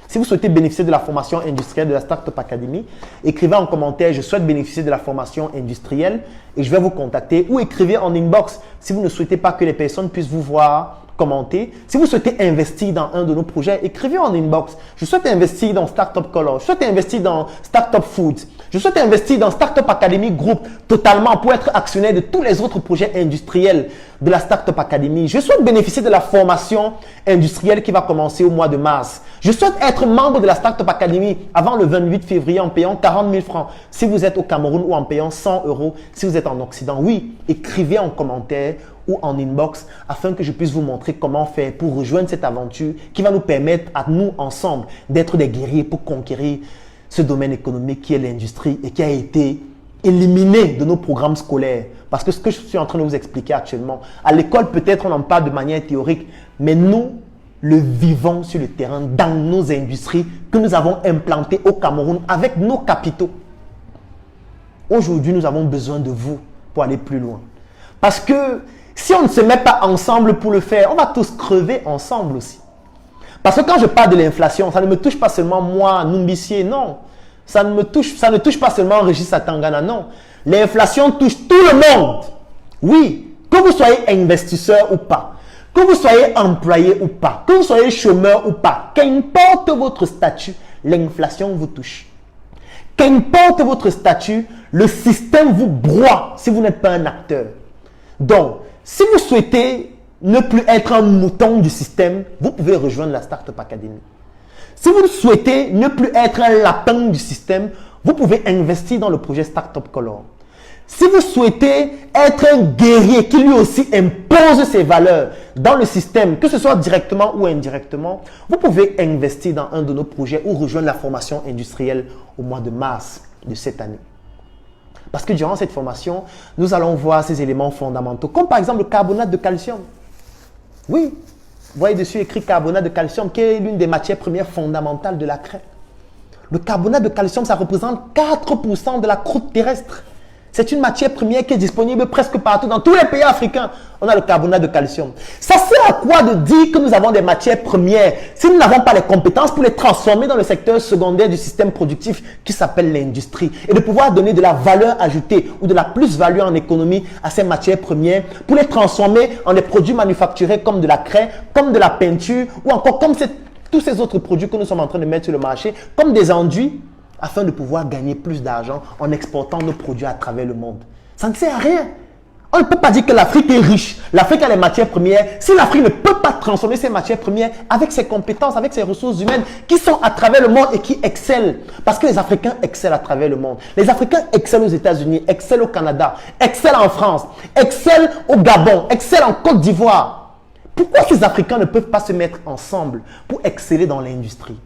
Si vous souhaitez bénéficier de la formation industrielle de la Startup Academy, écrivez en commentaire « Je souhaite bénéficier de la formation industrielle » et je vais vous contacter, ou écrivez en inbox si vous ne souhaitez pas que les personnes puissent vous voir commenter. Si vous souhaitez investir dans un de nos projets, écrivez en inbox. Je souhaite investir dans Startup Color, je souhaite investir dans Startup Foods, je souhaite investir dans Startup Academy Group totalement pour être actionnaire de tous les autres projets industriels de la Startup Academy. Je souhaite bénéficier de la formation industrielle qui va commencer au mois de mars. Je souhaite être membre de la Startup Academy avant le 28 février en payant 40 000 francs si vous êtes au Cameroun ou en payant 100 euros si vous êtes en Occident. Oui, écrivez en commentaire ou en inbox afin que je puisse vous montrer comment faire pour rejoindre cette aventure qui va nous permettre à nous ensemble d'être des guerriers pour conquérir ce domaine économique qui est l'industrie et qui a été éliminé de nos programmes scolaires. Parce que ce que je suis en train de vous expliquer actuellement, à l'école peut-être on en parle de manière théorique, mais nous le vivons sur le terrain dans nos industries que nous avons implantées au Cameroun avec nos capitaux. Aujourd'hui, nous avons besoin de vous pour aller plus loin. Parce que si on ne se met pas ensemble pour le faire, on va tous crever ensemble aussi. Parce que quand je parle de l'inflation, ça ne me touche pas seulement moi, Numbissier, non. Ça ne touche pas seulement Régis Atangana, non. L'inflation touche tout le monde. Oui, que vous soyez investisseur ou pas, que vous soyez employé ou pas, que vous soyez chômeur ou pas, qu'importe votre statut, l'inflation vous touche. Qu'importe votre statut, le système vous broie si vous n'êtes pas un acteur. Donc, si vous souhaitez ne plus être un mouton du système, vous pouvez rejoindre la Startup Academy. Si vous souhaitez ne plus être un lapin du système, vous pouvez investir dans le projet Startup Color. Si vous souhaitez être un guerrier qui lui aussi impose ses valeurs dans le système, que ce soit directement ou indirectement, vous pouvez investir dans un de nos projets ou rejoindre la formation industrielle au mois de mars de cette année. Parce que durant cette formation, nous allons voir ces éléments fondamentaux, comme par exemple le carbonate de calcium. Oui, vous voyez dessus écrit carbonate de calcium, qui est l'une des matières premières fondamentales de la craie. Le carbonate de calcium, ça représente 4% de la croûte terrestre. C'est une matière première qui est disponible presque partout. Dans tous les pays africains, on a le carbonate de calcium. Ça sert à quoi de dire que nous avons des matières premières si nous n'avons pas les compétences pour les transformer dans le secteur secondaire du système productif qui s'appelle l'industrie et de pouvoir donner de la valeur ajoutée ou de la plus-value en économie à ces matières premières pour les transformer en des produits manufacturés comme de la craie, comme de la peinture ou encore comme tous ces autres produits que nous sommes en train de mettre sur le marché, comme des enduits, afin de pouvoir gagner plus d'argent en exportant nos produits à travers le monde. Ça ne sert à rien. On ne peut pas dire que l'Afrique est riche. L'Afrique a les matières premières. Si l'Afrique ne peut pas transformer ces matières premières avec ses compétences, avec ses ressources humaines qui sont à travers le monde et qui excellent. Parce que les Africains excellent à travers le monde. Les Africains excellent aux États-Unis, excellent au Canada, excellent en France, excellent au Gabon, excellent en Côte d'Ivoire. Pourquoi ces Africains ne peuvent pas se mettre ensemble pour exceller dans l'industrie?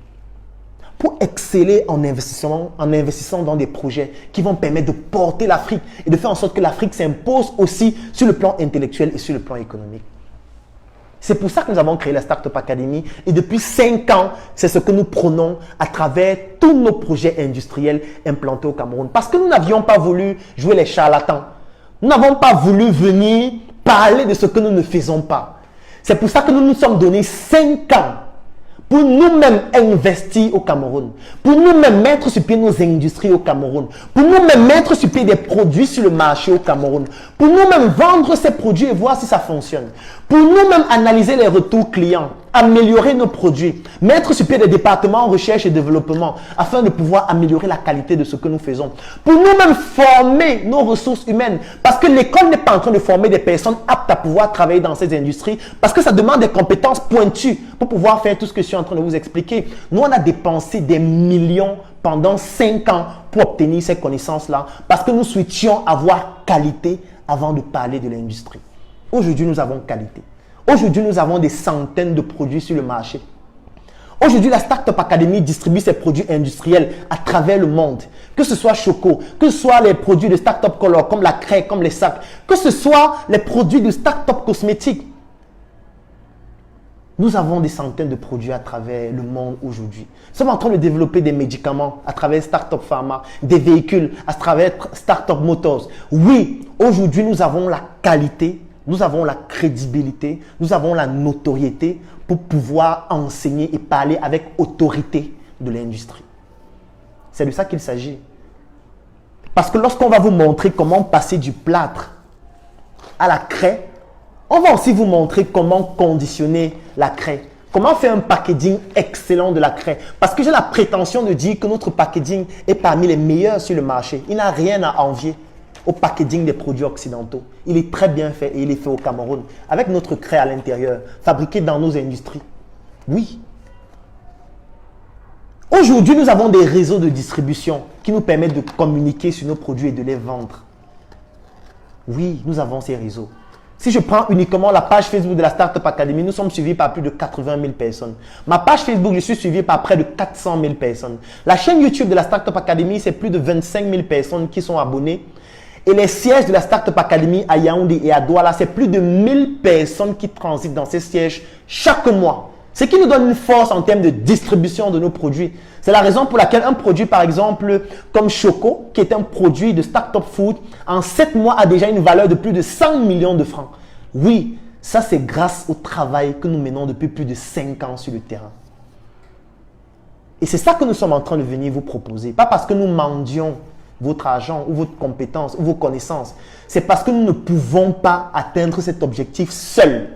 Pour exceller en investissant dans des projets qui vont permettre de porter l'Afrique et de faire en sorte que l'Afrique s'impose aussi sur le plan intellectuel et sur le plan économique. C'est pour ça que nous avons créé la Startup Academy et depuis 5 ans, c'est ce que nous prônons à travers tous nos projets industriels implantés au Cameroun. Parce que nous n'avions pas voulu jouer les charlatans. Nous n'avons pas voulu venir parler de ce que nous ne faisons pas. C'est pour ça que nous nous sommes donné 5 ans pour nous-mêmes investir au Cameroun, pour nous-mêmes mettre sur pied nos industries au Cameroun, pour nous-mêmes mettre sur pied des produits sur le marché au Cameroun, pour nous-mêmes vendre ces produits et voir si ça fonctionne, pour nous-mêmes analyser les retours clients, améliorer nos produits, mettre sur pied des départements en recherche et développement afin de pouvoir améliorer la qualité de ce que nous faisons, pour nous-mêmes former nos ressources humaines parce que l'école n'est pas en train de former des personnes aptes à pouvoir travailler dans ces industries parce que ça demande des compétences pointues pour pouvoir faire tout ce que je suis en train de vous expliquer. Nous, on a dépensé des millions pendant 5 ans pour obtenir ces connaissances-là parce que nous souhaitions avoir qualité avant de parler de l'industrie. Aujourd'hui, nous avons qualité. Aujourd'hui, nous avons des centaines de produits sur le marché. Aujourd'hui, la Startup Academy distribue ses produits industriels à travers le monde. Que ce soit Choco, que ce soit les produits de Startup Color, comme la craie, comme les sacs, que ce soit les produits de Startup Cosmétiques. Nous avons des centaines de produits à travers le monde aujourd'hui. Nous sommes en train de développer des médicaments à travers Startup Pharma, des véhicules à travers Startup Motors. Oui, aujourd'hui, nous avons la qualité. Nous avons la crédibilité, nous avons la notoriété pour pouvoir enseigner et parler avec autorité de l'industrie. C'est de ça qu'il s'agit. Parce que lorsqu'on va vous montrer comment passer du plâtre à la craie, on va aussi vous montrer comment conditionner la craie. Comment faire un packaging excellent de la craie. Parce que j'ai la prétention de dire que notre packaging est parmi les meilleurs sur le marché. Il n'a rien à envier au packaging des produits occidentaux. Il est très bien fait et il est fait au Cameroun avec notre craie à l'intérieur, fabriquée dans nos industries. Oui. Aujourd'hui, nous avons des réseaux de distribution qui nous permettent de communiquer sur nos produits et de les vendre. Oui, nous avons ces réseaux. Si je prends uniquement la page Facebook de la Startup Academy, nous sommes suivis par plus de 80 000 personnes. Ma page Facebook, je suis suivi par près de 400 000 personnes. La chaîne YouTube de la Startup Academy, c'est plus de 25 000 personnes qui sont abonnées. Et les sièges de la Startup Academy à Yaoundé et à Douala, c'est plus de 1000 personnes qui transitent dans ces sièges chaque mois. Ce qui nous donne une force en termes de distribution de nos produits. C'est la raison pour laquelle un produit, par exemple, comme Choco, qui est un produit de Startup Food, en 7 mois a déjà une valeur de plus de 100 millions de francs. Oui, ça c'est grâce au travail que nous menons depuis plus de 5 ans sur le terrain. Et c'est ça que nous sommes en train de venir vous proposer. Pas parce que nous mendions votre argent ou votre compétence ou vos connaissances. C'est parce que nous ne pouvons pas atteindre cet objectif seuls.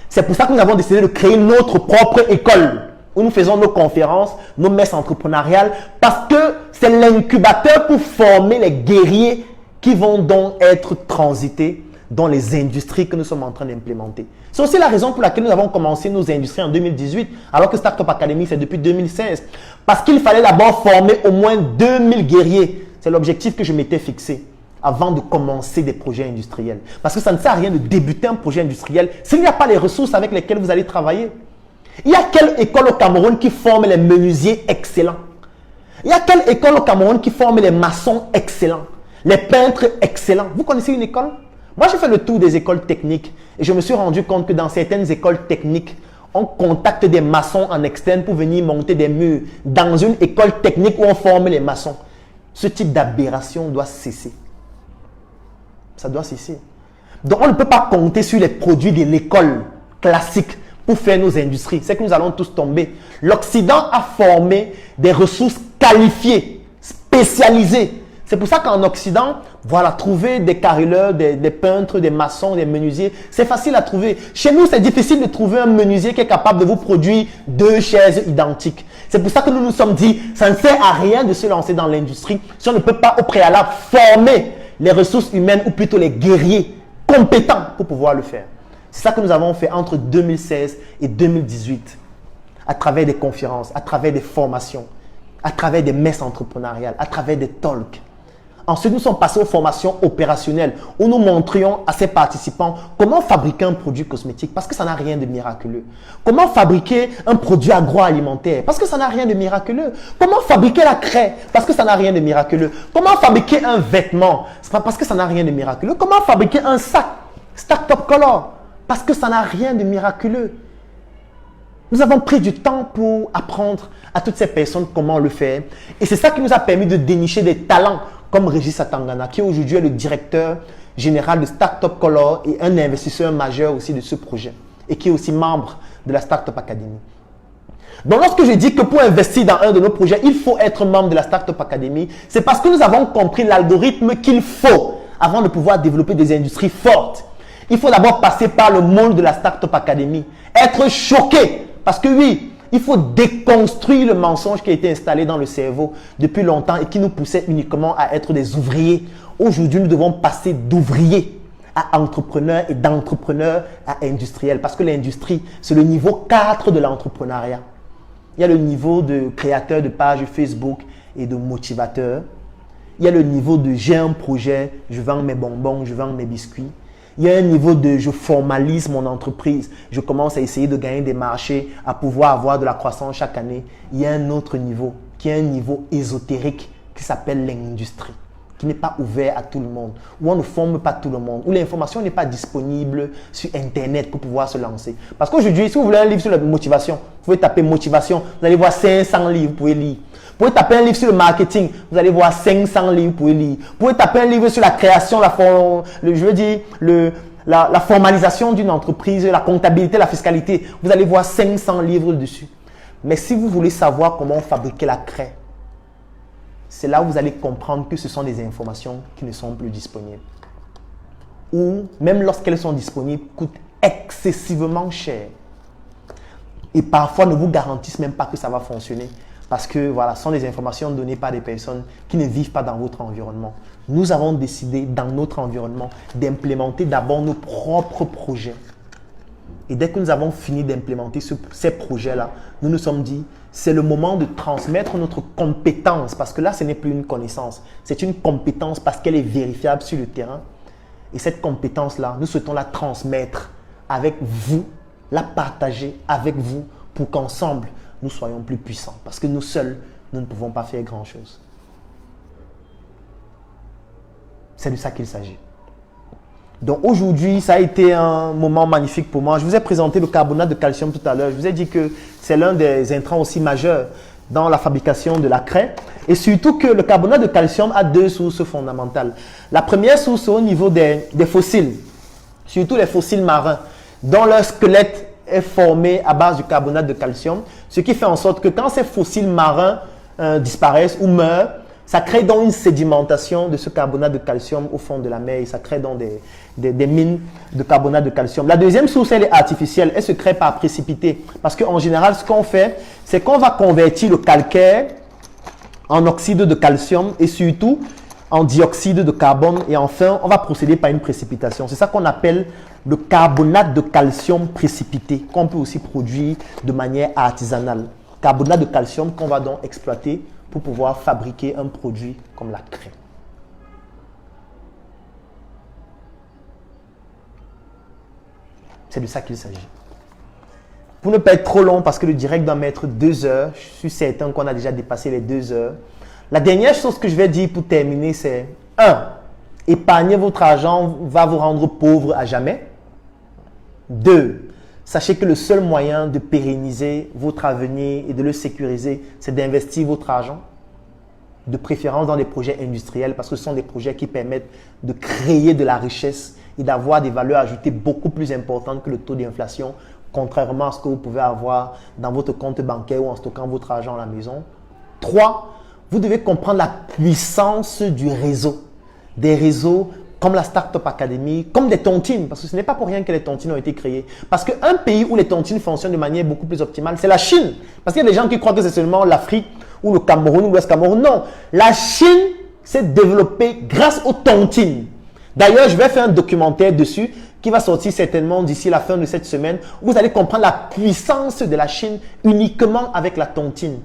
C'est pour ça que nous avons décidé de créer notre propre école où nous faisons nos conférences, nos messes entrepreneuriales parce que c'est l'incubateur pour former les guerriers qui vont donc être transités dans les industries que nous sommes en train d'implémenter. C'est aussi la raison pour laquelle nous avons commencé nos industries en 2018, alors que Startup Academy, c'est depuis 2016. Parce qu'il fallait d'abord former au moins 2000 guerriers. C'est l'objectif que je m'étais fixé avant de commencer des projets industriels. Parce que ça ne sert à rien de débuter un projet industriel s'il n'y a pas les ressources avec lesquelles vous allez travailler. Il y a quelle école au Cameroun qui forme les menuisiers excellents? Il y a quelle école au Cameroun qui forme les maçons excellents? Les peintres excellents? Vous connaissez une école? Moi, j'ai fait le tour des écoles techniques et je me suis rendu compte que dans certaines écoles techniques, on contacte des maçons en externe pour venir monter des murs. Dans une école technique où on forme les maçons, ce type d'aberration doit cesser. Ça doit cesser. Donc, on ne peut pas compter sur les produits de l'école classique pour faire nos industries. C'est que nous allons tous tomber. L'Occident a formé des ressources qualifiées, spécialisées. C'est pour ça qu'en Occident, voilà, trouver des carreleurs, des peintres, des maçons, des menuisiers, c'est facile à trouver. Chez nous, c'est difficile de trouver un menuisier qui est capable de vous produire 2 chaises identiques. C'est pour ça que nous nous sommes dit, ça ne sert à rien de se lancer dans l'industrie si on ne peut pas au préalable former les ressources humaines ou plutôt les guerriers compétents pour pouvoir le faire. C'est ça que nous avons fait entre 2016 et 2018 à travers des conférences, à travers des formations, à travers des messes entrepreneuriales, à travers des talks. Ensuite, nous sommes passés aux formations opérationnelles où nous montrions à ces participants comment fabriquer un produit cosmétique parce que ça n'a rien de miraculeux. Comment fabriquer un produit agroalimentaire parce que ça n'a rien de miraculeux. Comment fabriquer la craie parce que ça n'a rien de miraculeux. Comment fabriquer un vêtement parce que ça n'a rien de miraculeux. Comment fabriquer un sac Startup Color parce que ça n'a rien de miraculeux. Nous avons pris du temps pour apprendre à toutes ces personnes comment le faire. Et c'est ça qui nous a permis de dénicher des talents comme Régis Atangana, qui aujourd'hui est le directeur général de Startup Color et un investisseur majeur aussi de ce projet. Et qui est aussi membre de la Startup Academy. Donc lorsque je dis que pour investir dans un de nos projets, il faut être membre de la Startup Academy, c'est parce que nous avons compris l'algorithme qu'il faut avant de pouvoir développer des industries fortes. Il faut d'abord passer par le moule de la Startup Academy. Être choqué. Parce que oui, il faut déconstruire le mensonge qui a été installé dans le cerveau depuis longtemps et qui nous poussait uniquement à être des ouvriers. Aujourd'hui, nous devons passer d'ouvriers à entrepreneurs et d'entrepreneurs à industriels. Parce que l'industrie, c'est le niveau 4 de l'entrepreneuriat. Il y a le niveau de créateur de pages Facebook et de motivateur. Il y a le niveau de j'ai un projet, je vends mes bonbons, je vends mes biscuits. Il y a un niveau de je formalise mon entreprise, je commence à essayer de gagner des marchés, à pouvoir avoir de la croissance chaque année. Il y a un autre niveau qui est un niveau ésotérique qui s'appelle l'industrie, qui n'est pas ouvert à tout le monde, où on ne forme pas tout le monde, où l'information n'est pas disponible sur Internet pour pouvoir se lancer. Parce qu'aujourd'hui, si vous voulez un livre sur la motivation, vous pouvez taper motivation, vous allez voir 500 livres, vous pouvez lire. Vous pouvez taper un livre sur le marketing, vous allez voir 500 livres, vous pouvez lire. Vous pouvez taper un livre sur la création, la formalisation d'une entreprise, la comptabilité, la fiscalité. Vous allez voir 500 livres dessus. Mais si vous voulez savoir comment fabriquer la craie, c'est là où vous allez comprendre que ce sont des informations qui ne sont plus disponibles. Ou même lorsqu'elles sont disponibles, coûtent excessivement cher. Et parfois ne vous garantissent même pas que ça va fonctionner. Parce que voilà, ce sont des informations données par des personnes qui ne vivent pas dans votre environnement. Nous avons décidé dans notre environnement d'implémenter d'abord nos propres projets. Et dès que nous avons fini d'implémenter ces projets-là, nous nous sommes dit, c'est le moment de transmettre notre compétence. Parce que là, ce n'est plus une connaissance. C'est une compétence parce qu'elle est vérifiable sur le terrain. Et cette compétence-là, nous souhaitons la transmettre avec vous, la partager avec vous pour qu'ensemble, nous soyons plus puissants. Parce que nous seuls, nous ne pouvons pas faire grand-chose. C'est de ça qu'il s'agit. Donc aujourd'hui, ça a été un moment magnifique pour moi. Je vous ai présenté le carbonate de calcium tout à l'heure. Je vous ai dit que c'est l'un des intrants aussi majeurs dans la fabrication de la craie. Et surtout que le carbonate de calcium a 2 sources fondamentales. La première source, c'est au niveau des fossiles, surtout les fossiles marins, dont leur squelette est formé à base du carbonate de calcium, ce qui fait en sorte que quand ces fossiles marins disparaissent ou meurent, ça crée donc une sédimentation de ce carbonate de calcium au fond de la mer et ça crée donc des mines de carbonate de calcium. La deuxième source, elle est artificielle, elle se crée par précipité parce qu'en général, ce qu'on fait, c'est qu'on va convertir le calcaire en oxyde de calcium et surtout, en dioxyde de carbone et enfin, on va procéder par une précipitation. C'est ça qu'on appelle le carbonate de calcium précipité, qu'on peut aussi produire de manière artisanale. Carbonate de calcium qu'on va donc exploiter pour pouvoir fabriquer un produit comme la craie. C'est de ça qu'il s'agit. Pour ne pas être trop long, parce que le direct doit mettre 2 heures, je suis certain qu'on a déjà dépassé les 2 heures. La dernière chose que je vais dire pour terminer, c'est 1. Épargner votre argent va vous rendre pauvre à jamais. 2. Sachez que le seul moyen de pérenniser votre avenir et de le sécuriser, c'est d'investir votre argent, de préférence dans des projets industriels, parce que ce sont des projets qui permettent de créer de la richesse et d'avoir des valeurs ajoutées beaucoup plus importantes que le taux d'inflation, contrairement à ce que vous pouvez avoir dans votre compte bancaire ou en stockant votre argent à la maison. 3. Vous devez comprendre la puissance du réseau. Des réseaux comme la Startup Academy, comme des tontines, parce que ce n'est pas pour rien que les tontines ont été créées. Parce qu'un pays où les tontines fonctionnent de manière beaucoup plus optimale, c'est la Chine. Parce qu'il y a des gens qui croient que c'est seulement l'Afrique ou le Cameroun ou l'Ouest Cameroun. Non, la Chine s'est développée grâce aux tontines. D'ailleurs, je vais faire un documentaire dessus qui va sortir certainement d'ici la fin de cette semaine. Vous allez comprendre la puissance de la Chine uniquement avec la tontine.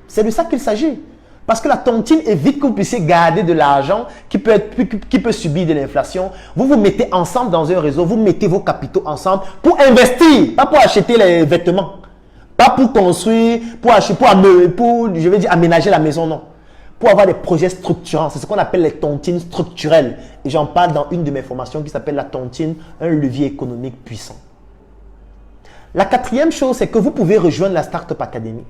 C'est de ça qu'il s'agit. Parce que la tontine évite que vous puissiez garder de l'argent qui peut subir de l'inflation. Vous vous mettez ensemble dans un réseau, vous mettez vos capitaux ensemble pour investir, pas pour acheter les vêtements, pas pour construire, pour je vais dire aménager la maison, non. Pour avoir des projets structurants. C'est ce qu'on appelle les tontines structurelles. Et j'en parle dans une de mes formations qui s'appelle la tontine, un levier économique puissant. La quatrième chose, c'est que vous pouvez rejoindre la Startup Academy.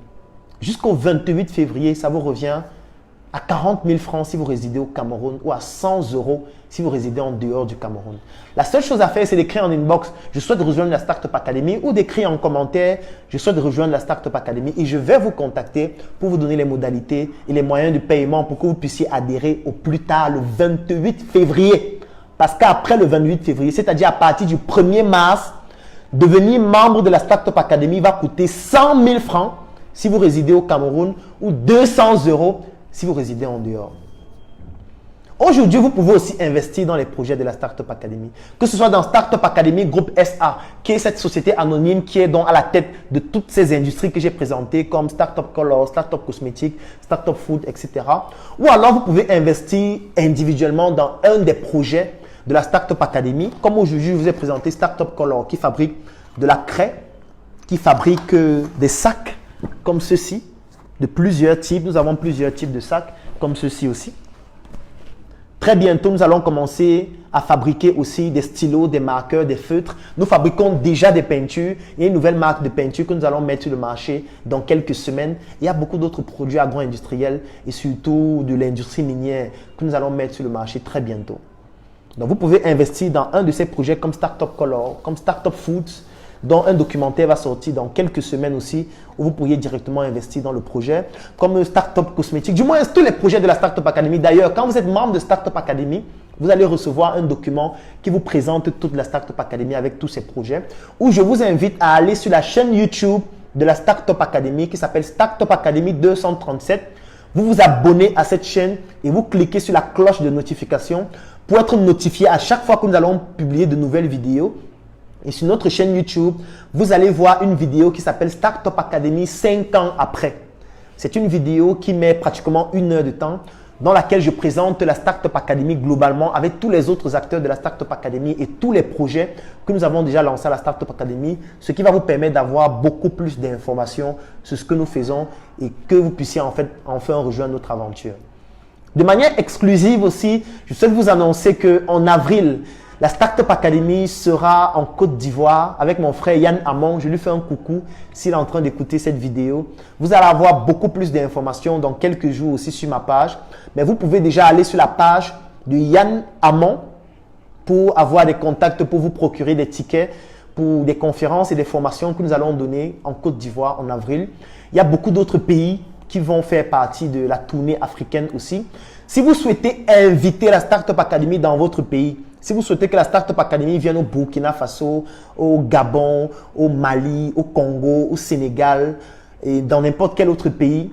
Jusqu'au 28 février, ça vous revient à 40 000 francs si vous résidez au Cameroun ou à 100 euros si vous résidez en dehors du Cameroun. La seule chose à faire, c'est d'écrire en inbox « Je souhaite rejoindre la Startup Academy » ou d'écrire en commentaire « Je souhaite rejoindre la Startup Academy » et je vais vous contacter pour vous donner les modalités et les moyens de paiement pour que vous puissiez adhérer au plus tard le 28 février. Parce qu'après le 28 février, c'est-à-dire à partir du 1er mars, devenir membre de la Startup Academy va coûter 100 000 francs si vous résidez au Cameroun ou 200 euros si vous résidez en dehors. Aujourd'hui, vous pouvez aussi investir dans les projets de la Startup Academy. Que ce soit dans Startup Academy Group SA, qui est cette société anonyme qui est donc à la tête de toutes ces industries que j'ai présentées comme Startup Color, Startup Cosmétique, Startup Food, etc. Ou alors, vous pouvez investir individuellement dans un des projets de la Startup Academy. Comme aujourd'hui, je vous ai présenté Startup Color qui fabrique de la craie, qui fabrique des sacs comme ceci, de plusieurs types. Nous avons plusieurs types de sacs, comme ceci aussi. Très bientôt, nous allons commencer à fabriquer aussi des stylos, des marqueurs, des feutres. Nous fabriquons déjà des peintures. Il y a une nouvelle marque de peinture que nous allons mettre sur le marché dans quelques semaines. Il y a beaucoup d'autres produits agro-industriels et surtout de l'industrie minière que nous allons mettre sur le marché très bientôt. Donc, vous pouvez investir dans un de ces projets comme Startup Color, comme Startup Foods, dont un documentaire va sortir dans quelques semaines aussi, où vous pourriez directement investir dans le projet, comme Startup Cosmétique, du moins tous les projets de la Startup Academy. D'ailleurs, quand vous êtes membre de Startup Academy, vous allez recevoir un document qui vous présente toute la Startup Academy avec tous ces projets, où je vous invite à aller sur la chaîne YouTube de la Startup Academy qui s'appelle Startup Academy 237. Vous vous abonnez à cette chaîne et vous cliquez sur la cloche de notification pour être notifié à chaque fois que nous allons publier de nouvelles vidéos. Et sur notre chaîne YouTube, vous allez voir une vidéo qui s'appelle Startup Academy 5 ans après. C'est une vidéo qui met pratiquement 1 heure de temps dans laquelle je présente la Startup Academy globalement avec tous les autres acteurs de la Startup Academy et tous les projets que nous avons déjà lancés à la Startup Academy, ce qui va vous permettre d'avoir beaucoup plus d'informations sur ce que nous faisons et que vous puissiez enfin rejoindre notre aventure. De manière exclusive aussi, je souhaite vous annoncer qu'en avril, la Startup Academy sera en Côte d'Ivoire avec mon frère Yann Amon. Je lui fais un coucou s'il est en train d'écouter cette vidéo. Vous allez avoir beaucoup plus d'informations dans quelques jours aussi sur ma page. Mais vous pouvez déjà aller sur la page de Yann Amon pour avoir des contacts, pour vous procurer des tickets pour des conférences et des formations que nous allons donner en Côte d'Ivoire en avril. Il y a beaucoup d'autres pays qui vont faire partie de la tournée africaine aussi. Si vous souhaitez inviter la Startup Academy dans votre pays, si vous souhaitez que la Startup Academy vienne au Burkina Faso, au Gabon, au Mali, au Congo, au Sénégal et dans n'importe quel autre pays,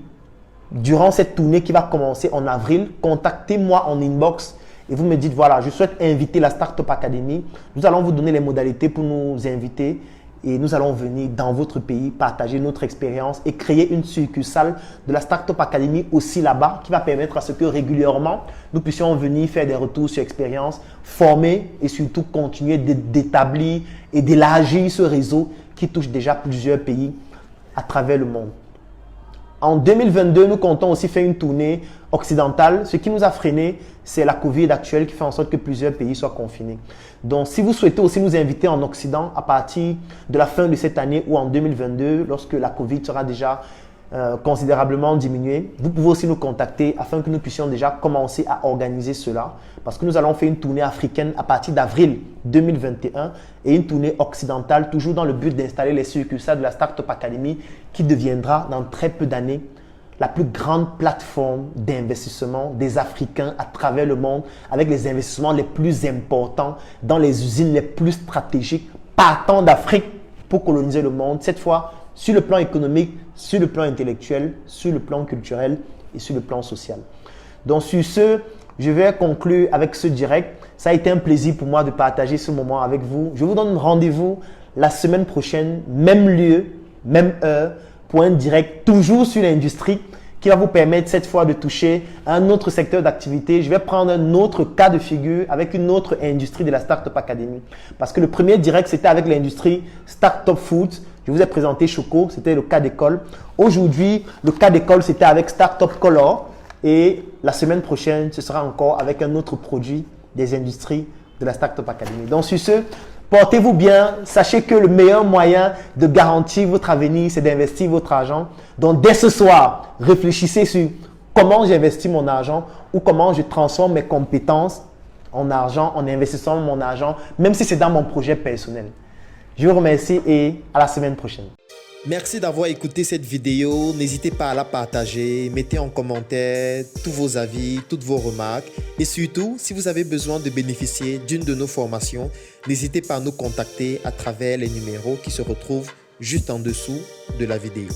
durant cette tournée qui va commencer en avril, contactez-moi en inbox et vous me dites, voilà, je souhaite inviter la Startup Academy. Nous allons vous donner les modalités pour nous inviter et nous allons venir dans votre pays partager notre expérience et créer une succursale de la Startup Academy aussi là-bas qui va permettre à ce que régulièrement, nous puissions venir faire des retours sur expérience, former et surtout continuer d'établir et d'élargir ce réseau qui touche déjà plusieurs pays à travers le monde. En 2022, nous comptons aussi faire une tournée occidentale. Ce qui nous a freiné, c'est la Covid actuelle qui fait en sorte que plusieurs pays soient confinés. Donc, si vous souhaitez aussi nous inviter en Occident à partir de la fin de cette année ou en 2022, lorsque la Covid sera déjà considérablement diminuée, vous pouvez aussi nous contacter afin que nous puissions déjà commencer à organiser cela. Parce que nous allons faire une tournée africaine à partir d'avril 2021 et une tournée occidentale toujours dans le but d'installer les succursales de la Startup Academy qui deviendra dans très peu d'années la plus grande plateforme d'investissement des Africains à travers le monde avec les investissements les plus importants dans les usines les plus stratégiques partant d'Afrique pour coloniser le monde, cette fois sur le plan économique, sur le plan intellectuel, sur le plan culturel et sur le plan social. Donc sur ce, je vais conclure avec ce direct. Ça a été un plaisir pour moi de partager ce moment avec vous. Je vous donne rendez-vous la semaine prochaine, même lieu, même heure, pour un direct toujours sur l'industrie qui va vous permettre cette fois de toucher un autre secteur d'activité. Je vais prendre un autre cas de figure avec une autre industrie de la Startup Academy. Parce que le premier direct, c'était avec l'industrie Startup Food. Je vous ai présenté Choco, c'était le cas d'école. Aujourd'hui, le cas d'école, c'était avec Startup Color. Et la semaine prochaine, ce sera encore avec un autre produit des industries de la Startup Academy. Donc sur ce, portez-vous bien. Sachez que le meilleur moyen de garantir votre avenir, c'est d'investir votre argent. Donc dès ce soir, réfléchissez sur comment j'investis mon argent ou comment je transforme mes compétences en argent, en investissant mon argent, même si c'est dans mon projet personnel. Je vous remercie et à la semaine prochaine. Merci d'avoir écouté cette vidéo. N'hésitez pas à la partager. Mettez en commentaire tous vos avis, toutes vos remarques. Et surtout, si vous avez besoin de bénéficier d'une de nos formations, n'hésitez pas à nous contacter à travers les numéros qui se retrouvent juste en dessous de la vidéo.